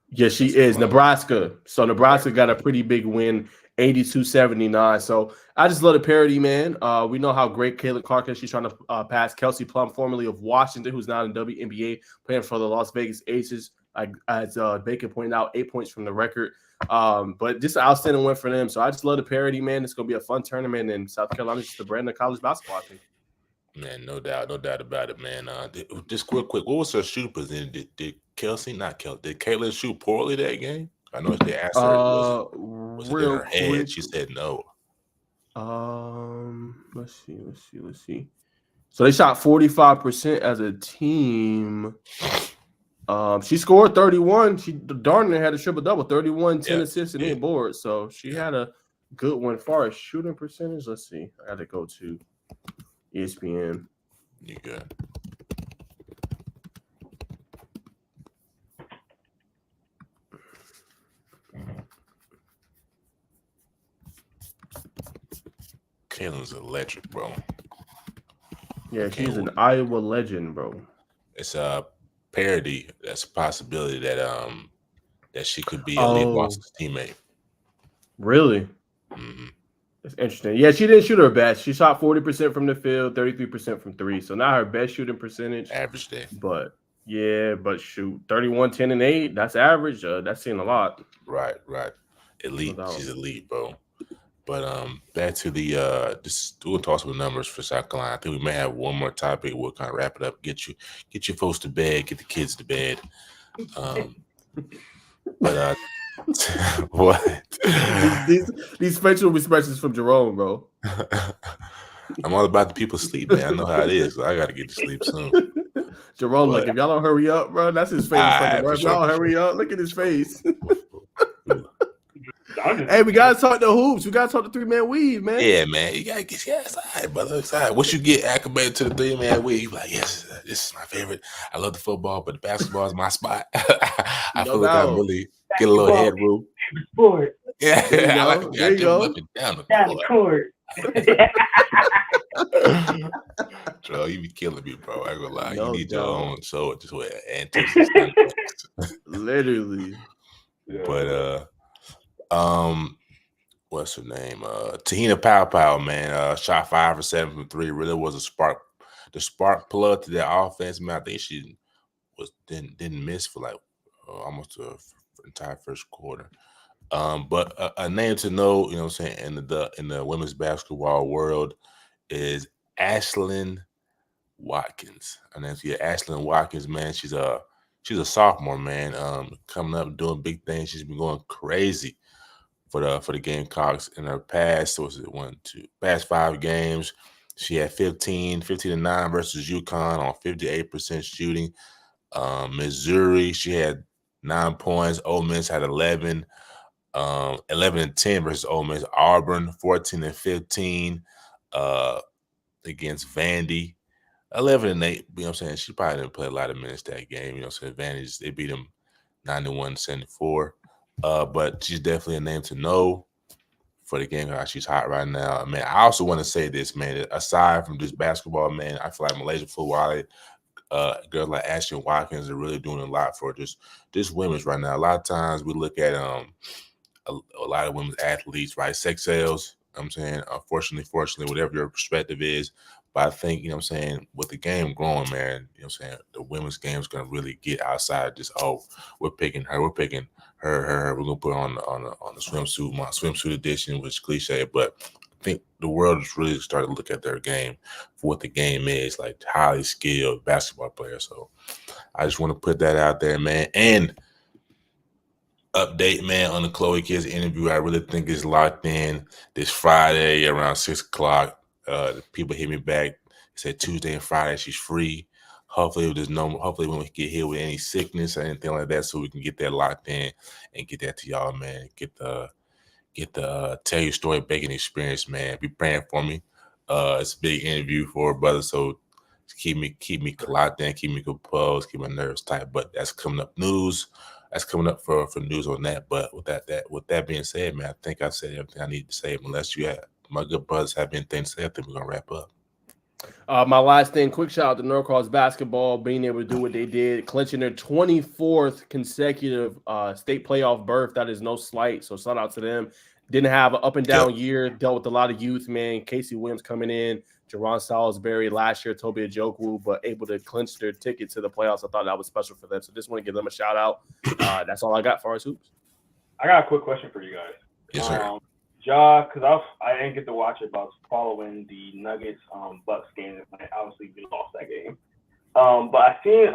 Yeah, she is. Nebraska. So Nebraska got a pretty big win, 82-79. So I just love the parity, man. We know how great Caitlin Clark is. She's trying to pass Kelsey Plum, formerly of Washington, who's now in WNBA, playing for the Las Vegas Aces. As Bacon pointed out, 8 points from the record. But just an outstanding win for them. So I just love the parity, man. It's going to be a fun tournament, and South Carolina is just the brand of college basketball, I think. Man, no doubt about it, man. Just real quick, what was her shooting percentage? Did Caitlin shoot poorly that game? I know they asked her, was it in her head? Quick. She said no. Let's see. So they shot 45% as a team. She scored 31. She darn near had a triple double, 31, 10 assists, and 8 boards. So she had a good one. As far as shooting percentage, let's see. I had to go to ESPN. You good? Kaylin's electric, bro. Yeah, she's an Iowa legend, bro. It's a parody. That's a possibility that that she could be a Lee Boston's teammate. Really? Mm-hmm. That's interesting. Yeah, she didn't shoot her best. She shot 40% from the field, 33% from three. So not her best shooting percentage. Average day. But shoot, 31, 10, and 8. That's average. That's seen a lot. Right. Elite. She's elite, bro. But back to the we'll toss some numbers for South Carolina. I think we may have one more topic. We'll kind of wrap it up. Get your folks to bed. Get the kids to bed. But what? These facial expressions from Jerome, bro. I'm all about the people's sleep, man. I know how it is. So I got to get to sleep soon. Jerome, look, if y'all don't hurry up, bro, that's his face. If y'all don't hurry up, look at his face. Hey, we gotta talk the hoops. We gotta talk the 3-man weave, man. Yeah, man. You gotta get outside, brother. Outside. Once you get acclimated to the 3-man weave, you like, yes, this is my favorite. I love the football, but the basketball is my spot. I feel like I really get a little headroom. Yeah, there you go. There you go. Up and down the court. Bro, you be killing me, bro. I ain't gonna lie. You need your own show just with antics. Literally. Yeah. But what's her name? Tahina Pow, man. Shot 5 for 7 from 3. Really was a spark. The spark plug to that offense, man. I think she didn't miss for like almost the entire first quarter. But a name to know, you know what I'm saying, in the women's basketball world is Ashlyn Watkins. And that's Ashlyn Watkins, man. She's a sophomore, man. Coming up doing big things. She's been going crazy for the Gamecocks in her past. Past 5 games. She had 15-9 versus UConn on 58% shooting. Missouri, she had 9 points. Ole Miss had 11. 11-10 versus Ole Miss. Auburn 14-15 against Vandy. 11-8. You know what I'm saying? She probably didn't play a lot of minutes that game. You know what I'm saying? Vandy, they beat them 91-74. But she's definitely a name to know for the game. She's hot right now. Man, I also want to say this, man. Aside from just basketball, man, I feel like Malaysia football, girls like Ashlyn Watkins are really doing a lot for just women's right now. A lot of times we look at a lot of women's athletes, right? Sex sells. You know what I'm saying, fortunately, whatever your perspective is. But I think, you know what I'm saying, with the game growing, man, you know what I'm saying, the women's game is going to really get outside just, we're picking her. We're going to put her on the swimsuit, my swimsuit edition, which is cliche. But I think the world is really starting to look at their game for what the game is, like highly skilled basketball players. So I just want to put that out there, man. And update, man, on the Chloe Kids interview. I really think it's locked in this Friday around 6 o'clock. The people hit me back. They said Tuesday and Friday she's free. Hopefully we won't get hit with any sickness or anything like that, so we can get that locked in and get that to y'all, man. Get the Tell Your Story Baking experience, man. Be praying for me. It's a big interview for a brother, so keep me locked in, keep me composed, keep my nerves tight. But that's coming up news. That's coming up for news on that. But with that being said, man, I think I said everything I need to say. Unless you have my good brothers have anything to say, I think we're gonna wrap up. My last thing, quick shout out to Norcross basketball being able to do what they did, clinching their 24th consecutive state playoff berth. That is no slight. So shout out to them. Didn't have an up and down year. Dealt with a lot of youth, man. Casey Williams coming in, Jerron Salisbury last year, Toby Ojokwu, but able to clinch their ticket to the playoffs. I thought that was special for them. So just want to give them a shout out. That's all I got for our hoops. I got a quick question for you guys. Yes, sir. Ja, because I didn't get to watch it, but I was following the Nuggets Bucks game. Obviously, we lost that game. But I seen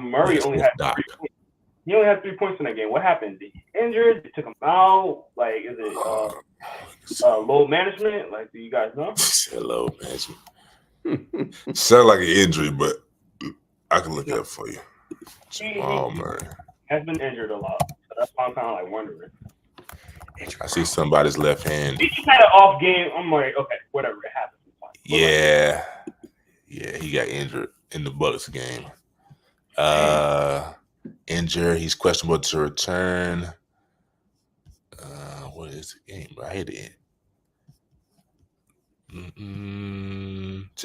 Murray only had 3 points. He only had 3 points in that game. What happened? Did he injured? They took him out? Like, is it low management? Like, do you guys know? Low management. Sound like an injury, but I can look it up for you. Jamal Murray has been injured a lot, so that's why I'm kind of like wondering. I see somebody's left hand. He just had an off game. I'm like, okay, whatever, it happens. Yeah, he got injured in the Bucks game. Injured. He's questionable to return. What is the game? I hate it.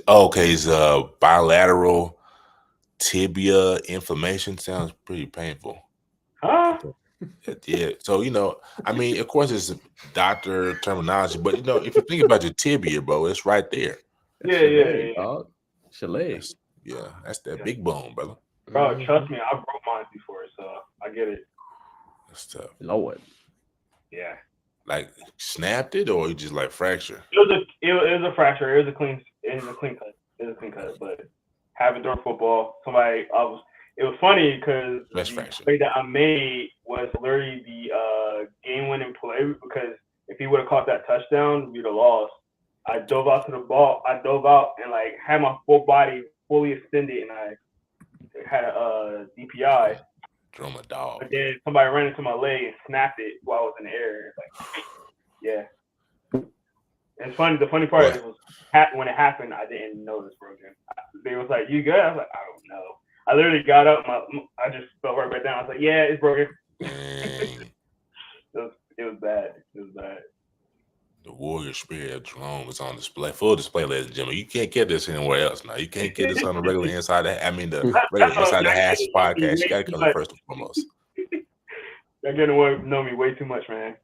Okay, he's bilateral tibia inflammation. Sounds pretty painful. Huh? Yeah. So, I mean, of course, it's doctor terminology, but, if you think about your tibia, bro, it's right there. Yeah. Chalet. Yeah, that's that big bone, brother. Bro, trust me, I broke mine before, so I get it. That's tough. Lord. Yeah. Like snapped it, or you just like fracture? It was a fracture. It was a clean cut. But having during football, it was funny because the play that I made was literally the game-winning play, because if he would have caught that touchdown, we'd have lost. I dove out to the ball. I dove out and like had my full body fully extended, and I had a DPI. Drum a dog. But then somebody ran into my leg and snapped it while I was in the air. It's like, yeah. And it's funny. The funny part was when it happened, I didn't know this broken. They was like, "You good?" I was like, "I don't know." I literally got up. I just fell right back down. I was like, "Yeah, it's broken." It was bad. It was bad. The warrior spirit of Jerome is on display, full display, ladies and gentlemen. You can't get this anywhere else now. You can't get this on the regular Inside the regular Inside the Hash podcast. You got to come first and foremost. Y'all getting to know me way too much, man.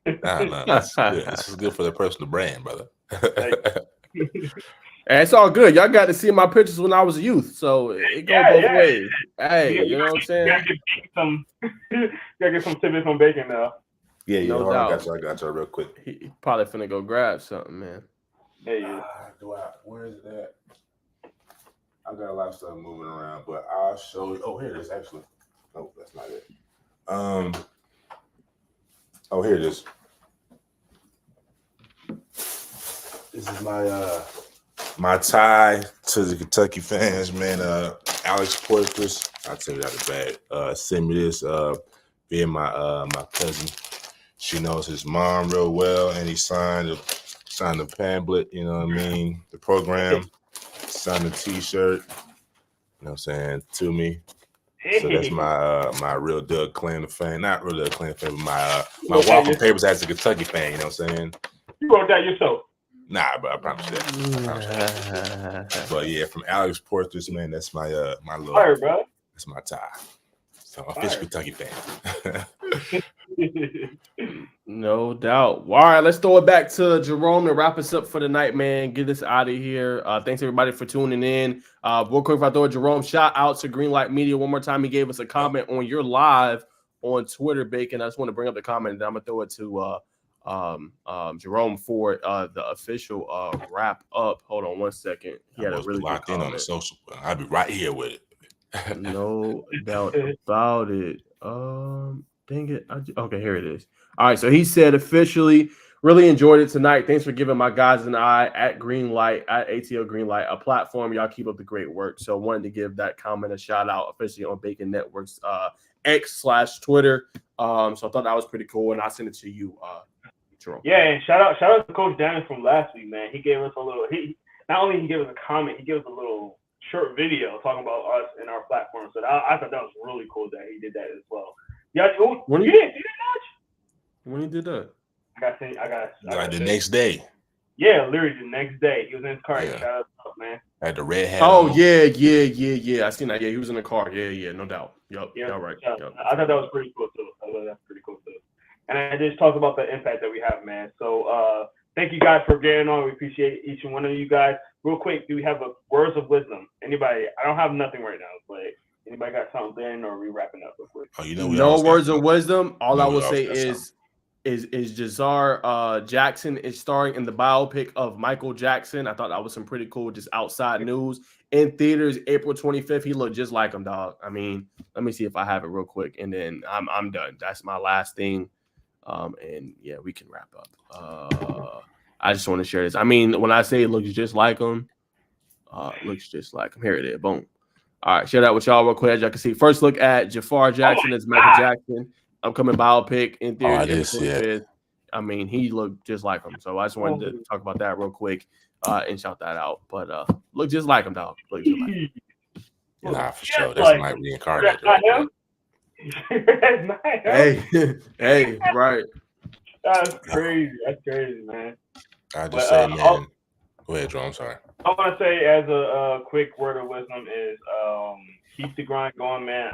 Nah, that's good. This is good for the personal brand, brother. Hey, it's all good. Y'all got to see my pictures when I was a youth, so it goes both ways. Hey, you know what I'm saying? Gotta get some tidbits on bacon now. Yeah, No doubt. I got you real quick. He probably finna go grab something, man. Hey, where is that? I got a lot of stuff moving around, but I'll show you. Oh, here it is, actually. No, that's not it. Oh, here it is. This is my tie to the Kentucky fans, man. Alex Portis, I'll tell you out the bag. Send me this via my cousin. She knows his mom real well, and he signed the pamphlet, you know what I mean? The program, signed the t-shirt, you know what I'm saying, to me. So that's my real Doug claim to fame. Not real Doug claim to fame, but my walking papers as a Kentucky fan, you know what I'm saying? You wrote that yourself. Nah, but I promise you that. But yeah, from Alex Portis, man, that's my little Fire, bro. That's my tie. So official Kentucky fan. No doubt. All right, let's throw it back to Jerome to wrap us up for the night, man. Get us out of here. Thanks everybody for tuning in. Real quick, if I throw it, Jerome, shout out to Greenlight Media one more time. He gave us a comment on your live on Twitter, Bacon. I just want to bring up the comment, and then I'm gonna throw it to Jerome for the official wrap up. Hold on one second. He had a really locked good in on the social. I'll be right here with it. No doubt about it. Dang it. Okay, here it is. All right, so he said officially, really enjoyed it tonight. Thanks for giving my guys and I at Greenlight, at ATL Greenlight, a platform. Y'all keep up the great work. So wanted to give that comment a shout out officially on Bacon Network's X/Twitter. So I thought that was pretty cool, and I'll send it to you, Jerome. Yeah, and shout out to Coach Dennis from last week, man. He gave us a little. Not only he gave us a comment, he gave us a little short video talking about us and our platform. So I thought that was really cool that he did that as well. Yeah, you didn't see that much? When he did that? I got the next day. Yeah, literally the next day. He was in his car. Yeah. Shout out, man. Had the red hat. Oh, yeah. I seen that. Yeah, he was in the car. Yeah, no doubt. Yup. Yeah, all right. Yep. I thought that was pretty cool too. And I just talked about the impact that we have, man. So thank you guys for getting on. We appreciate each and one of you guys. Real quick, do we have words of wisdom? Anybody? I don't have nothing right now, but anybody got something, or are we wrapping up real quick? Oh, no words of wisdom. All I will say is Jazar Jackson is starring in the biopic of Michael Jackson. I thought that was some pretty cool, just outside news. In theaters, April 25th. He looked just like him, dog. I mean, let me see if I have it real quick, and then I'm done. That's my last thing. And yeah, we can wrap up. I just want to share this. I mean, when I say it looks just like him, Looks just like him. Here it is. Boom. All right, share that with y'all real quick. As y'all can see, first look at Jafar Jackson as Michael Jackson, upcoming biopic in theory. I did see it. I mean, he looked just like him. So I just wanted to talk about that real quick and shout that out. But look just like him, dog. Look just like him. Nah, for sure. That's my reincarnated. Right hey, right. That's crazy. That's crazy, man. I just say, man. Go ahead, Joe. I'm sorry. I want to say, as a quick word of wisdom, is keep the grind going, man.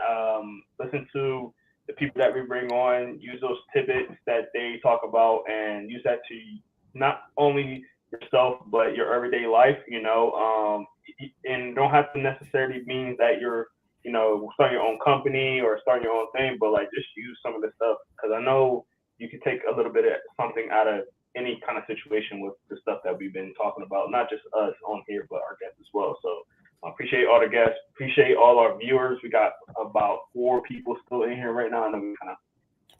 Listen to the people that we bring on. Use those tidbits that they talk about, and use that to not only yourself but your everyday life. And don't have to necessarily mean that you're, starting your own company or starting your own thing, but like just use some of the stuff, because I know you can take a little bit of something out of any kind of situation with the stuff that we've been talking about, not just us on here, but our guests as well. So I appreciate all the guests, appreciate all our viewers. We got about 4 people still in here right now. I know we kind of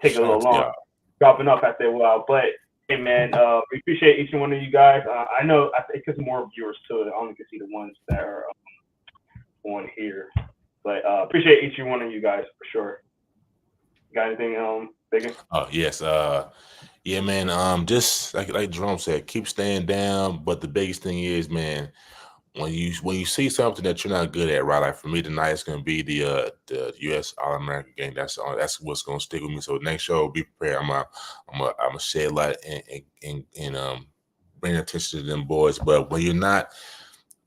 take a little long, dropping off after a while, but hey, man, we appreciate each and one of you guys. I think there's more viewers too. I only can see the ones that are on here, but appreciate each and one of you guys for sure. Got anything, Biggie? Oh yes, yeah, man. Just like Jerome said, keep staying down. But the biggest thing is, man, when you see something that you're not good at, right? Like for me tonight, it's gonna be the U.S. All-American game. That's what's gonna stick with me. So next show, be prepared. I'm a shed light and bring attention to them boys. But when you're not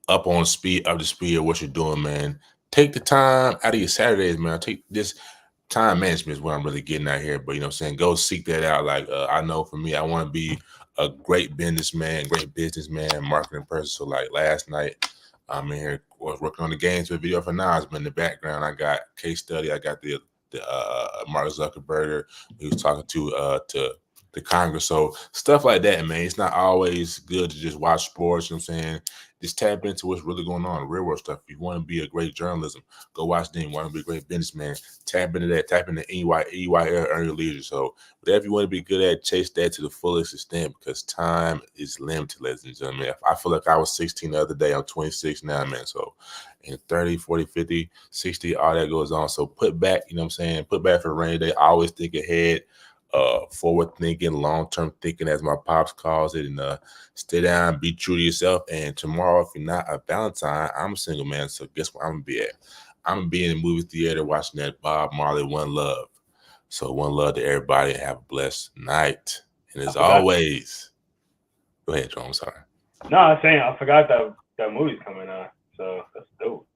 up on speed of what you're doing, man, take the time out of your Saturdays, man. Take this. Time management is what I'm really getting at here, but go seek that out. Like I know for me, I want to be a great businessman, marketing person. So like last night, I'm in here working on the games with video for Nas, but in the background, I got case study. I got the Mark Zuckerberg. He was talking to the Congress. So stuff like that, man. It's not always good to just watch sports. You know what I'm saying? Just tap into what's really going on, real world stuff. If you want to be a great journalism, go watch them. Want to be a great businessman, tap into that. Tap into EYL, earn your leisure. So whatever you want to be good at, chase that to the fullest extent, because time is limited, ladies and gentlemen. I feel like I was 16 the other day. I'm 26 now, man. So in 30, 40, 50, 60, all that goes on. So put back, put back for a rainy day. I always think ahead. Forward thinking, long-term thinking, as my pops calls it, and stay down, be true to yourself. And tomorrow, if you're not a Valentine, I'm a single man, so guess where I'm gonna be at? I'm gonna be in the movie theater watching that Bob Marley One Love. So one love to everybody, and have a blessed night. And as always, go ahead, Joe. I'm sorry. No, I'm saying I forgot that movie's coming out, so that's dope.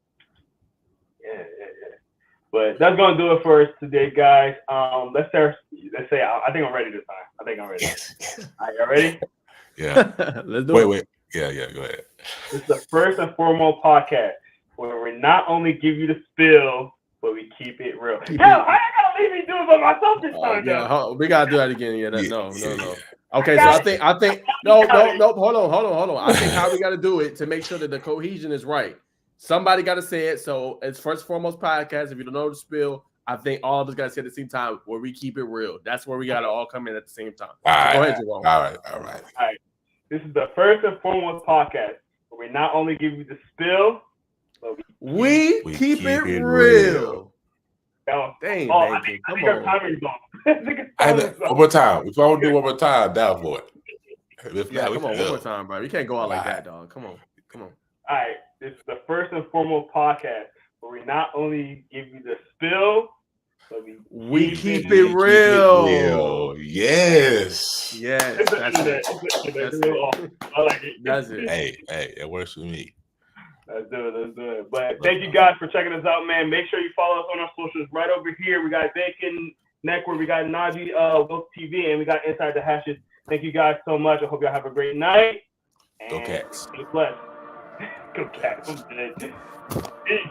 Yeah. But that's gonna do it for us today, guys. Let's say I think I'm ready this time. I think I'm ready. Yes. All right, y'all ready? Yeah. Let's do it. Wait. Yeah. Go ahead. It's the first and foremost podcast where we not only give you the spill, but we keep it real. I ain't gotta leave me do it by myself this time. Yeah, we gotta do that again. Yeah, no. Okay, so I think no. Hold on. I think how we got to do it to make sure that the cohesion is right. Somebody got to say it. So it's first and foremost podcast. If you don't know the spill, I think all of us got to say at the same time where we keep it real. That's where we got to all come in at the same time. All right. Go ahead, Jerome. All right. This is the first and foremost podcast where we not only give you the spill, but we keep it real. Dang, come I think our timing's on. One more time. If I want to do one more time, down for it. Yeah, come on, one more time, bro. You can't go out like that, dog. Come on. All right. This is the first and foremost podcast where we not only give you the spill, but we keep it real. Yes. That's it. I like it. That's it. Hey, it works for me. Let's do it. But thank you guys for checking us out, man. Make sure you follow us on our socials right over here. We got Bacon Network, we got Najee Wilk TV, and we got Inside the Hashes. Thank you guys so much. I hope y'all have a great night. Go Cats. Be blessed. Go Cats. Peace.